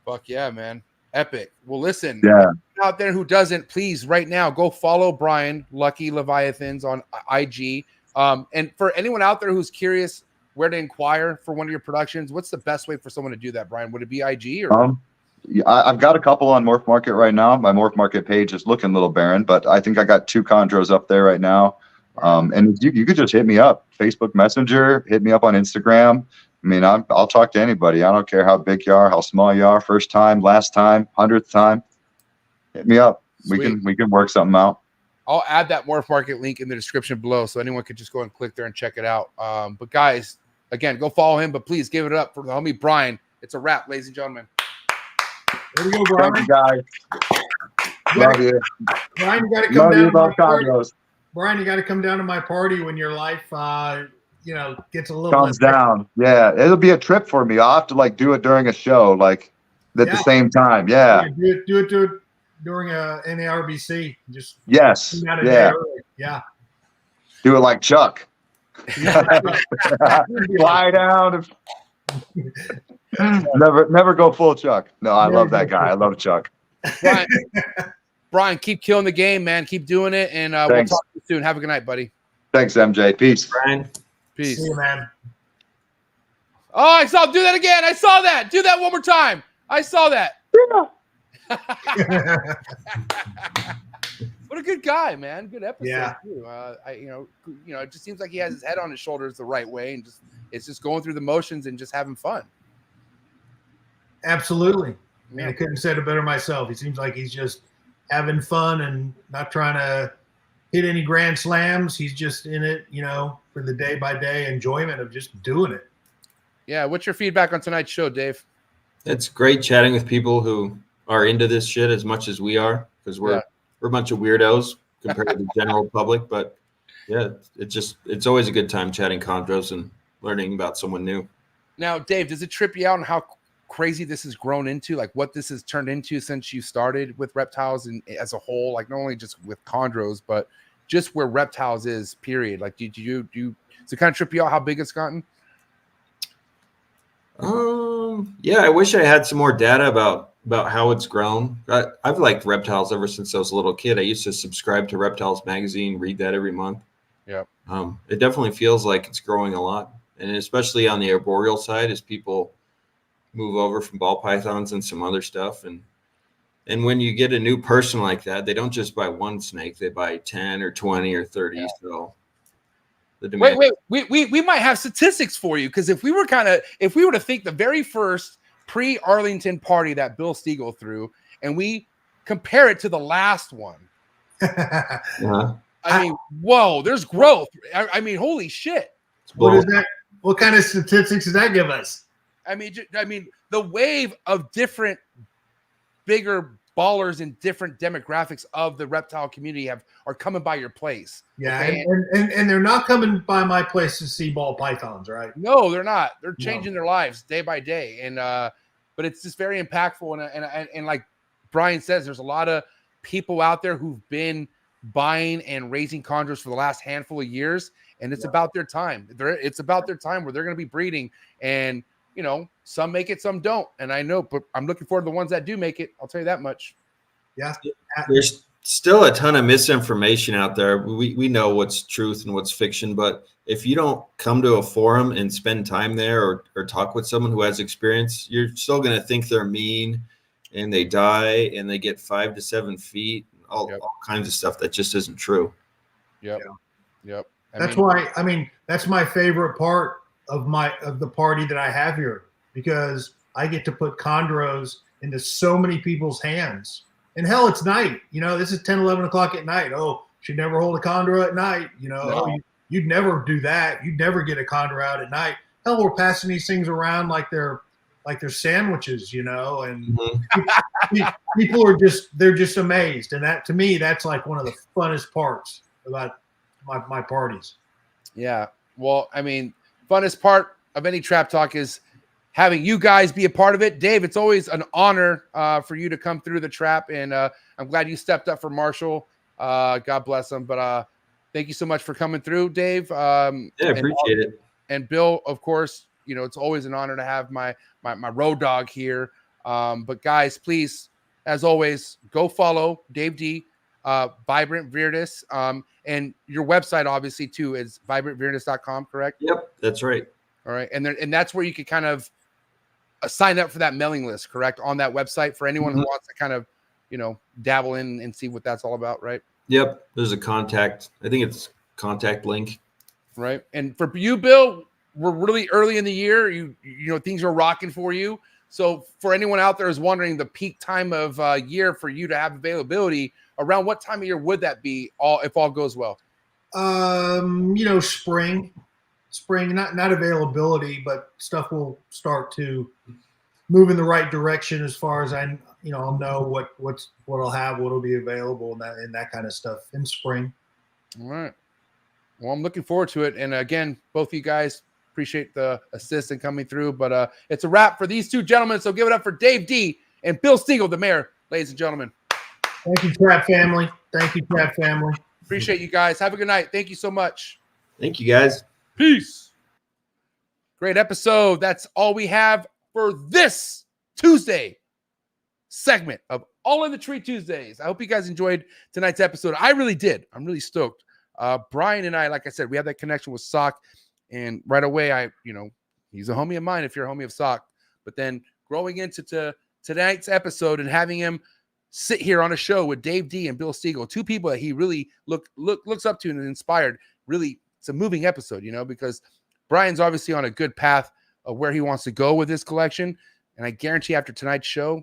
Fuck yeah, man. Epic. Well, listen, yeah. Out there who doesn't, please right now go follow Brian Lucky Leviathans on IG. And for anyone out there who's curious where to inquire for one of your productions, what's the best way for someone to do that, Brian? Would it be IG or? Yeah, I've got a couple on Morph Market right now. My Morph Market page is looking a little barren, but I think I got 2 chondros up there right now. And you could just hit me up, Facebook Messenger, hit me up on Instagram. I mean, I'll talk to anybody. I don't care how big you are, how small you are, first time, last time, 100th time. Hit me up. Sweet. We can work something out. I'll add that Morph Market link in the description below so anyone could just go and click there and check it out. But guys, again, go follow him, but please give it up for the homie Brian. It's a wrap, ladies and gentlemen. There we go, Brian. Thank you, guys. Love you. Brian, you got to come Love down. you, both chondros. Brian, you got to come down to my party when your life, gets a little Comes down. Yeah, it'll be a trip for me. I'll have to like do it during a show, like at the same time. Yeah. Do it during a NARBC. Just Yes. come down a day early. Yeah. Do it like Chuck. Fly down. Never go full Chuck. No, I love that guy. I love Chuck. Brian, keep killing the game, man. Keep doing it, and we'll talk to you soon. Have a good night, buddy. Thanks, MJ. Peace. Brian. Peace. See you, man. Oh, I saw. Do that again. I saw that. Do that one more time. I saw that. What a good guy, man. Good episode too. It just seems like he has his head on his shoulders the right way, and it's just going through the motions and just having fun. Absolutely. I mean, I couldn't have said it better myself. He seems like he's just having fun and not trying to hit any grand slams. He's just in it, for the day by day enjoyment of just doing it. Yeah. What's your feedback on tonight's show, Dave? It's great chatting with people who are into this shit as much as we are, because we're a bunch of weirdos compared to the general public. But yeah, it's always a good time chatting chondros and learning about someone new. Now, Dave, does it trip you out on how crazy this has grown into, like what this has turned into since you started with reptiles and as a whole, like not only just with chondros, but just where reptiles is, period? Like, does it kind of trip you out how big it's gotten? Yeah, I wish I had some more data about how it's grown. I've liked reptiles ever since I was a little kid. I used to subscribe to Reptiles magazine, read that every month. Yeah. It definitely feels like it's growing a lot, and especially on the arboreal side as people move over from ball pythons and some other stuff. And when you get a new person like that, they don't just buy one snake, they buy 10 or 20 or 30. Yeah. So the demand. We might have statistics for you, because if we were to think the very first pre-Arlington party that Bill Stiegel threw, and we compare it to the last one, I mean, whoa, there's growth. I mean, holy shit. What is that? What kind of statistics does that give us? I mean, the wave of different bigger ballers in different demographics of the reptile community are coming by your place. Yeah, okay? and they're not coming by my place to see ball pythons, right? No, they're not. They're changing their lives day by day, and but it's just very impactful. And like Brian says, there's a lot of people out there who've been buying and raising chondros for the last handful of years, and it's about their time. It's about their time where they're going to be breeding, and some make it, some don't. And I know, but I'm looking forward to the ones that do make it. I'll tell you that much. Yeah. There's still a ton of misinformation out there. We know what's truth and what's fiction, but if you don't come to a forum and spend time there or talk with someone who has experience, you're still going to think they're mean and they die and they get 5 to 7 feet, all kinds of stuff that just isn't true. Yep. That's why that's my favorite part of the party that I have here, because I get to put chondros into so many people's hands. And hell, it's night. This is 10, 11 o'clock at night. Oh, should never hold a chondro at night. No. You'd never do that. You'd never get a chondro out at night. Hell, we're passing these things around like they're sandwiches, and people are just amazed. And that, to me, that's like one of the funnest parts about my parties. Yeah. Well, I mean, funnest part of any trap talk is having you guys be a part of it. Dave, it's always an honor for you to come through the trap, and I'm glad you stepped up for Marshall. God bless him. But thank you so much for coming through, Dave. Yeah, I appreciate it. And Bill, of course, it's always an honor to have my road dog here. But guys, please, as always, go follow Dave D, Vibrant Viridis, and your website obviously too is vibrantviridis.com, correct? Yep, that's right. All right. And that's where you can kind of sign up for that mailing list, correct? On that website for anyone who wants to kind of, dabble in and see what that's all about, right? Yep. There's a contact. I think it's contact link. Right. And for you, Bill, we're really early in the year. You know, things are rocking for you. So for anyone out there who's wondering the peak time of year for you to have availability, around what time of year would that be if all goes well? Spring, not availability, but stuff will start to move in the right direction as far as I'll know what I'll have, what'll be available and that kind of stuff in spring. All right. Well, I'm looking forward to it. And again, both of you guys, appreciate the assist and coming through, but it's a wrap for these two gentlemen. So give it up for Dave D and Bill Stiegel, the mayor, ladies and gentlemen. Thank you, Trap family. Appreciate you guys. Have a good night. Thank you so much. Thank you, guys. Peace. Great episode. That's all we have for this Tuesday segment of All in the Tree Tuesdays. I hope you guys enjoyed tonight's episode. I really did. I'm really stoked. Brian and I, like I said, we have that connection with Sock, and right away, he's a homie of mine if you're a homie of Sock. But then growing into tonight's episode and having him sit here on a show with Dave D and Bill Stiegel, two people that he really looks up to and inspired. Really, it's a moving episode, because Brian's obviously on a good path of where he wants to go with this collection. And I guarantee after tonight's show,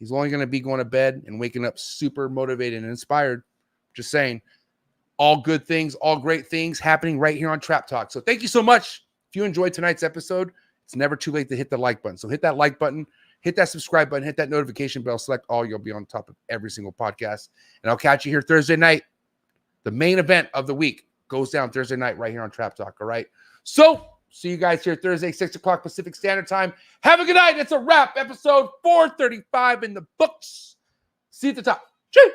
he's only going to be going to bed and waking up super motivated and inspired. Just saying, all good things, all great things happening right here on Trap Talk. So thank you so much. If you enjoyed tonight's episode, it's never too late to hit the like button. So hit that like button, hit that subscribe button, hit that notification bell, select all. You'll be on top of every single podcast. And I'll catch you here Thursday night. The main event of the week goes down Thursday night right here on Trap Talk. All right. So see you guys here Thursday, 6 o'clock Pacific Standard Time. Have a good night. It's a wrap. Episode 435 in the books. See you at the top. Cheers.